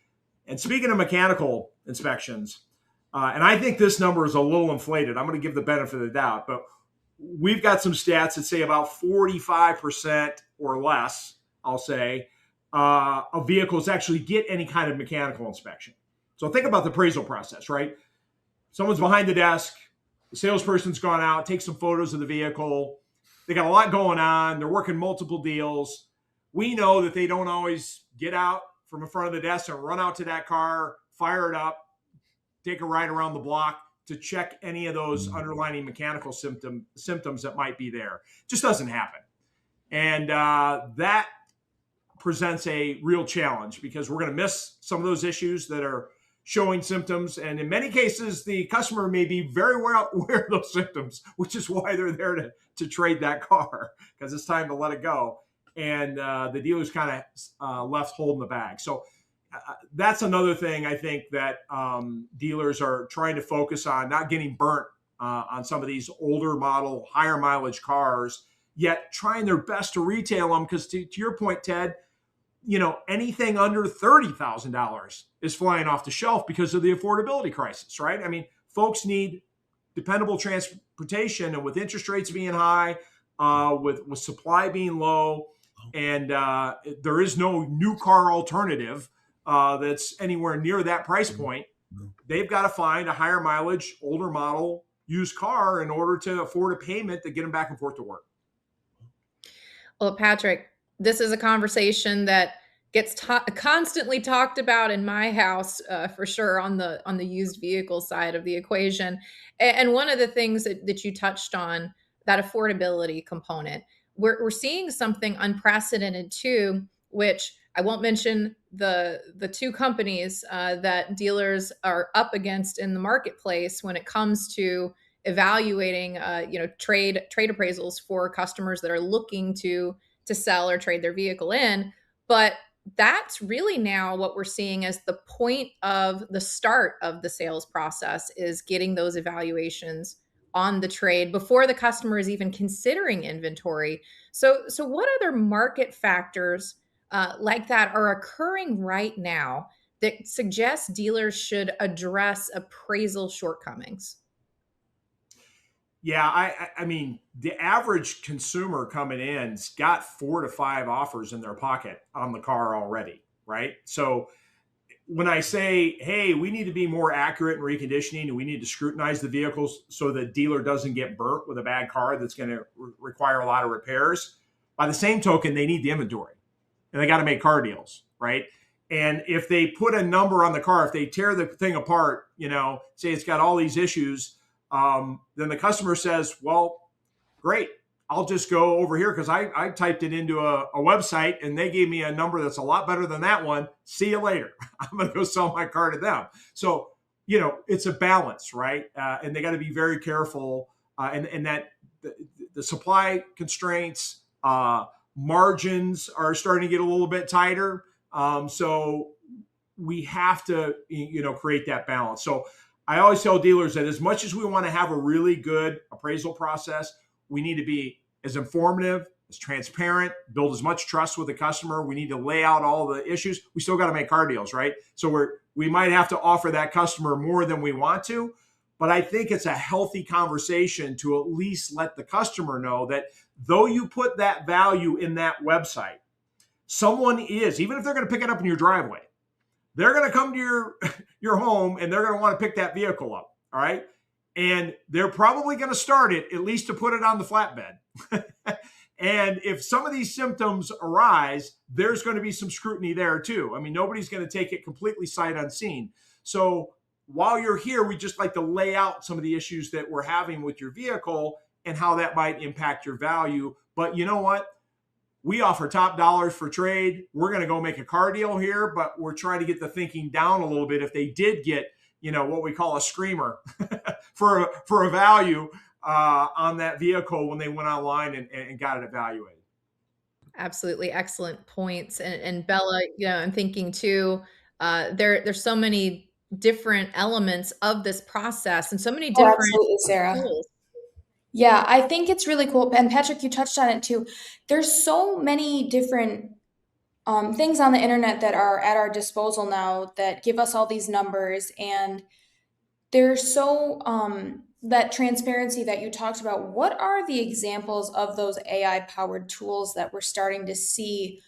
And speaking of mechanical inspections, and I think this number is a little inflated. I'm going to give the benefit of the doubt, but we've got some stats that say about 45% or less, I'll say, of vehicles actually get any kind of mechanical inspection. So think about the appraisal process, right? Someone's behind the desk, the salesperson's gone out, takes some photos of the vehicle. They got a lot going on. They're working multiple deals. We know that they don't always get out from in front of the desk and run out to that car, fire it up, take a ride around the block to check any of those underlying mechanical symptoms that might be there. It just doesn't happen. And that presents a real challenge because we're going to miss some of those issues that are showing symptoms. And in many cases, the customer may be very well aware of those symptoms, which is why they're there to trade that car because it's time to let it go. And the dealer's kind of left holding the bag. So that's another thing I think that dealers are trying to focus on, not getting burnt on some of these older model, higher mileage cars, yet trying their best to retail them. Because to your point, Ted, anything under $30,000 is flying off the shelf because of the affordability crisis, right? I mean, folks need dependable transportation, and with interest rates being high, with supply being low, and there is no new car alternative that's anywhere near that price point. They've got to find a higher mileage, older model used car in order to afford a payment to get them back and forth to work. Well, Patrick, this is a conversation that gets constantly talked about in my house, for sure, on the used vehicle side of the equation. And one of the things that you touched on, that affordability component, we're seeing something unprecedented too, which I won't mention the two companies that dealers are up against in the marketplace when it comes to evaluating, trade appraisals for customers that are looking to sell or trade their vehicle in. But that's really now what we're seeing as the point of the start of the sales process, is getting those evaluations on the trade before the customer is even considering inventory. So what other market factors like that are occurring right now that suggest dealers should address appraisal shortcomings? Yeah, I mean, the average consumer coming in's got 4 to 5 offers in their pocket on the car already, right? So when I say, hey, we need to be more accurate in reconditioning, and we need to scrutinize the vehicles so the dealer doesn't get burnt with a bad car that's going to require a lot of repairs, by the same token, they need the inventory, and they got to make car deals, right? And if they put a number on the car, if they tear the thing apart, say it's got all these issues, then the customer says, well, great, I'll just go over here because I typed it into a website and they gave me a number that's a lot better than that one. See you later. I'm going to go sell my car to them. So, it's a balance, right? And they got to be very careful, and that the supply constraints, margins are starting to get a little bit tighter. So we have to, create that balance. So I always tell dealers that as much as we want to have a really good appraisal process, we need to be as informative, as transparent, build as much trust with the customer. We need to lay out all the issues. We still got to make car deals, right? So we might have to offer that customer more than we want to, but I think it's a healthy conversation to at least let the customer know that though you put that value in that website, someone is, even if they're going to pick it up in your driveway, they're going to come to your home and they're going to want to pick that vehicle up. All right. And they're probably going to start it at least to put it on the flatbed. And if some of these symptoms arise, there's going to be some scrutiny there too. I mean, nobody's going to take it completely sight unseen. So while you're here, we just like to lay out some of the issues that we're having with your vehicle and how that might impact your value. But you know what? We offer top dollars for trade. We're going to go make a car deal here, but we're trying to get the thinking down a little bit. If they did get, what we call a screamer for a value on that vehicle when they went online and got it evaluated. Absolutely. Excellent points. And Bella, I'm thinking too, there's so many different elements of this process and so many different absolutely, Sarah. tools. Yeah, I think it's really cool. And Patrick, you touched on it too. There's so many different things on the internet that are at our disposal now that give us all these numbers. And there's so that transparency that you talked about. What are the examples of those AI-powered tools that we're starting to see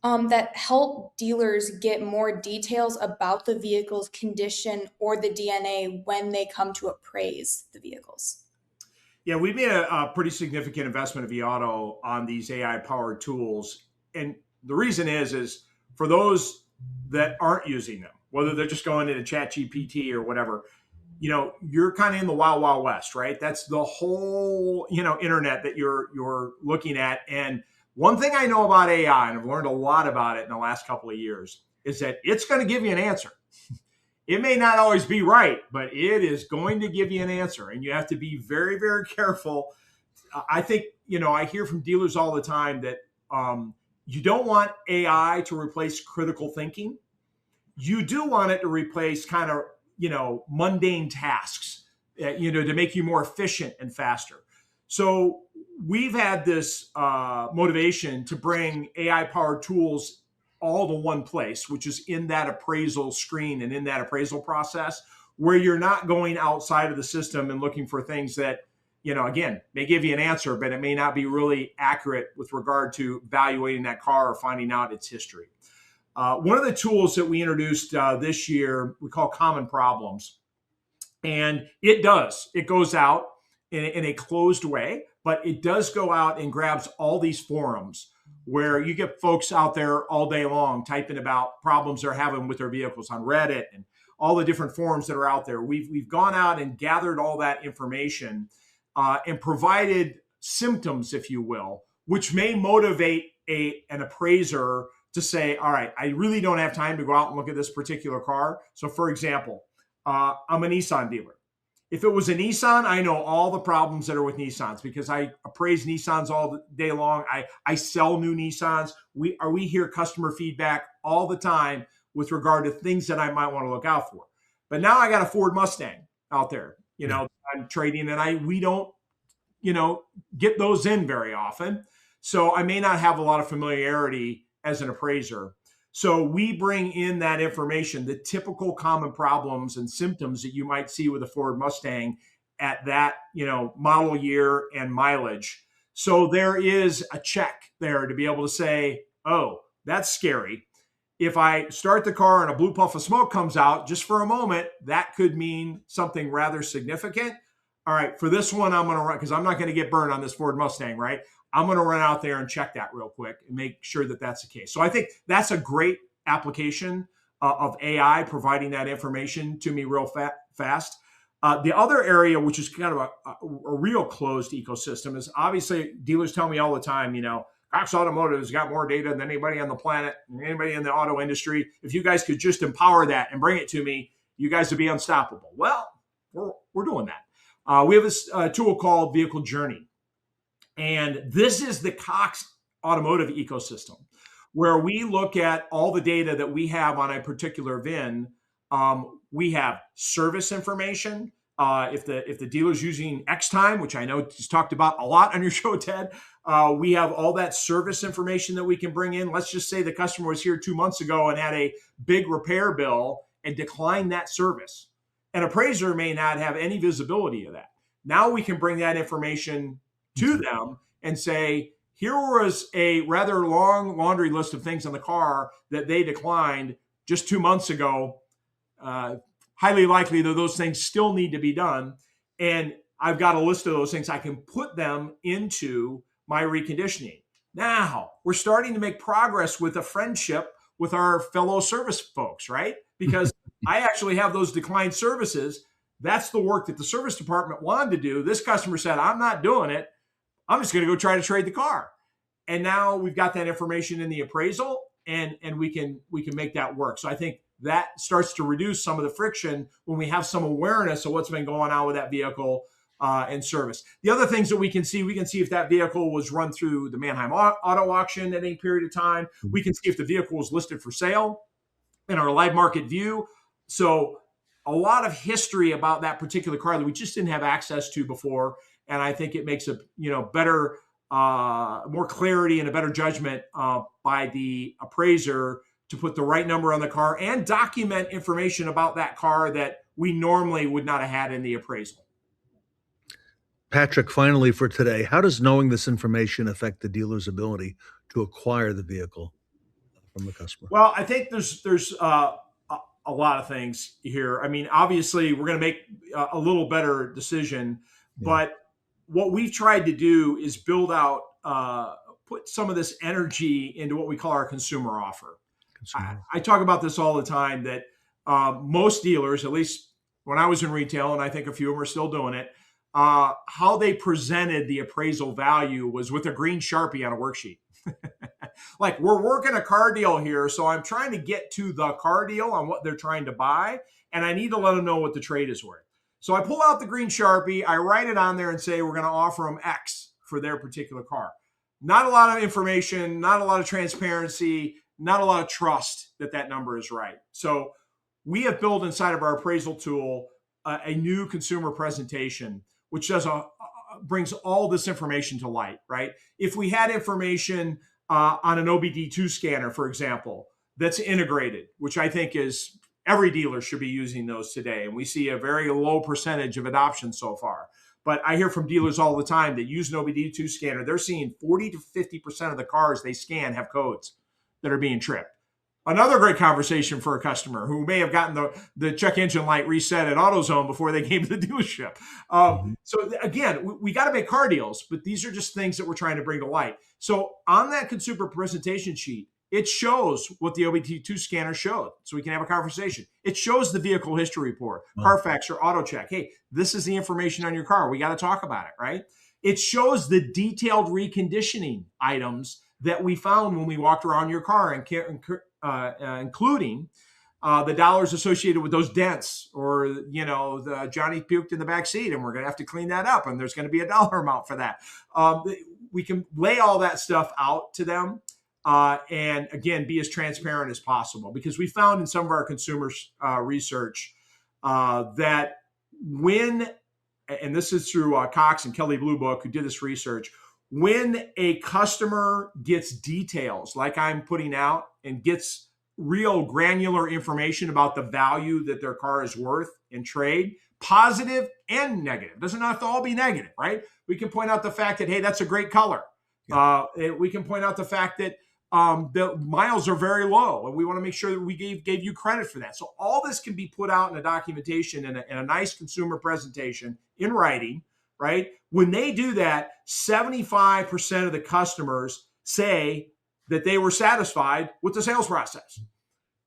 that help dealers get more details about the vehicle's condition or the DNA when they come to appraise the vehicles? Yeah, we made a pretty significant investment of vAuto on these AI-powered tools. And the reason is for those that aren't using them, whether they're just going into ChatGPT or whatever, you're kind of in the wild, wild west, right? That's the whole, internet that you're looking at. And one thing I know about AI, and I've learned a lot about it in the last couple of years, is that it's going to give you an answer. It may not always be right, but it is going to give you an answer. And you have to be very, very careful. I think, I hear from dealers all the time that you don't want AI to replace critical thinking. You do want it to replace kind of, mundane tasks to make you more efficient and faster. So we've had this motivation to bring AI-powered tools all to one place, which is in that appraisal screen and in that appraisal process, where you're not going outside of the system and looking for things that, again, may give you an answer, but it may not be really accurate with regard to evaluating that car or finding out its history. One of the tools that we introduced this year, we call Common Problems. And it goes out in a closed way, but it does go out and grabs all these forums where you get folks out there all day long typing about problems they're having with their vehicles on Reddit and all the different forums that are out there. We've gone out and gathered all that information and provided symptoms, if you will, which may motivate an appraiser to say, all right, I really don't have time to go out and look at this particular car. So for example, I'm a Nissan dealer. If it was a Nissan, I know all the problems that are with Nissans because I appraise Nissans all day long. I sell new Nissans. We hear customer feedback all the time with regard to things that I might want to look out for. But now I got a Ford Mustang out there, I'm trading, and we don't, get those in very often. So I may not have a lot of familiarity as an appraiser. So we bring in that information, the typical common problems and symptoms that you might see with a Ford Mustang at that, model year and mileage. So there is a check there to be able to say, oh, that's scary. If I start the car and a blue puff of smoke comes out just for a moment, that could mean something rather significant. All right, for this one, I'm going to run, because I'm not going to get burned on this Ford Mustang, right? I'm going to run out there and check that real quick and make sure that that's the case. So I think that's a great application of AI providing that information to me real fast. The other area, which is kind of a real closed ecosystem, is obviously dealers tell me all the time, Cox Automotive has got more data than anybody on the planet, anybody in the auto industry. If you guys could just empower that and bring it to me, you guys would be unstoppable. Well, we're doing that. We have a tool called Vehicle Journey. And this is the Cox Automotive ecosystem, where we look at all the data that we have on a particular VIN. We have service information. If the dealer's using X time, which I know you talked about a lot on your show, Ted, we have all that service information that we can bring in. Let's just say the customer was here 2 months ago and had a big repair bill and declined that service. An appraiser may not have any visibility of that. Now we can bring that information to them and say, here was a rather long laundry list of things on the car that they declined just 2 months ago. Highly likely that those things still need to be done. And I've got a list of those things. I can put them into my reconditioning. Now we're starting to make progress with a friendship with our fellow service folks, right? Because I actually have those declined services. That's the work that the service department wanted to do. This customer said, I'm not doing it. I'm just going to go try to trade the car. And now we've got that information in the appraisal and we can make that work. So I think that starts to reduce some of the friction when we have some awareness of what's been going on with that vehicle and service. The other things that we can see if that vehicle was run through the Mannheim auto auction at any period of time. We can see if the vehicle was listed for sale in our live market view. So a lot of history about that particular car that we just didn't have access to before. And I think it makes a better, more clarity and a better judgment by the appraiser to put the right number on the car and document information about that car that we normally would not have had in the appraisal. Patrick, finally for today, how does knowing this information affect the dealer's ability to acquire the vehicle from the customer? Well, I think there's a lot of things here. I mean, obviously, we're going to make a little better decision, but what we've tried to do is build out, put some of this energy into what we call our consumer offer. I talk about this all the time that most dealers, at least when I was in retail, and I think a few of them are still doing it, how they presented the appraisal value was with a green Sharpie on a worksheet. Like, we're working a car deal here, so I'm trying to get to the car deal on what they're trying to buy, and I need to let them know what the trade is worth. So I pull out the green Sharpie, I write it on there and say, we're going to offer them X for their particular car. Not a lot of information, not a lot of transparency, not a lot of trust that number is right. So we have built inside of our appraisal tool a new consumer presentation, which does brings all this information to light, right? If we had information on an OBD2 scanner, for example, that's integrated, which I think is every dealer should be using those today. And we see a very low percentage of adoption so far. But I hear from dealers all the time that use an OBD2 scanner. They're seeing 40 to 50% of the cars they scan have codes that are being tripped. Another great conversation for a customer who may have gotten the check engine light reset at AutoZone before they came to the dealership. So again, we got to make car deals, but these are just things that we're trying to bring to light. So on that consumer presentation sheet, it shows what the OBD2 scanner showed, so we can have a conversation. It shows the vehicle history report, Carfax or AutoCheck. Hey, this is the information on your car. We got to talk about it, right? It shows the detailed reconditioning items that we found when we walked around your car, including the dollars associated with those dents, or the Johnny puked in the back seat, and we're going to have to clean that up, and there's going to be a dollar amount for that. We can lay all that stuff out to them. And again, be as transparent as possible, because we found in some of our consumer research that when, and this is through Cox and Kelly Blue Book, who did this research, when a customer gets details like I'm putting out and gets real granular information about the value that their car is worth in trade, positive and negative, doesn't have to all be negative, right? We can point out the fact that, hey, that's a great color. We can point out the fact that the miles are very low, and we want to make sure that we gave you credit for that. So all this can be put out in a documentation and a nice consumer presentation in writing, right? When they do that, 75% of the customers say that they were satisfied with the sales process.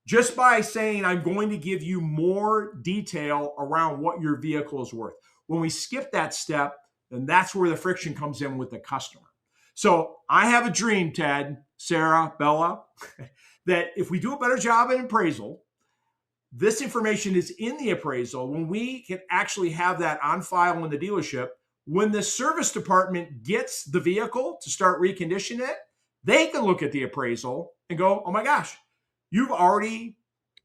Just by saying, I'm going to give you more detail around what your vehicle is worth. When we skip that step, then that's where the friction comes in with the customer. So I have a dream, Ted, Sarah, Bella, that if we do a better job at appraisal, this information is in the appraisal. When we can actually have that on file in the dealership, when the service department gets the vehicle to start reconditioning it, they can look at the appraisal and go, oh my gosh, you've already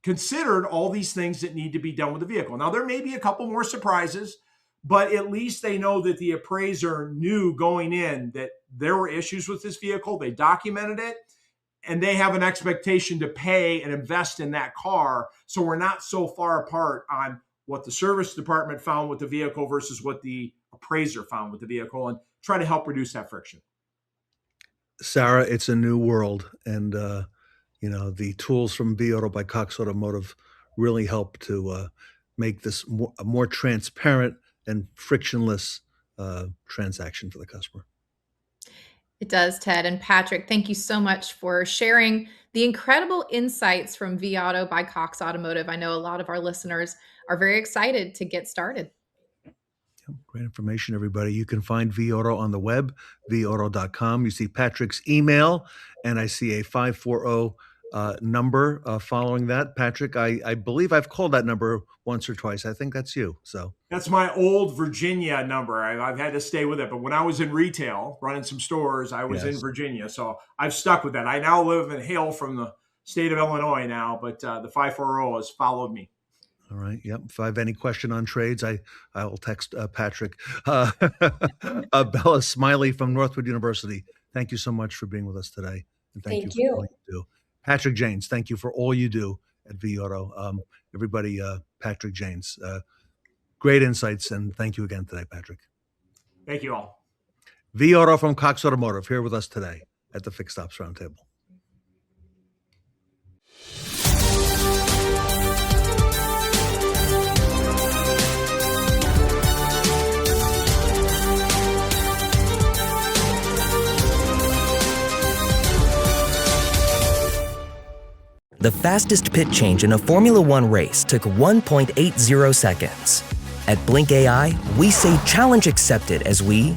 considered all these things that need to be done with the vehicle. Now, there may be a couple more surprises, but at least they know that the appraiser knew going in that there were issues with this vehicle. They documented it, and they have an expectation to pay and invest in that car. So we're not so far apart on what the service department found with the vehicle versus what the appraiser found with the vehicle, and try to help reduce that friction. Sarah, it's a new world, and the tools from vAuto by Cox Automotive really help to make this a more transparent and frictionless transaction for the customer. It does, Ted. And Patrick, thank you so much for sharing the incredible insights from vAuto by Cox Automotive. I know a lot of our listeners are very excited to get started. Great information, everybody. You can find vAuto on the web, vAuto.com. You see Patrick's email, and I see a 540 number following that. Patrick, I believe I've called that number once or twice. I think that's you. So that's my old Virginia number. I've had to stay with it. But when I was in retail, running some stores, I was in Virginia. So I've stuck with that. I now live and hail from the state of Illinois now, but the 540 has followed me. All right. Yep. If I have any question on trades, I will text Patrick. Bella Smylie from Northwood University, thank you so much for being with us today. And thank you for all you do. Patrick Janes, thank you for all you do at vAuto. Everybody, Patrick Janes, great insights, and thank you again today, Patrick. Thank you all. vAuto from Cox Automotive here with us today at the Fixed Ops Roundtable. The fastest pit change in a Formula One race took 1.80 seconds. At Blink AI, we say challenge accepted as we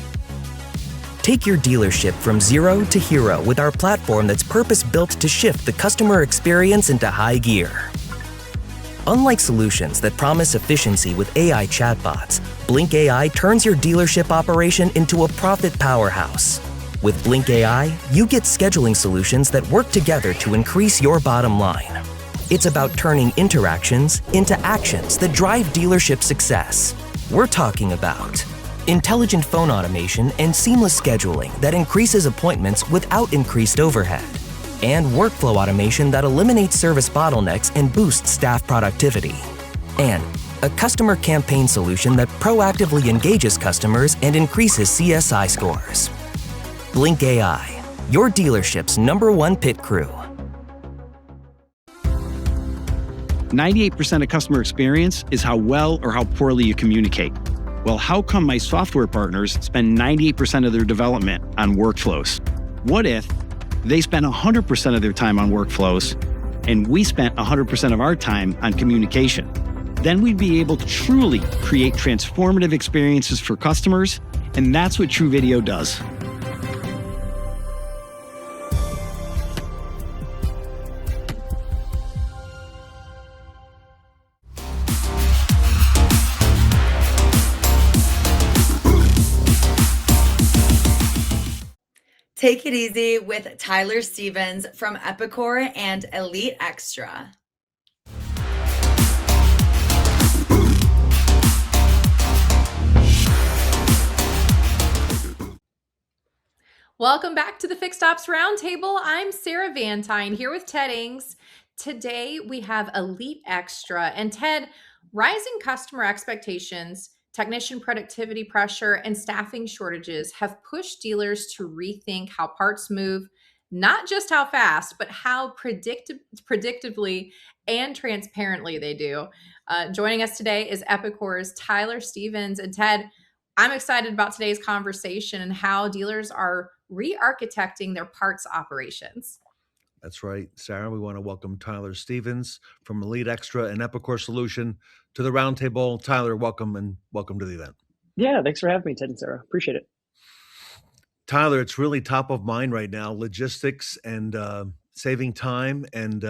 take your dealership from zero to hero with our platform that's purpose-built to shift the customer experience into high gear. Unlike solutions that promise efficiency with AI chatbots, Blink AI turns your dealership operation into a profit powerhouse. With Blink AI, you get scheduling solutions that work together to increase your bottom line. It's about turning interactions into actions that drive dealership success. We're talking about intelligent phone automation and seamless scheduling that increases appointments without increased overhead, and workflow automation that eliminates service bottlenecks and boosts staff productivity, and a customer campaign solution that proactively engages customers and increases CSI scores. Blink AI, your dealership's #1 pit crew. 98% of customer experience is how well or how poorly you communicate. Well, how come my software partners spend 98% of their development on workflows? What if they spent 100% of their time on workflows and we spent 100% of our time on communication? Then we'd be able to truly create transformative experiences for customers, and that's what True Video does. Take it easy with Tyler Stevens from Epicor and Elite Extra. Welcome back to the Fixed Ops Roundtable. I'm Sarah Vantine here with Ted Ings. Today we have Elite Extra. And Ted, rising customer expectations, technician productivity pressure, and staffing shortages have pushed dealers to rethink how parts move, not just how fast, but how predictably and transparently they do. Joining us today is Epicor's Tyler Stevens. And Ted, I'm excited about today's conversation and how dealers are re-architecting their parts operations. That's right, Sarah. We want to welcome Tyler Stevens from Elite Extra and Epicor Solution to the Roundtable. Tyler, welcome to the event. Yeah, thanks for having me, Ted and Sarah. Appreciate it. Tyler, it's really top of mind right now, logistics and saving time. And,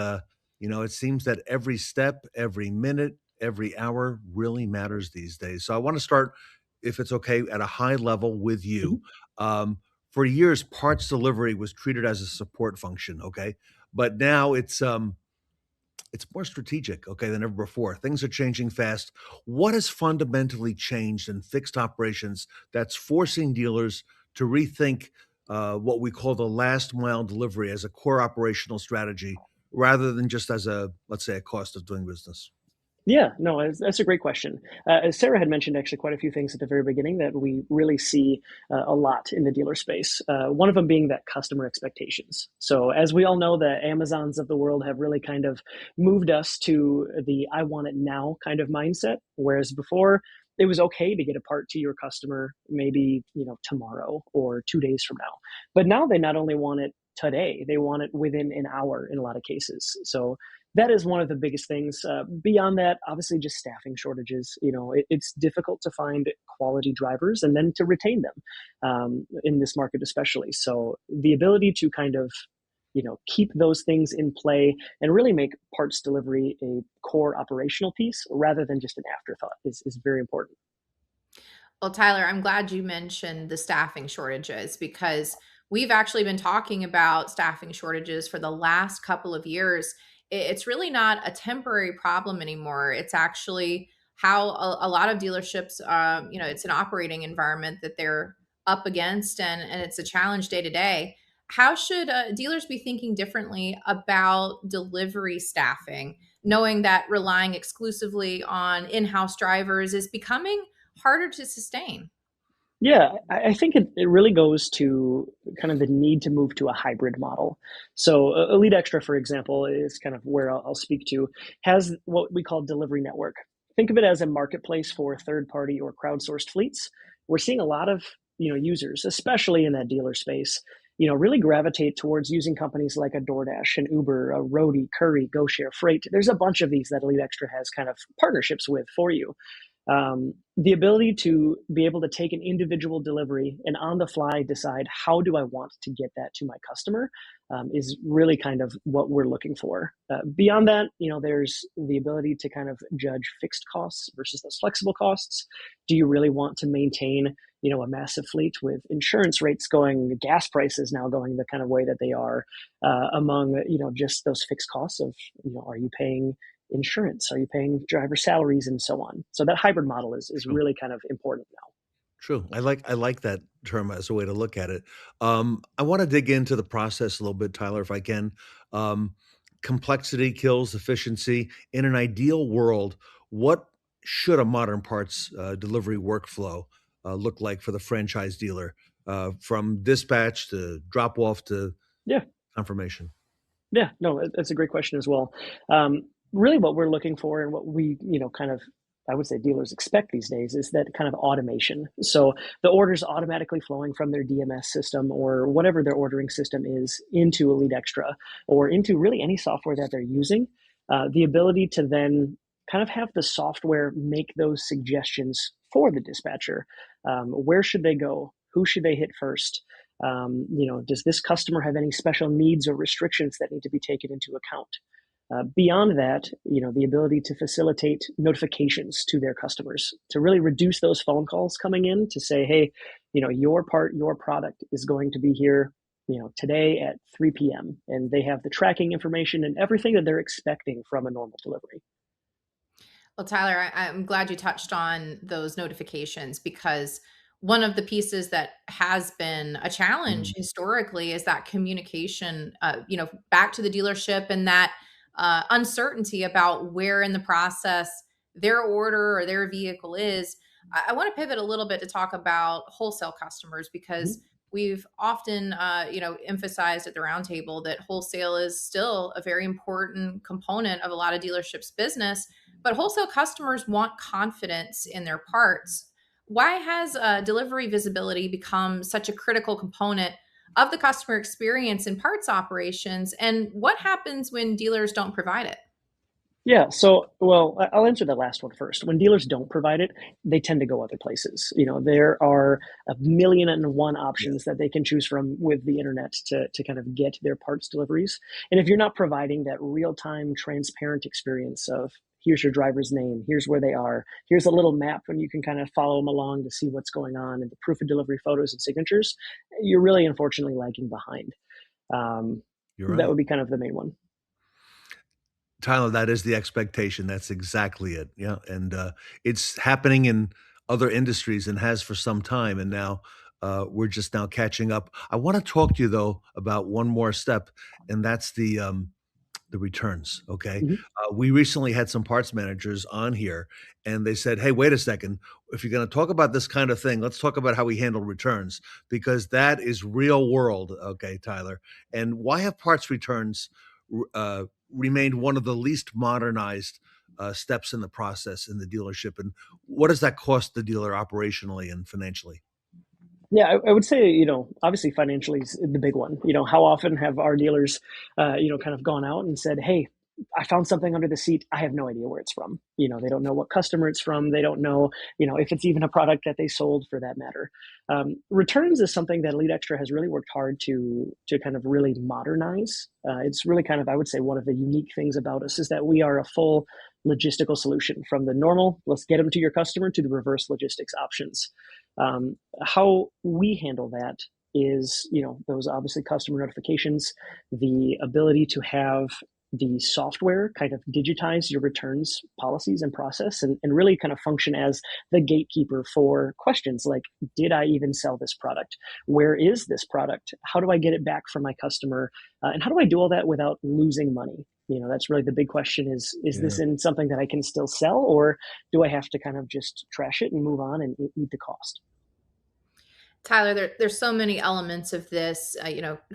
it seems that every step, every minute, every hour really matters these days. So I want to start, if it's okay, at a high level with you. For years, parts delivery was treated as a support function, okay? But now it's more strategic, okay, than ever before. Things are changing fast. What has fundamentally changed in fixed operations that's forcing dealers to rethink what we call the last mile delivery as a core operational strategy rather than just as let's say, a cost of doing business? Yeah, no, that's a great question. As Sarah had mentioned actually quite a few things at the very beginning that we really see a lot in the dealer space. One of them being that customer expectations. So as we all know, the Amazons of the world have really kind of moved us to the I want it now kind of mindset, whereas before it was okay to get a part to your customer maybe, tomorrow or 2 days from now. But now they not only want it today, they want it within an hour in a lot of cases. So that is one of the biggest things. Beyond that, obviously just staffing shortages. It's difficult to find quality drivers and then to retain them in this market especially. So the ability to kind of, keep those things in play and really make parts delivery a core operational piece rather than just an afterthought is very important. Well, Tyler, I'm glad you mentioned the staffing shortages because we've actually been talking about staffing shortages for the last couple of years. It's really not a temporary problem anymore. It's actually how a lot of dealerships, it's an operating environment that they're up against and it's a challenge day to day. How should dealers be thinking differently about delivery staffing, knowing that relying exclusively on in-house drivers is becoming harder to sustain? Yeah, I think it really goes to kind of the need to move to a hybrid model. So Elite Extra, for example, is kind of where I'll speak to, has what we call delivery network. Think of it as a marketplace for third-party or crowdsourced fleets. We're seeing a lot of users, especially in that dealer space, really gravitate towards using companies like a DoorDash, an Uber, a Roadie, Curry, GoShare, Freight. There's a bunch of these that Elite Extra has kind of partnerships with for you. The ability to be able to take an individual delivery and on the fly decide how do I want to get that to my customer is really kind of what we're looking for. Beyond that, there's the ability to kind of judge fixed costs versus those flexible costs. Do you really want to maintain, a massive fleet with insurance rates going, gas prices now going the kind of way that they are among, just those fixed costs of, are you paying insurance? Are you paying driver salaries and so on? So that hybrid model is really kind of important now. True. I like that term as a way to look at it. I want to dig into the process a little bit, Tyler, if I can. Complexity kills efficiency. In an ideal world, what should a modern parts delivery workflow look like for the franchise dealer, from dispatch to drop off to confirmation? Yeah, no, that's a great question as well. Really what we're looking for and what we, kind of, I would say dealers expect these days is that kind of automation. So the orders automatically flowing from their DMS system or whatever their ordering system is into Elite Extra or into really any software that they're using. The ability to then kind of have the software make those suggestions for the dispatcher. Where should they go? Who should they hit first? Does this customer have any special needs or restrictions that need to be taken into account? Beyond that, the ability to facilitate notifications to their customers to really reduce those phone calls coming in to say, hey, your product is going to be here, today at 3 p.m. And they have the tracking information and everything that they're expecting from a normal delivery. Well, Tyler, I'm glad you touched on those notifications because one of the pieces that has been a challenge historically is that communication, back to the dealership and that uncertainty about where in the process their order or their vehicle is. I want to pivot a little bit to talk about wholesale customers because we've often, emphasized at the Roundtable that wholesale is still a very important component of a lot of dealerships' business, but wholesale customers want confidence in their parts. Why has delivery visibility become such a critical component of the customer experience in parts operations? And what happens when dealers don't provide it? Yeah, so, well, I'll answer the last one first. When dealers don't provide it, they tend to go other places. There are 1,000,001 options that they can choose from with the internet to kind of get their parts deliveries. And if you're not providing that real-time, transparent experience of here's your driver's name, here's where they are, here's a little map and you can kind of follow them along to see what's going on and the proof of delivery photos and signatures, you're really unfortunately lagging behind. You're right. That would be kind of the main one. Tyler, that is the expectation. That's exactly it. Yeah. And it's happening in other industries and has for some time. And now we're just now catching up. I want to talk to you, though, about one more step, and that's the returns. Okay. We recently had some parts managers on here and they said, hey, wait a second. If you're going to talk about this kind of thing, let's talk about how we handle returns, because that is real world. Okay, Tyler. And why have parts returns remained one of the least modernized steps in the process in the dealership? And what does that cost the dealer operationally and financially? Yeah, I would say, obviously financially is the big one. How often have our dealers, kind of gone out and said, hey, I found something under the seat. I have no idea where it's from. They don't know what customer it's from. They don't know, if it's even a product that they sold for that matter. Returns is something that Elite Extra has really worked hard to kind of really modernize. It's really kind of, I would say, one of the unique things about us is that we are a full logistical solution from the normal, let's get them to your customer, to the reverse logistics options. How we handle that is, those obviously customer notifications, the ability to have the software kind of digitize your returns policies and process and really kind of function as the gatekeeper for questions like, did I even sell this product? Where is this product? How do I get it back from my customer? And how do I do all that without losing money? That's really the big question is this in something that I can still sell, or do I have to kind of just trash it and move on and eat the cost? Tyler, there's so many elements of this,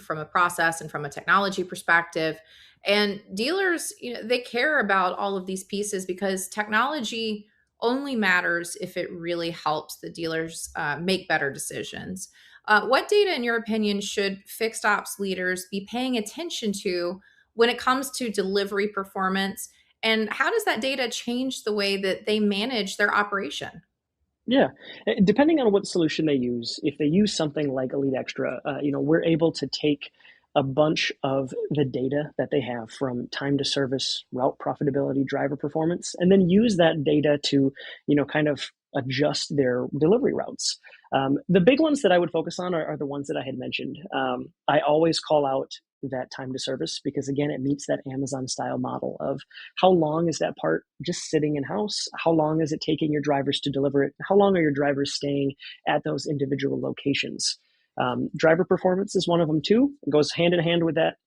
from a process and from a technology perspective. And dealers, they care about all of these pieces because technology only matters if it really helps the dealers make better decisions. What data, in your opinion, should fixed ops leaders be paying attention to when it comes to delivery performance And how does that data change the way that they manage their operation? Yeah, depending on what solution they use, if they use something like Elite Extra, we're able to take a bunch of the data that they have from time to service, route profitability, driver performance, and then use that data to, kind of adjust their delivery routes. The big ones that I would focus on are the ones that I had mentioned. I always call out that time to service because, again, it meets that Amazon style model of how long is that part just sitting in house? How long is it taking your drivers to deliver it? How long are your drivers staying at those individual locations? Driver performance is one of them too. It goes hand in hand with that.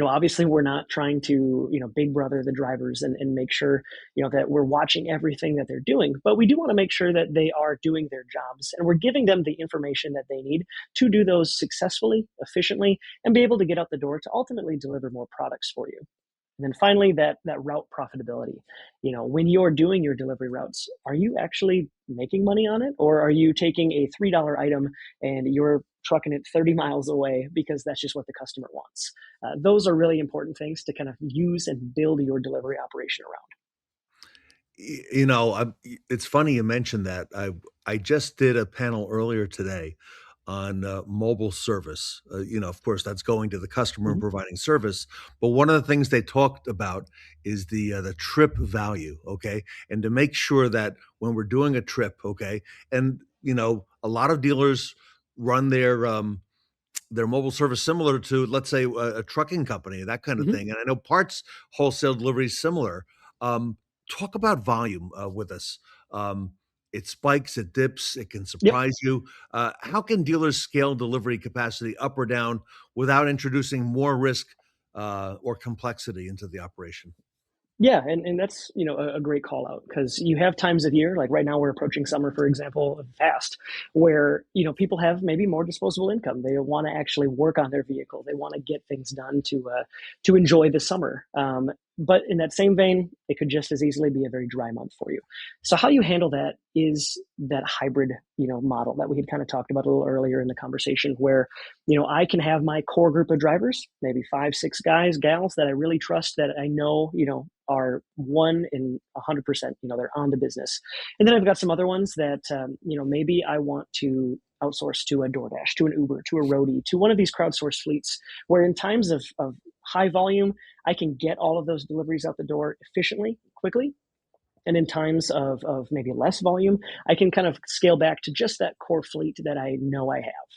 Obviously we're not trying to, big brother the drivers and make sure, that we're watching everything that they're doing, but we do want to make sure that they are doing their jobs and we're giving them the information that they need to do those successfully, efficiently, and be able to get out the door to ultimately deliver more products for you. And then finally, that route profitability. When you're doing your delivery routes, are you actually making money on it? Or are you taking a $3 item and you're trucking it 30 miles away because that's just what the customer wants? Those are really important things to kind of use and build your delivery operation around. It's funny you mentioned that. I just did a panel earlier today on mobile service. Of course, that's going to the customer and providing service. But one of the things they talked about is the trip value. Okay, and to make sure that when we're doing a trip, okay, and a lot of dealers run their mobile service similar to, let's say, a trucking company, that kind of thing. And I know parts wholesale delivery is similar. Talk about volume with us. It spikes, it dips, it can surprise you. How can dealers scale delivery capacity up or down without introducing more risk or complexity into the operation? Yeah, and that's a great call out because you have times of year, like right now we're approaching summer, for example, fast, where people have maybe more disposable income. They want to actually work on their vehicle. They want to get things done to enjoy the summer. But in that same vein, it could just as easily be a very dry month for you. So how you handle that is that hybrid, model that we had kind of talked about a little earlier in the conversation where, I can have my core group of drivers, maybe 5, 6 guys, gals that I really trust that I know, are 1 in 100%, they're on the business. And then I've got some other ones that, maybe I want to outsource to a DoorDash, to an Uber, to a Roadie, to one of these crowdsourced fleets, where in times of high volume, I can get all of those deliveries out the door efficiently, quickly. And in times of maybe less volume, I can kind of scale back to just that core fleet that I know I have.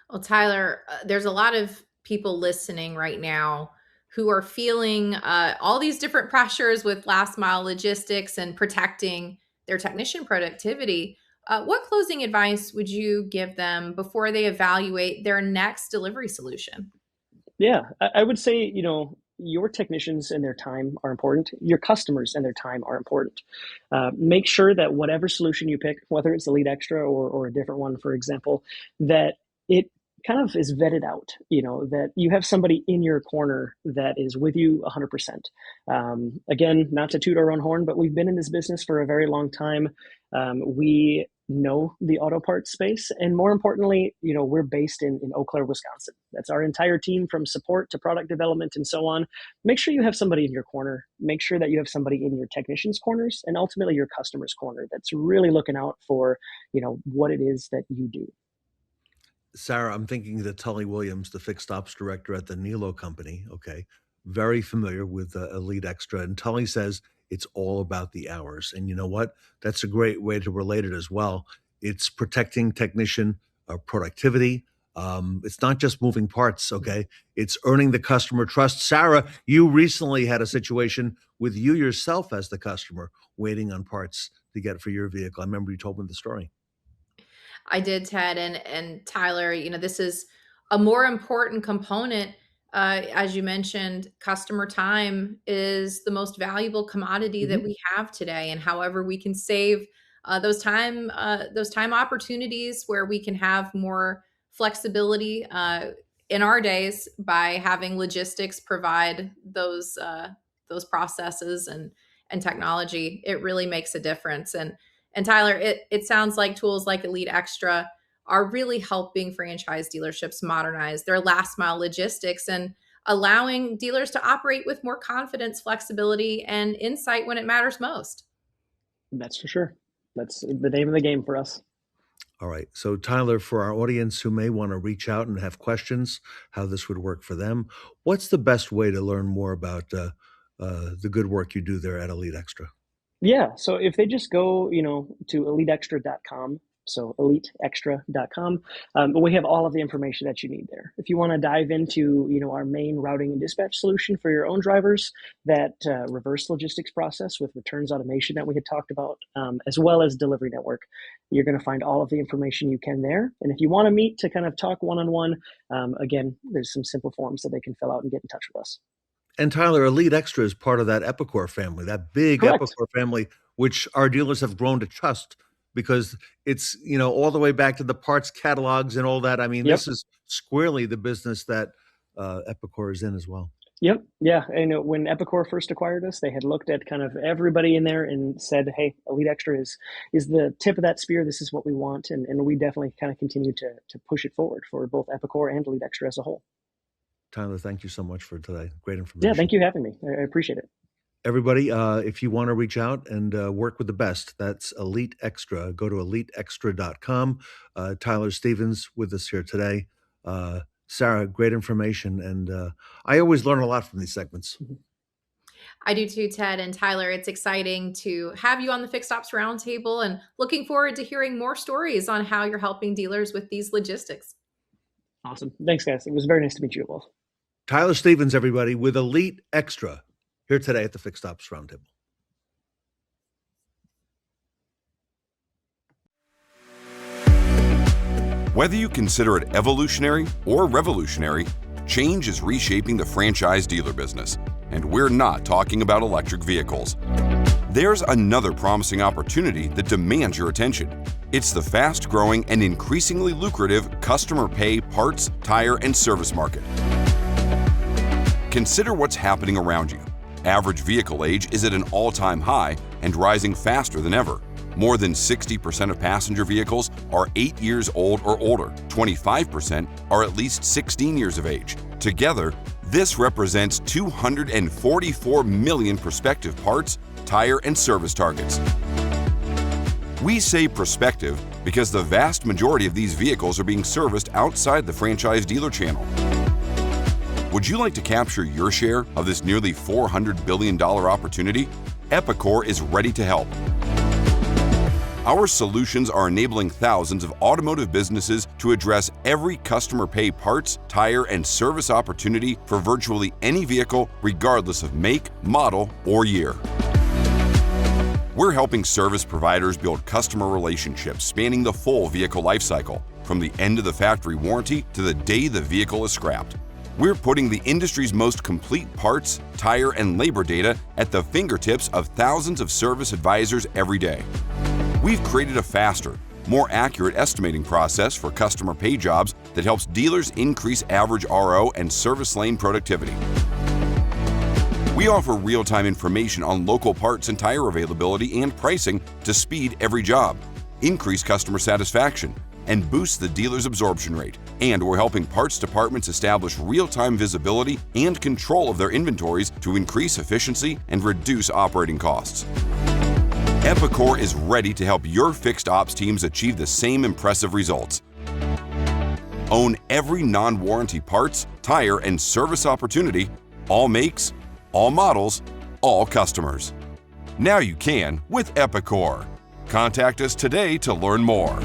Well, Tyler, there's a lot of people listening right now who are feeling all these different pressures with last mile logistics and protecting their technician productivity. What closing advice would you give them before they evaluate their next delivery solution? Yeah, I would say, your technicians and their time are important. Your customers and their time are important. Make sure that whatever solution you pick, whether it's Elite Extra or a different one, for example, that it kind of is vetted out, that you have somebody in your corner that is with you 100%. Again, not to toot our own horn, but we've been in this business for a very long time. We know the auto parts space. And more importantly, we're based in Eau Claire, Wisconsin. That's our entire team from support to product development and so on. Make sure you have somebody in your corner. Make sure that you have somebody in your technicians' corners and ultimately your customers' corner that's really looking out for, what it is that you do. Sarah, I'm thinking that Tully Williams, the fixed ops director at the Nilo company, okay, very familiar with Elite Extra. And Tully says it's all about the hours. And you know what? That's a great way to relate it as well. It's protecting technician productivity. It's not just moving parts, okay? It's earning the customer trust. Sarah, you recently had a situation with you yourself as the customer waiting on parts to get for your vehicle. I remember you told me the story. I did, Ted, and Tyler, this is a more important component. As you mentioned, customer time is the most valuable commodity that we have today. And however we can save those time opportunities where we can have more flexibility in our days by having logistics provide those processes and technology, it really makes a difference. And Tyler, it sounds like tools like Elite Extra are really helping franchise dealerships modernize their last mile logistics. And allowing dealers to operate with more confidence, flexibility, and insight when it matters most. That's for sure. That's the name of the game for us. All right. So, Tyler, for our audience who may want to reach out and have questions, how this would work for them, what's the best way to learn more about the good work you do there at Elite Extra? Yeah. So if they just go, to eliteextra.com, so eliteextra.com, but we have all of the information that you need there. If you want to dive into, our main routing and dispatch solution for your own drivers, that reverse logistics process with returns automation that we had talked about, as well as delivery network, you're going to find all of the information you can there. And if you want to meet to kind of talk one-on-one, again, there's some simple forms that they can fill out and get in touch with us. And Tyler, Elite Extra is part of that Epicor family, that big Correct. Epicor family, which our dealers have grown to trust because it's, all the way back to the parts catalogs and all that. I mean, This is squarely the business that Epicor is in as well. Yep. Yeah. And when Epicor first acquired us, they had looked at kind of everybody in there and said, hey, Elite Extra is the tip of that spear. This is what we want. And we definitely kind of continue to push it forward for both Epicor and Elite Extra as a whole. Tyler, thank you so much for today. Great information. Yeah, thank you for having me. I appreciate it. Everybody, if you want to reach out and work with the best, that's Elite Extra. Go to eliteextra.com. Tyler Stevens with us here today. Sarah, great information. And I always learn a lot from these segments. I do too, Ted and Tyler. It's exciting to have you on the Fixed Ops Roundtable and looking forward to hearing more stories on how you're helping dealers with these logistics. Awesome. Thanks, guys. It was very nice to meet you both. Tyler Stevens, everybody, with Elite Extra here today at the Fixed Ops Roundtable. Whether you consider it evolutionary or revolutionary, change is reshaping the franchise dealer business. And we're not talking about electric vehicles. There's another promising opportunity that demands your attention. It's the fast-growing and increasingly lucrative customer pay parts, tire, and service market. Consider what's happening around you. Average vehicle age is at an all-time high and rising faster than ever. More than 60% of passenger vehicles are 8 years old or older. 25% are at least 16 years of age. Together, this represents 244 million prospective parts, tire, and service targets. We say prospective because the vast majority of these vehicles are being serviced outside the franchise dealer channel. Would you like to capture your share of this nearly $400 billion opportunity? Epicor is ready to help. Our solutions are enabling thousands of automotive businesses to address every customer pay parts, tire, and service opportunity for virtually any vehicle, regardless of make, model, or year. We're helping service providers build customer relationships spanning the full vehicle lifecycle, from the end of the factory warranty to the day the vehicle is scrapped. We're putting the industry's most complete parts, tire, and labor data at the fingertips of thousands of service advisors every day. We've created a faster, more accurate estimating process for customer pay jobs that helps dealers increase average RO and service lane productivity. We offer real-time information on local parts and tire availability and pricing to speed every job, increase customer satisfaction, and boost the dealer's absorption rate. And we're helping parts departments establish real-time visibility and control of their inventories to increase efficiency and reduce operating costs. Epicor is ready to help your fixed ops teams achieve the same impressive results. Own every non-warranty parts, tire, and service opportunity, all makes, all models, all customers. Now you can with Epicor. Contact us today to learn more.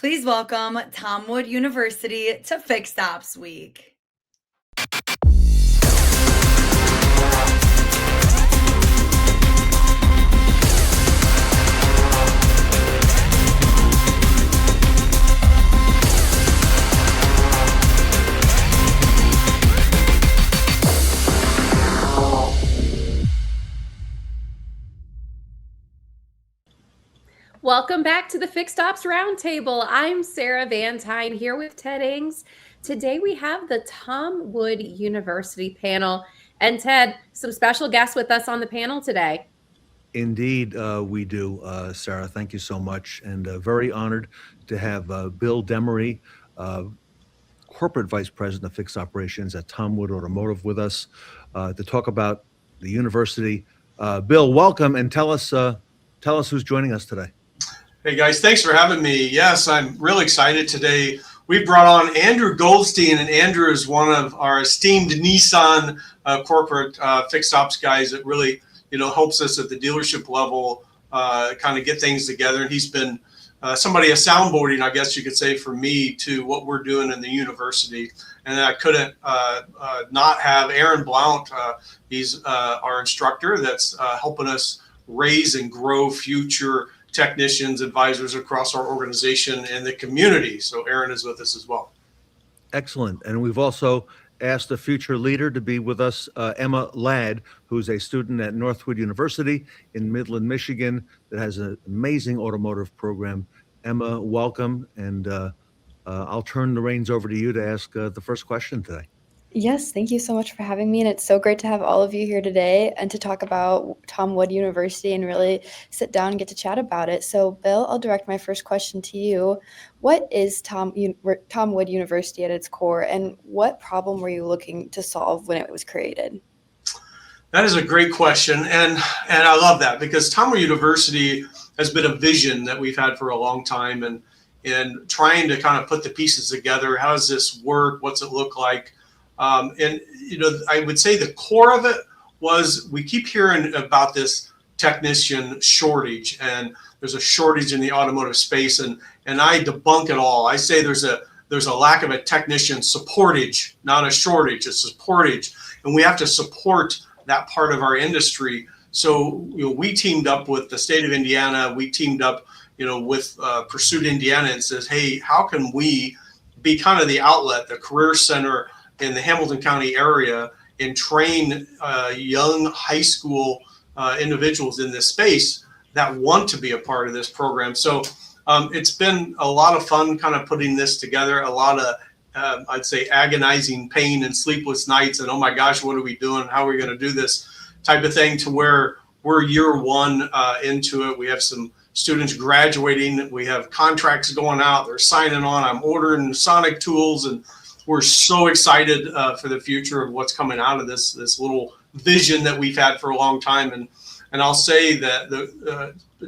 Please welcome Tom Wood University to Fixed Ops Week. Welcome back to the Fixed Ops Roundtable. I'm Sarah Van Tine here with Ted Ings. Today we have the Tom Wood University panel. And Ted, some special guests with us on the panel today. Indeed, we do, Sarah. Thank you so much. And very honored to have Bill Demaree, Corporate Vice President of Fixed Operations at Tom Wood Automotive, with us to talk about the university. Bill, welcome, and tell us who's joining us today. Hey guys, thanks for having me. Yes, I'm really excited today. We brought on Andrew Goldstein, and Andrew is one of our esteemed Nissan corporate fixed ops guys that really, helps us at the dealership level kind of get things together. And he's been a soundboarding, I guess you could say, for me to what we're doing in the university. And I couldn't not have Aaron Blount. He's our instructor that's helping us raise and grow future technicians, advisors across our organization and the community. So Aaron is with us as well. Excellent. And we've also asked a future leader to be with us, Emma Ladd, who's a student at Northwood University in Midland, Michigan, that has an amazing automotive program. Emma, welcome. And I'll turn the reins over to you to ask the first question today. Yes, thank you so much for having me. And it's so great to have all of you here today and to talk about Tom Wood University and really sit down and get to chat about it. So, Bill, I'll direct my first question to you. What is Tom Wood University at its core, and what problem were you looking to solve when it was created? That is a great question. And I love that, because Tom Wood University has been a vision that we've had for a long time, and trying to kind of put the pieces together. How does this work? What's it look like? I would say the core of it was, we keep hearing about this technician shortage, and there's a shortage in the automotive space, and I debunk it all. I say there's a lack of a technician supportage, not a shortage, it's a supportage, and we have to support that part of our industry. So we teamed up with the state of Indiana. We teamed up with Pursuit Indiana, and says, hey, how can we be kind of the outlet, the career center in the Hamilton County area, and train young high school individuals in this space that want to be a part of this program. So it's been a lot of fun kind of putting this together, a lot of, I'd say, agonizing pain and sleepless nights, and oh my gosh, what are we doing? How are we going to do this type of thing, to where we're year one into it. We have some students graduating. We have contracts going out. They're signing on. I'm ordering Sonic tools, and we're so excited for the future of what's coming out of this little vision that we've had for a long time. And I'll say that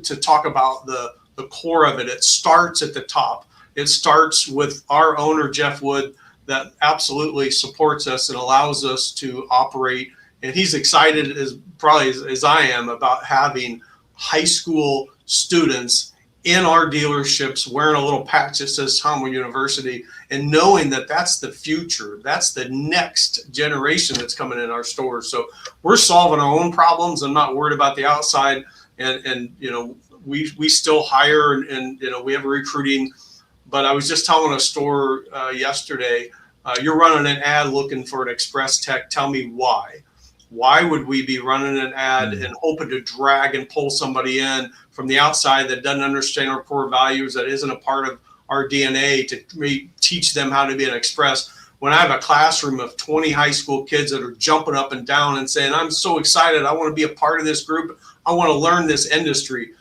to talk about the core of it, it starts at the top. It starts with our owner, Jeff Wood, that absolutely supports us and allows us to operate. And he's excited as I am about having high school students in our dealerships wearing a little patch that says Tom Wood University, and knowing that that's the future, that's the next generation that's coming in our stores. So we're solving our own problems. I'm not worried about the outside, and we still hire, and we have recruiting. But I was just telling a store yesterday, you're running an ad looking for an express tech. Tell me why. Why would we be running an ad and hoping to drag and pull somebody in from the outside that doesn't understand our core values, that isn't a part of our DNA, to teach them how to be an express, when I have a classroom of 20 high school kids that are jumping up and down and saying, I'm so excited, I want to be a part of this group, I want to learn this industry.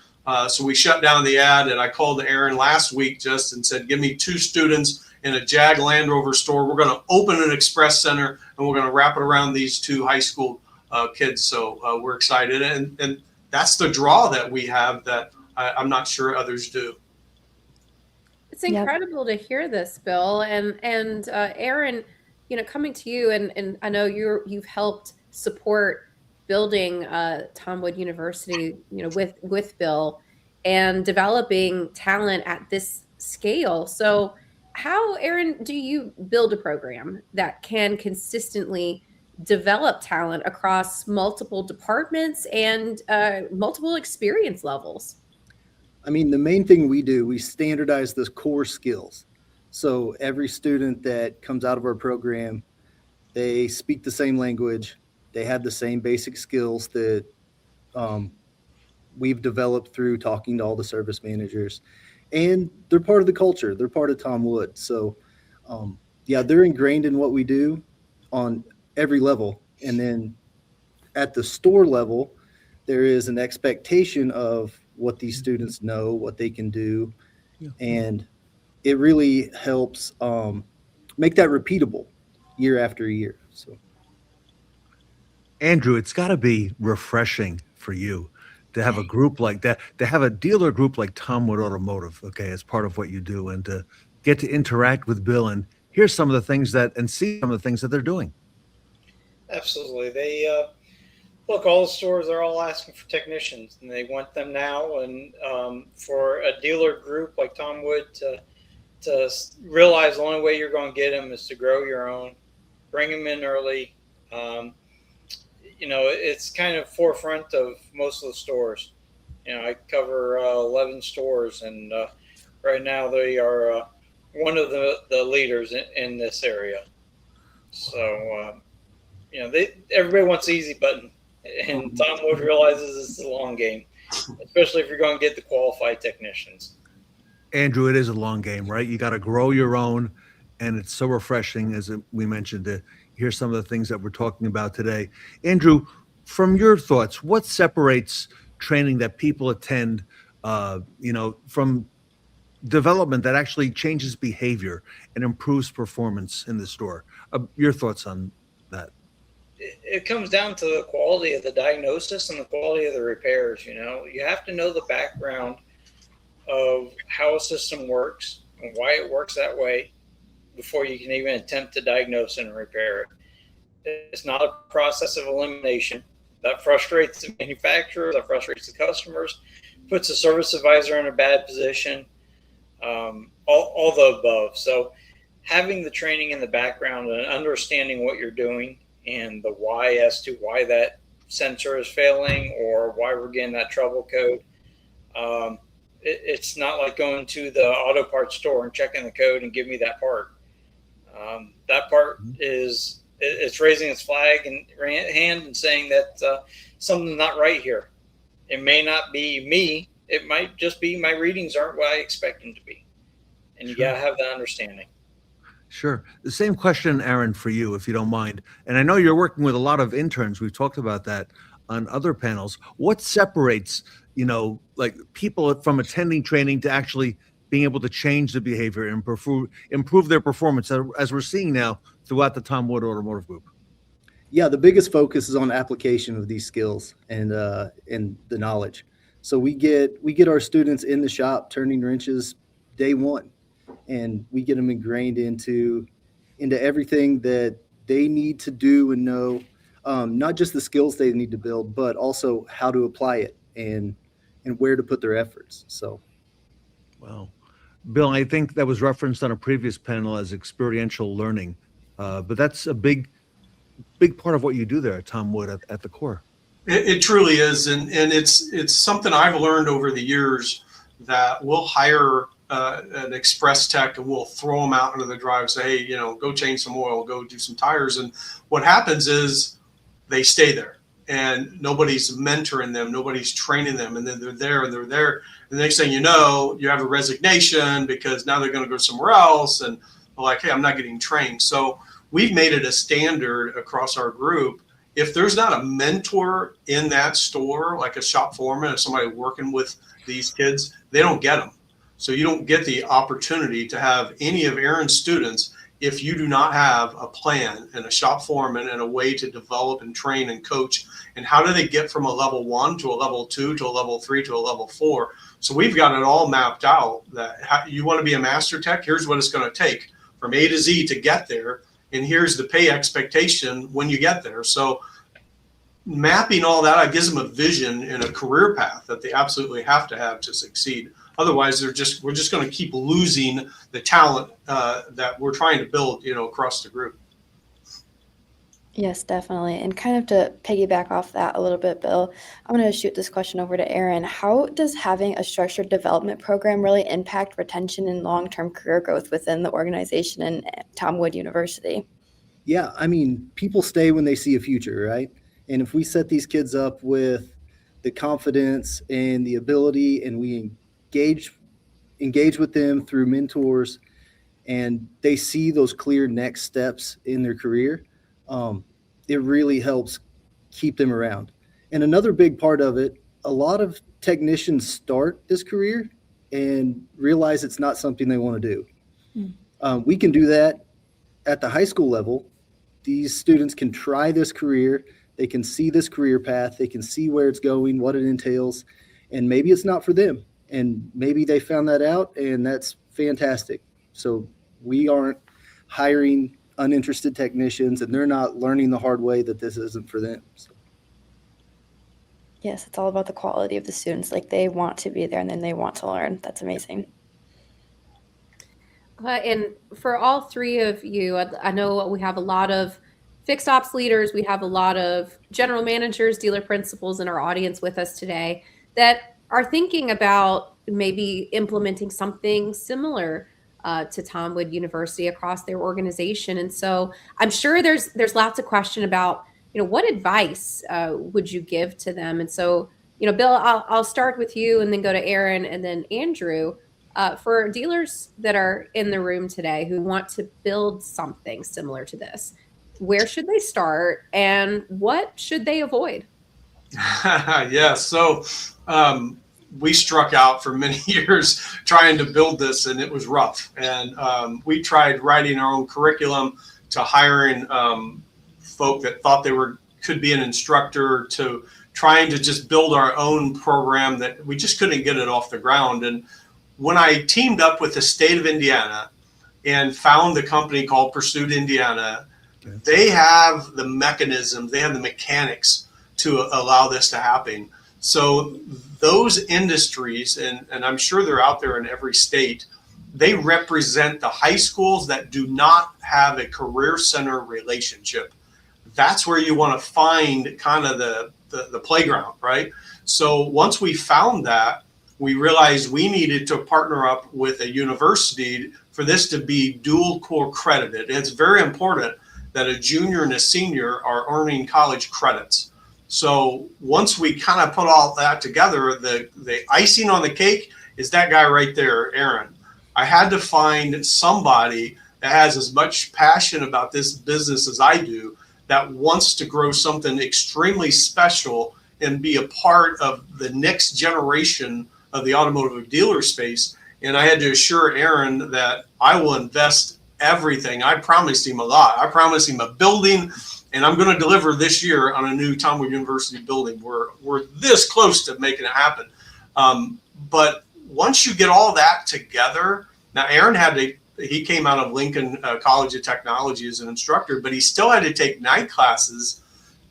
So we shut down the ad, and I called Aaron last week just and said, give me 2 students in a Jag Land Rover store. We're going to open an express center, and we're going to wrap it around these 2 high school kids. So we're excited, and that's the draw that we have that I'm not sure others do. It's incredible to hear this, Bill, and Aaron, coming to you, and I know you've helped support building Tom Wood University, with Bill, and developing talent at this scale. So how, Aaron, do you build a program that can consistently develop talent across multiple departments and multiple experience levels? I mean, the main thing we do, we standardize the core skills. So every student that comes out of our program, they speak the same language. They have the same basic skills that we've developed through talking to all the service managers. And they're part of the culture. They're part of Tom Wood. So, yeah, they're ingrained in what we do on every level. And then at the store level, there is an expectation of what these students know, what they can do. And it really helps make that repeatable year after year. So, Andrew, it's got to be refreshing for you to have a group like that, to have a dealer group like Tom Wood Automotive, okay, as part of what you do, and to get to interact with Bill and hear some of the things that, and see some of the things that they're doing. Absolutely. They look, all the stores are all asking for technicians, and they want them now. And for a dealer group like Tom Wood to realize the only way you're going to get them is to grow your own, bring them in early. You know, it's kind of forefront of most of the stores. You know, I cover 11 stores, and right now they are one of the leaders in this area. So, you know, everybody wants the easy button, and Tom Wood realizes it's a long game, especially if you're going to get the qualified technicians. Andrew, it is a long game, right? You got to grow your own, and it's so refreshing, as we mentioned, to hear some of the things that we're talking about today. Andrew, from your thoughts, what separates training that people attend, you know, from development that actually changes behavior and improves performance in the store? Your thoughts on that? It comes down to the quality of the diagnosis and the quality of the repairs. You know, you have to know the background of how a system works and why it works that way before you can even attempt to diagnose and repair it. It's not a process of elimination. That frustrates the manufacturer, that frustrates the customers, puts the service advisor in a bad position, all the above. So having the training in the background and understanding what you're doing and the why as to why that sensor is failing or why we're getting that trouble code. It's not like going to the auto parts store and checking the code and give me that part. That part is it's raising its flag and hand and saying that something's not right here. It may not be me. It might just be my readings aren't what I expect them to be. And you got to have that understanding. Sure. The same question, Aaron, for you, if you don't mind. And I know you're working with a lot of interns. We've talked about that on other panels. What separates, you know, like people from attending training to actually being able to change the behavior and improve their performance, as we're seeing now throughout the Tom Wood Automotive Group? Yeah, the biggest focus is on application of these skills and the knowledge. So we get our students in the shop turning wrenches day one, and we get them ingrained into everything that they need to do and know, not just the skills they need to build, but also how to apply it and where to put their efforts. So, wow. Bill, I think that was referenced on a previous panel as experiential learning, but that's a big part of what you do there at Tom Wood at the core. It truly is, and it's something I've learned over the years, that we'll hire an express tech and we'll throw them out into the drive, say, hey, you know, go change some oil, go do some tires, and what happens is they stay there. And nobody's mentoring them, nobody's training them, and then they're there. The next thing you know, you have a resignation because now they're going to go somewhere else, and they're like, hey, I'm not getting trained. So we've made it a standard across our group. If there's not a mentor in that store, like a shop foreman or somebody working with these kids, they don't get them. So you don't get the opportunity to have any of Aaron's students if you do not have a plan and a shop foreman and a way to develop and train and coach. And how do they get from a level 1 to a level 2 to a level 3 to a level 4? So we've got it all mapped out that you want to be a master tech, here's what it's going to take from A to Z to get there. And here's the pay expectation when you get there. So mapping all that, gives them a vision and a career path that they absolutely have to succeed Otherwise, we're just going to keep losing the talent that we're trying to build, across the group. Yes, definitely. And kind of to piggyback off that a little bit, Bill, I'm going to shoot this question over to Aaron. How does having a structured development program really impact retention and long-term career growth within the organization and Tom Wood University? Yeah, I mean, people stay when they see a future, right? And if we set these kids up with the confidence and the ability, and we engage with them through mentors, and they see those clear next steps in their career, it really helps keep them around. And another big part of it, a lot of technicians start this career and realize it's not something they want to do. We can do that at the high school level. These students can try this career. They can see this career path. They can see where it's going, what it entails, and maybe it's not for them. And maybe they found that out, and that's fantastic. So we aren't hiring uninterested technicians, and they're not learning the hard way that this isn't for them. So. Yes, it's all about the quality of the students. Like, they want to be there and then they want to learn. That's amazing. And for all three of you, I know we have a lot of fixed ops leaders. We have a lot of general managers, dealer principals in our audience with us today that are thinking about maybe implementing something similar to Tom Wood University across their organization. And so I'm sure there's lots of question about, what advice would you give to them? And so, Bill, I'll start with you and then go to Aaron and then Andrew. For dealers that are in the room today who want to build something similar to this, where should they start and what should they avoid? Yeah, so we struck out for many years trying to build this, and it was rough. And we tried writing our own curriculum, to hiring folk that thought they could be an instructor, to trying to just build our own program that we just couldn't get it off the ground. And when I teamed up with the state of Indiana and found the company called Pursuit Indiana, they have the mechanisms, they have the mechanics to allow this to happen. So those industries, and I'm sure they're out there in every state, they represent the high schools that do not have a career center relationship. That's where you want to find kind of the playground, right? So once we found that, we realized we needed to partner up with a university for this to be dual core credited. It's very important that a junior and a senior are earning college credits. So once we kind of put all that together, the icing on the cake is that guy right there, Aaron. I had to find somebody that has as much passion about this business as I do, that wants to grow something extremely special and be a part of the next generation of the automotive dealer space. And I had to assure Aaron that I will invest everything. I promised him a lot. I promised him a building, and I'm going to deliver this year on a new Tom Wood University building. We're this close to making it happen. But once you get all that together, now Aaron he came out of Lincoln College of Technology as an instructor, but he still had to take night classes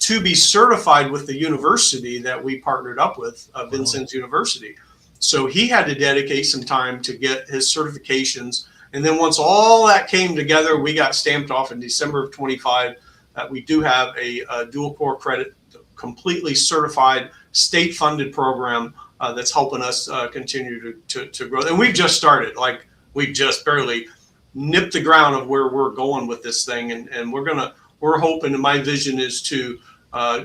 to be certified with the university that we partnered up with, Vincennes University. So he had to dedicate some time to get his certifications. And then once all that came together, we got stamped off in December of 25 that we do have a dual core credit, completely certified, state-funded program that's helping us continue to grow. And we've just started, we've just barely nipped the ground of where we're going with this thing. And we're hoping, and my vision is to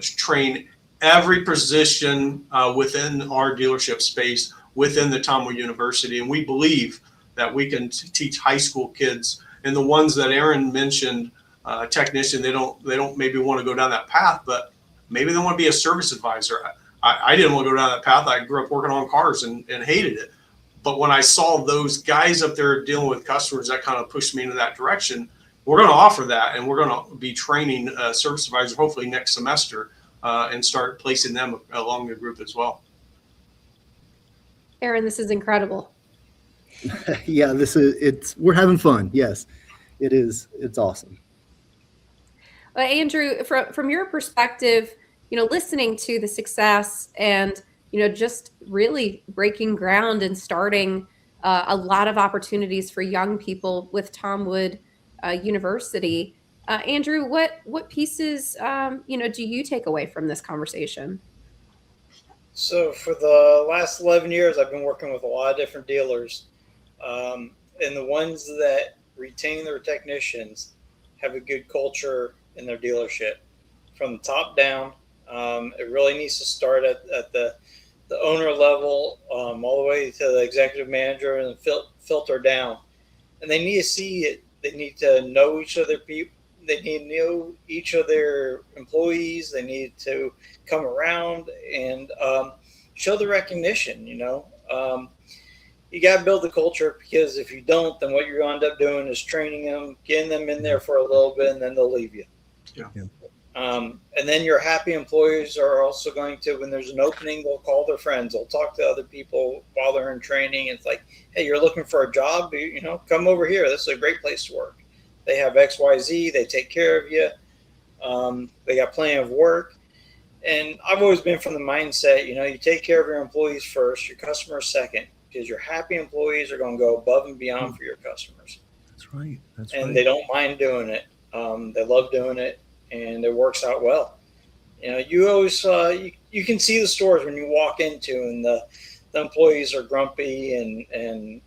train every position within our dealership space within the Tom Wood University. And we believe that we can teach high school kids, and the ones that Aaron mentioned, technician, they don't maybe want to go down that path, but maybe they want to be a service advisor. I didn't want to go down that path. I grew up working on cars and hated it. But when I saw those guys up there dealing with customers, that kind of pushed me into that direction. We're going to offer that, and we're going to be training service advisors hopefully next semester and start placing them along the group as well. Aaron, this is incredible. Yeah, we're having fun. Yes, it is. It's awesome. Andrew, from your perspective, listening to the success and just really breaking ground and starting a lot of opportunities for young people with Tom Wood University. Andrew, what pieces, do you take away from this conversation? So for the last 11 years, I've been working with a lot of different dealers. And the ones that retain their technicians have a good culture in their dealership. From the top down, it really needs to start at the owner level, all the way to the executive manager and filter down. And they need to see it. They need to know each of their people. They need to know each of their employees. They need to come around and show the recognition. You got to build the culture, because if you don't, then what you're going to end up doing is training them, getting them in there for a little bit, and then they'll leave you. Yeah. And then your happy employees are also going to, when there's an opening, they'll call their friends. They'll talk to other people while they're in training. It's like, hey, you're looking for a job? Come over here. This is a great place to work. They have XYZ. They take care of you. They got plenty of work. And I've always been from the mindset, you take care of your employees first, your customers second, because your happy employees are going to go above and beyond for your customers. That's right. And they don't mind doing it. They love doing it, and it works out well. You always you can see the stores when you walk into, and the employees are grumpy and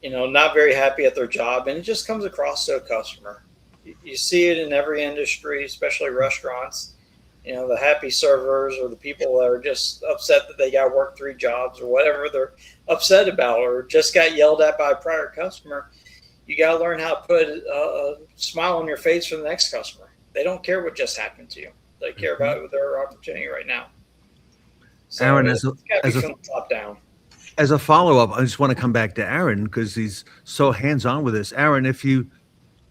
not very happy at their job, and it just comes across to a customer. You see it in every industry, especially restaurants. The happy servers, or the people that are just upset that they got to work 3 jobs or whatever they're upset about, or just got yelled at by a prior customer. You got to learn how to put a smile on your face for the next customer. They don't care what just happened to you. They care about their opportunity right now. So Aaron, top down. As a follow-up, I just want to come back to Aaron, because he's so hands-on with this. Aaron, if you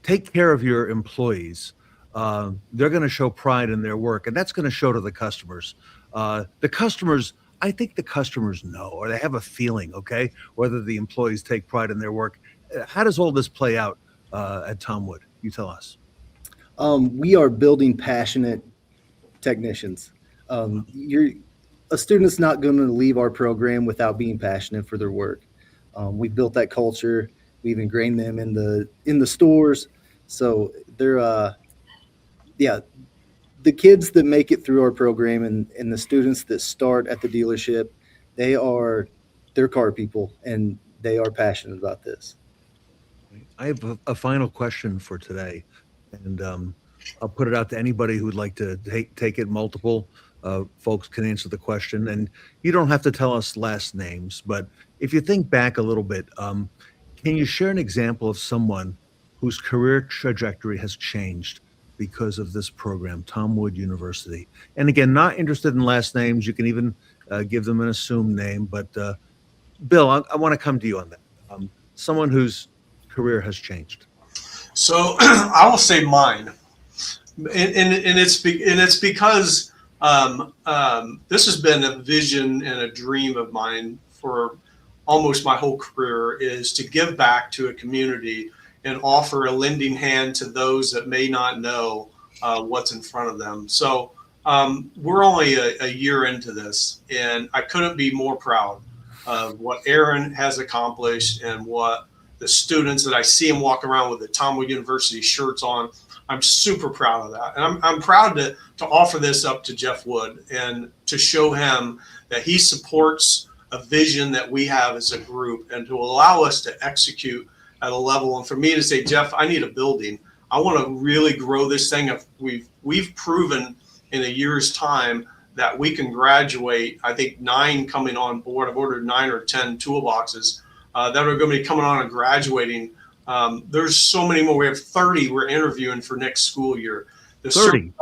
take care of your employees, they're going to show pride in their work, and that's going to show to the customers. I think the customers know, or they have a feeling, okay, whether the employees take pride in their work. How does all this play out at Tom Wood? You tell us. We are building passionate technicians. A student's not going to leave our program without being passionate for their work. We've built that culture. We've ingrained them in the stores. So they're the kids that make it through our program and the students that start at the dealership, they're car people, and they are passionate about this. I have a final question for today, and I'll put it out to anybody who'd like to take it. Multiple folks can answer the question, and you don't have to tell us last names, but if you think back a little bit, can you share an example of someone whose career trajectory has changed because of this program, Tom Wood University? And again, not interested in last names. You can even give them an assumed name, but Bill, I want to come to you on that. Someone whose career has changed. So I will say mine, and it's because this has been a vision and a dream of mine for almost my whole career, is to give back to a community and offer a lending hand to those that may not know what's in front of them. So we're only a year into this, and I couldn't be more proud of what Aaron has accomplished and what the students that I see him walk around with the Tom Wood University shirts on. I'm super proud of that. And I'm proud to offer this up to Jeff Wood and to show him that he supports a vision that we have as a group, and to allow us to execute at a level. And for me to say, Jeff, I need a building. I want to really grow this thing. We've proven in a year's time that we can graduate. I think 9 coming on board. I've ordered 9 or 10 toolboxes that are going to be coming on and graduating. There's so many more. We have 30 we're interviewing for next school year. The 30.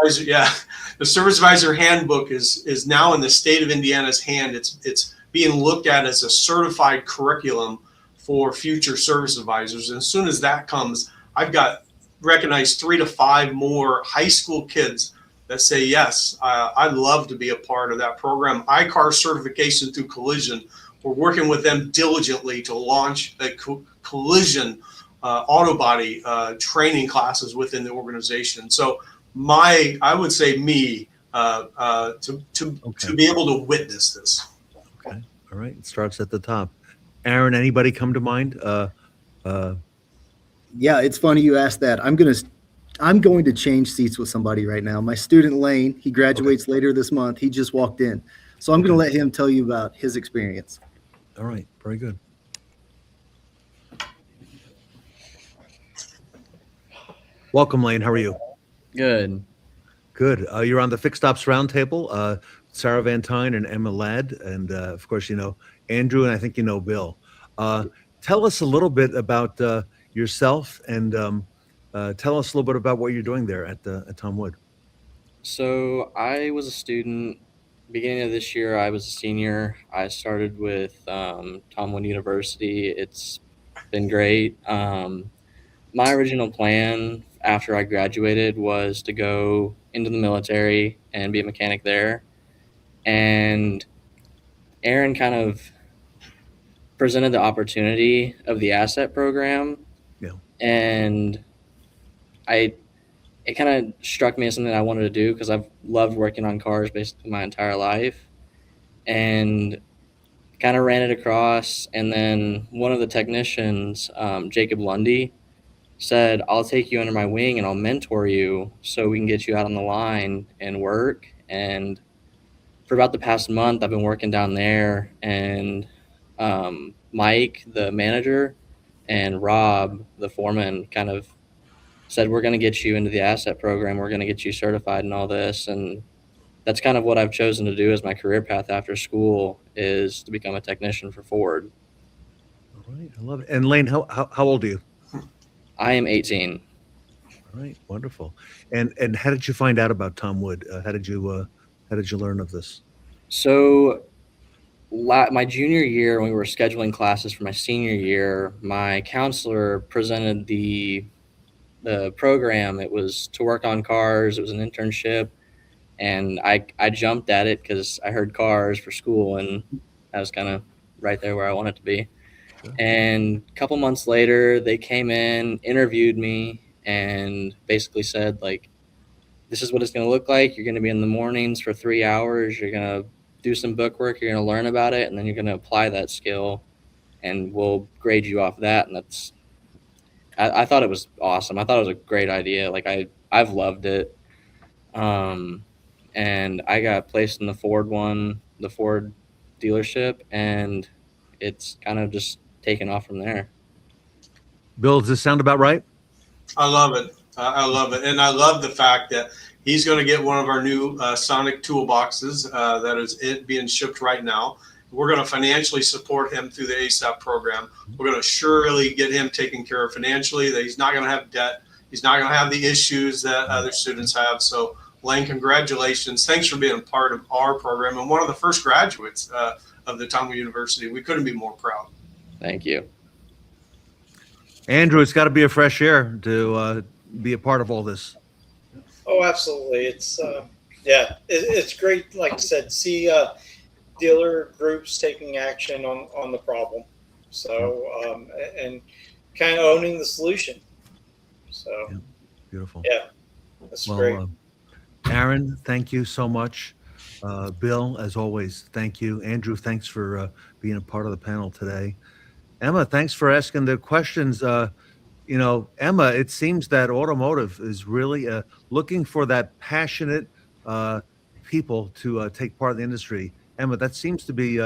The Service Advisor Handbook is now in the state of Indiana's hand. It's being looked at as a certified curriculum for future service advisors. And as soon as that comes, I've got recognized 3 to 5 more high school kids that say, yes, I'd love to be a part of that program. ICAR certification through Collision. We're working with them diligently to launch a collision auto body training classes within the organization. So I would say to be able to witness this. Okay. All right. It starts at the top. Aaron, anybody come to mind? Yeah, it's funny you asked that. I'm going to change seats with somebody right now. My student Lane, he graduates later this month. He just walked in. So I'm going to let him tell you about his experience. All right. Very good. Welcome, Lane. How are you? Good. Good. You're on the Fixed Ops Roundtable. Sarah Van Tyne and Emma Ladd, and of course, you know Andrew, and I think you know Bill. Tell us a little bit about yourself, and tell us a little bit about what you're doing there at Tom Wood. So I was a student. Beginning of this year, I was a senior. I started with Tom Wood University. It's been great. My original plan after I graduated was to go into the military and be a mechanic there. And Aaron kind of presented the opportunity of the asset program. Yeah. And it kind of struck me as something I wanted to do because I've loved working on cars basically my entire life. And kind of ran it across. And then one of the technicians, Jacob Lundy, said, I'll take you under my wing and I'll mentor you so we can get you out on the line and work. And for about the past month, I've been working down there, and Mike, the manager, and Rob, the foreman, kind of said, we're going to get you into the asset program. We're going to get you certified and all this. And that's kind of what I've chosen to do as my career path after school, is to become a technician for Ford. All right. I love it. And Lane, how old are you? I am 18. All right. Wonderful. And how did you find out about Tom Wood? How did you learn of this? So my junior year, when we were scheduling classes for my senior year, my counselor presented the program. It was to work on cars. It was an internship. And I jumped at it because I heard cars for school, and I was kind of right there where I wanted to be. Sure. And a couple months later, they came in, interviewed me, and basically said, like, this is what it's going to look like. You're going to be in the mornings for 3 hours. You're going to do some book work. You're going to learn about it, and then you're going to apply that skill, and we'll grade you off that. And I thought it was awesome. I thought it was a great idea. Like, I've loved it. And I got placed in the Ford dealership, and it's kind of just taken off from there. Bill, does this sound about right? I love it. I love it. And I love the fact that he's going to get one of our new Sonic toolboxes that is being shipped right now. We're going to financially support him through the ASAP program. We're going to surely get him taken care of financially, that he's not going to have debt. He's not going to have the issues that other students have. So, Lane, congratulations. Thanks for being a part of our program and one of the first graduates of the Tom Wood University. We couldn't be more proud. Thank you. Andrew, it's got to be a fresh air to be a part of all this. Oh, absolutely. It's it's great. Like I said, see dealer groups taking action on the problem. So and kind of owning the solution. So yeah, beautiful. Yeah, that's great. Aaron, thank you so much. Bill, as always, thank you. Andrew, thanks for being a part of the panel today. Emma, thanks for asking the questions. Emma, it seems that Automotive is really looking for that passionate people to take part in the industry. Emma, that seems to be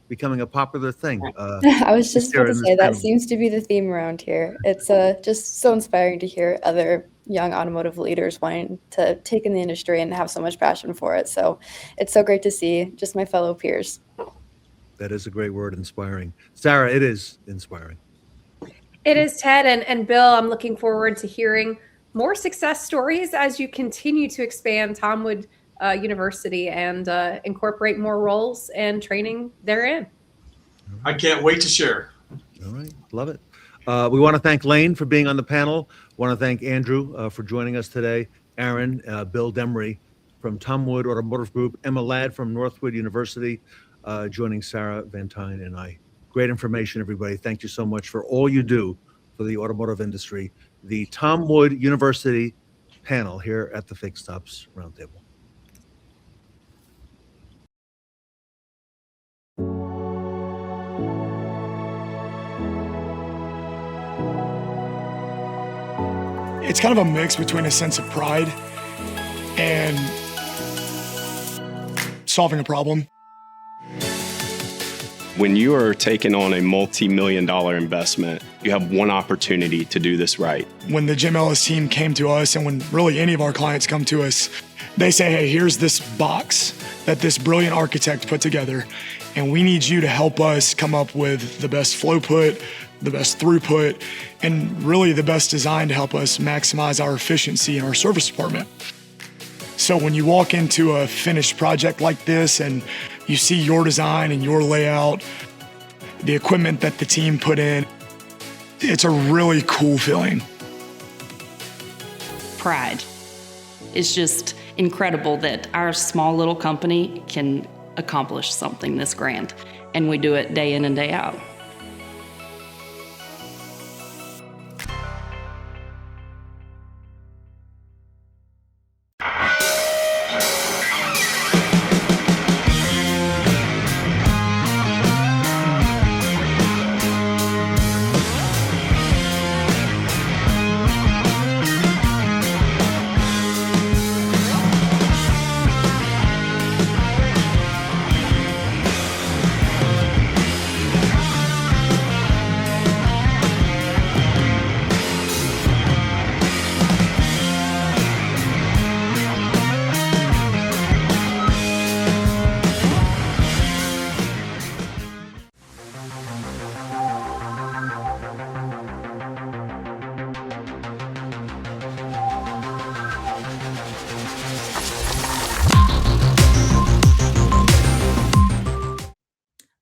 becoming a popular thing. I was just about to say that seems to be the theme around here. It's just so inspiring to hear other young automotive leaders wanting to take in the industry and have so much passion for it. So it's so great to see just my fellow peers. That is a great word, inspiring. Sarah, it is inspiring. It is, Ted, and Bill. I'm looking forward to hearing more success stories as you continue to expand Tom Wood University and incorporate more roles and training therein. I can't wait to share. All right, love it. We want to thank Lane for being on the panel. Want to thank Andrew for joining us today. Aaron, Bill Demaree from Tom Wood Automotive Group, Emma Ladd from Northwood University, joining Sarah Van Tyne and I. Great information, everybody. Thank you so much for all you do for the automotive industry. The Tom Wood University panel here at the Fixed Ops Roundtable. it's kind of a mix between a sense of pride and solving a problem. When you are taking on a multi-million-dollar investment, you have one opportunity to do this right. When the Jim Ellis team came to us, and when really any of our clients come to us, they say, hey, here's this box that this brilliant architect put together, and we need you to help us come up with the best flow put, the best throughput, and really the best design to help us maximize our efficiency in our service department. So when you walk into a finished project like this and you see your design and your layout, the equipment that the team put in, it's a really cool feeling. Pride. It's just incredible that our small little company can accomplish something this grand, and we do it day in and day out.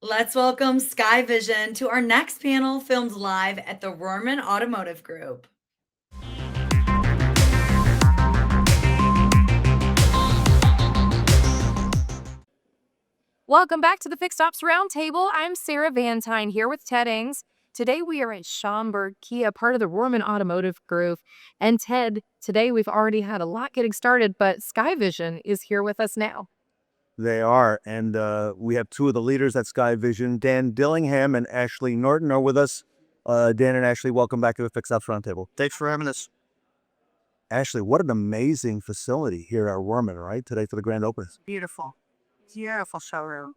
Let's welcome Skaivision to our next panel, filmed live at the Rohrman Automotive Group. Welcome back to the Fixed Ops Roundtable. I'm Sarah Vantine here with Ted Ings. Today we are at Schaumburg Kia, part of the Rohrman Automotive Group. And Ted, today we've already had a lot getting started, but Skaivision is here with us now. They are, and we have two of the leaders at Skaivision. Dan Dillingham and Ashleigh Norton are with us. Dan and Ashleigh, welcome back to the Fixed Ops Roundtable. Thanks for having us. Ashleigh, what an amazing facility here at Rohrman, right, today for the grand opening. Beautiful. Beautiful showroom.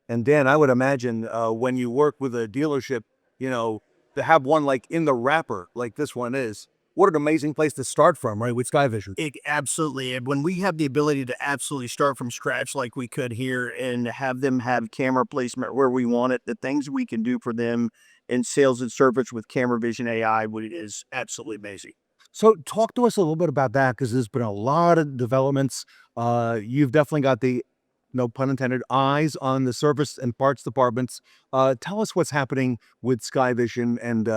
And Dan, I would imagine when you work with a dealership, you know, to have one like in the wrapper like this one is, what an amazing place to start from, right, with Skaivision. Absolutely. When we have the ability to absolutely start from scratch like we could here and have them have camera placement where we want it, the things we can do for them in sales and service with camera vision AI is absolutely amazing. So talk to us a little bit about that, because there's been a lot of developments. You've definitely got the, no pun intended, eyes on the service and parts departments. Tell us what's happening with Skaivision and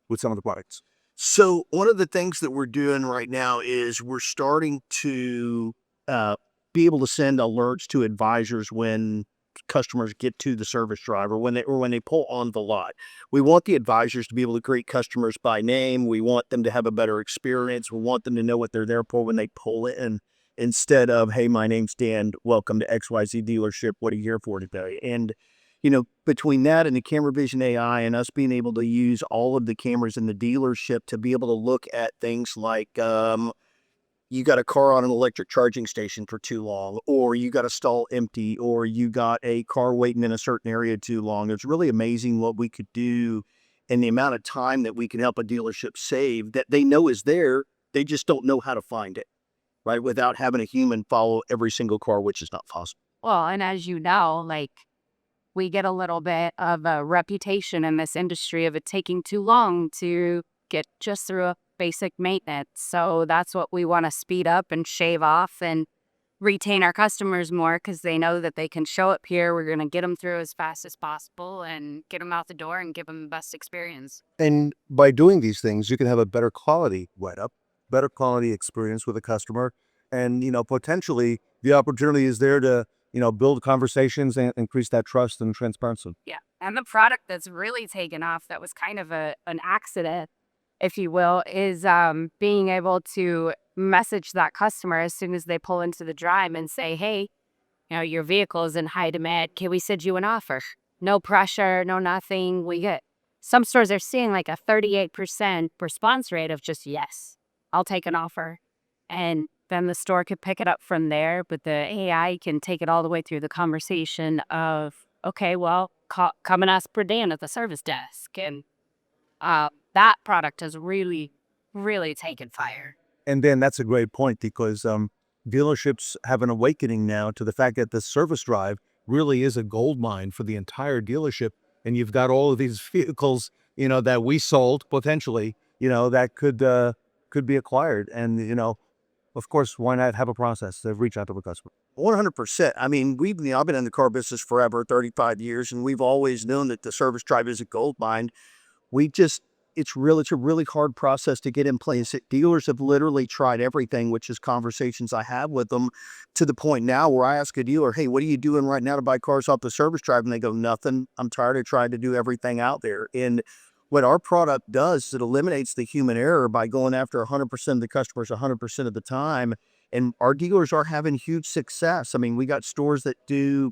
with some of the products. So one of the things that we're doing right now is we're starting to be able to send alerts to advisors when customers get to the service drive or when they pull on the lot. We want the advisors to be able to greet customers by name. We want them to have a better experience. We want them to know what they're there for when they pull in, instead of, hey, my name's Dan, welcome to XYZ dealership. What are you here for today? And you know, between that and the camera vision AI and us being able to use all of the cameras in the dealership to be able to look at things like you got a car on an electric charging station for too long, or you got a stall empty, or you got a car waiting in a certain area too long. It's really amazing what we could do and the amount of time that we can help a dealership save that they know is there. They just don't know how to find it, right? Without having a human follow every single car, which is not possible. Well, and as you know, like, we get a little bit of a reputation in this industry of it taking too long to get just through a basic maintenance. So that's what we want to speed up and shave off and retain our customers more, because they know that they can show up here. We're going to get them through as fast as possible and get them out the door and give them the best experience. And by doing these things, you can have a better quality write-up, better quality experience with a customer. And, you know, potentially the opportunity is there to, you know, build conversations and increase that trust and transparency. Yeah. And the product that's really taken off, that was kind of an accident, if you will, is being able to message that customer as soon as they pull into the drive and say, hey, you know, your vehicle is in high demand. Can we send you an offer? No pressure, no nothing. We get some stores are seeing like a 38% response rate of just yes. I'll take an offer. And then the store could pick it up from there, but the AI can take it all the way through the conversation of, okay, well, come and ask for Dan at the service desk. And that product has really, really taken fire. And then that's a great point, because dealerships have an awakening now to the fact that the service drive really is a gold mine for the entire dealership. And you've got all of these vehicles, that we sold potentially, that could be acquired. And, of course, why not have a process to reach out to the customer? 100%. I mean, I've been in the car business forever, 35 years, and we've always known that the service drive is a gold mine. It's a really hard process to get in place. Dealers have literally tried everything, which is conversations I have with them, to the point now where I ask a dealer, hey, what are you doing right now to buy cars off the service drive? And they go, nothing. I'm tired of trying to do everything out there. And what our product does is it eliminates the human error by going after 100% of the customers 100% of the time. And our dealers are having huge success. I mean, we got stores that do,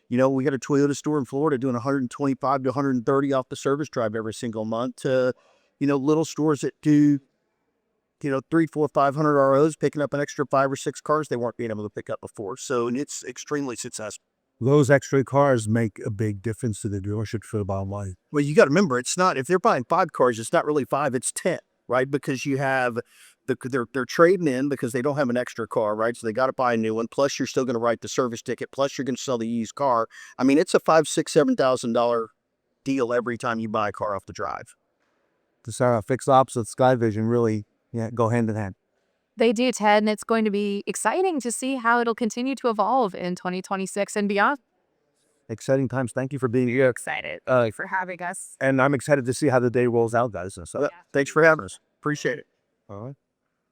we got a Toyota store in Florida doing 125 to 130 off the service drive every single month, to, little stores that do, 300, 400, 500 ROs, picking up an extra 5 or 6 cars they weren't being able to pick up before. So it's extremely successful. Those extra cars make a big difference to the dealership for the bottom line. Well, you got to remember, it's not, if they're buying 5 cars, it's not really 5, it's 10, right? Because you have they're trading in because they don't have an extra car, right? So they got to buy a new one. Plus, you're still going to write the service ticket. Plus, you're going to sell the used car. I mean, it's a $5,000, $6,000, $7,000 deal every time you buy a car off the drive. The fixed ops with Skaivision really go hand in hand. They do, Ted, and it's going to be exciting to see how it'll continue to evolve in 2026 and beyond. Exciting times. Thank you for being here. Excited. Thank you for having us. And I'm excited to see how the day rolls out, guys. So thanks for having us. Appreciate it. All right.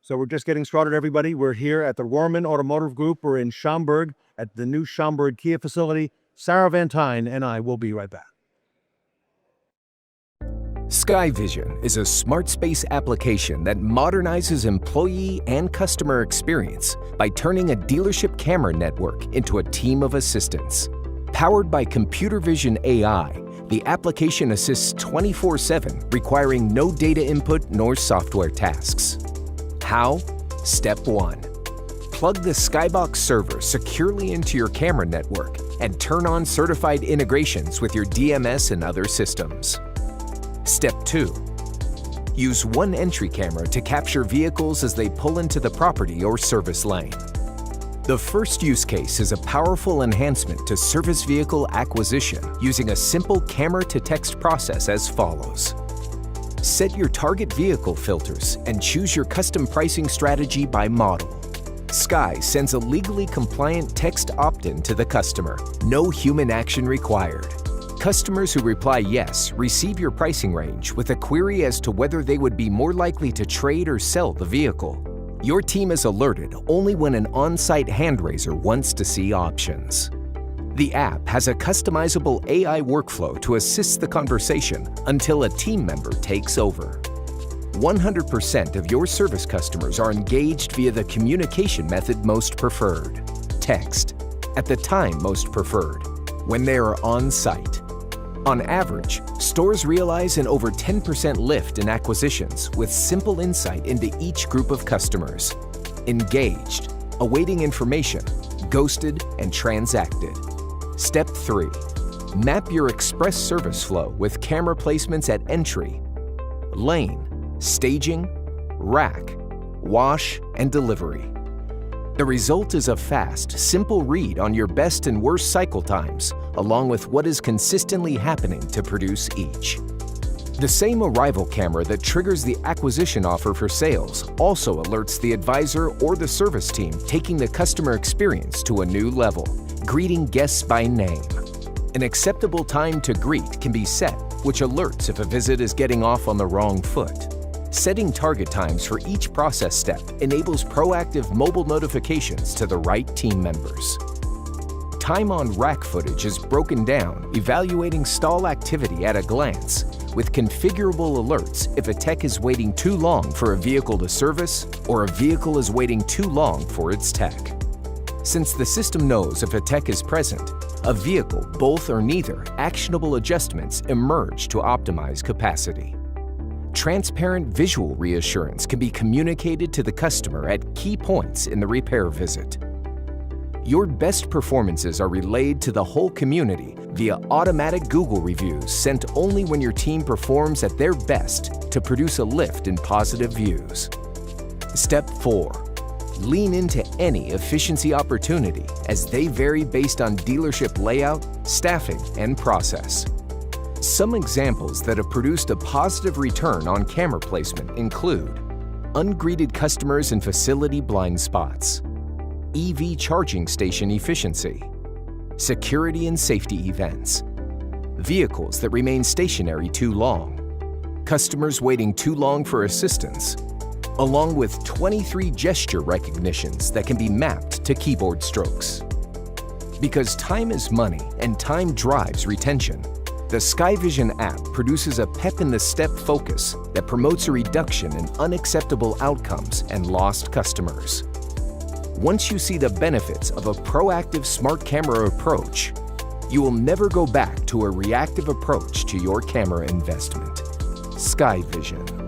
So we're just getting started, everybody. We're here at the Rohrman Automotive Group. We're in Schaumburg at the new Schaumburg Kia facility. Sarah Van Tine and I will be right back. Skaivision is a smart space application that modernizes employee and customer experience by turning a dealership camera network into a team of assistants. Powered by computer vision AI, the application assists 24/7, requiring no data input nor software tasks. How? Step 1. Plug the Skybox server securely into your camera network and turn on certified integrations with your DMS and other systems. Step 2. Use one entry camera to capture vehicles as they pull into the property or service lane. The first use case is a powerful enhancement to service vehicle acquisition using a simple camera-to-text process as follows. Set your target vehicle filters and choose your custom pricing strategy by model. Sky sends a legally compliant text opt-in to the customer. No human action required. Customers who reply yes receive your pricing range with a query as to whether they would be more likely to trade or sell the vehicle. Your team is alerted only when an on-site hand raiser wants to see options. The app has a customizable AI workflow to assist the conversation until a team member takes over. 100% of your service customers are engaged via the communication method most preferred, text, at the time most preferred, when they are on site. On average, stores realize an over 10% lift in acquisitions with simple insight into each group of customers. Engaged, awaiting information, ghosted, and transacted. Step 3. Map your express service flow with camera placements at entry, lane, staging, rack, wash, and delivery. The result is a fast, simple read on your best and worst cycle times, along with what is consistently happening to produce each. The same arrival camera that triggers the acquisition offer for sales also alerts the advisor or the service team, taking the customer experience to a new level, greeting guests by name. An acceptable time to greet can be set, which alerts if a visit is getting off on the wrong foot. Setting target times for each process step enables proactive mobile notifications to the right team members. Time on rack footage is broken down, evaluating stall activity at a glance, with configurable alerts if a tech is waiting too long for a vehicle to service or a vehicle is waiting too long for its tech. Since the system knows if a tech is present, a vehicle, both or neither, actionable adjustments emerge to optimize capacity. transparent visual reassurance can be communicated to the customer at key points in the repair visit. Your best performances are relayed to the whole community via automatic Google reviews sent only when your team performs at their best to produce a lift in positive views. Step 4. Lean into any efficiency opportunity as they vary based on dealership layout, staffing, and process. Some examples that have produced a positive return on camera placement include ungreeted customers in facility blind spots, EV charging station efficiency, security and safety events, vehicles that remain stationary too long, customers waiting too long for assistance, along with 23 gesture recognitions that can be mapped to keyboard strokes. Because time is money and time drives retention, the Skaivision app produces a pep-in-the-step focus that promotes a reduction in unacceptable outcomes and lost customers. Once you see the benefits of a proactive smart camera approach, you will never go back to a reactive approach to your camera investment. Skaivision.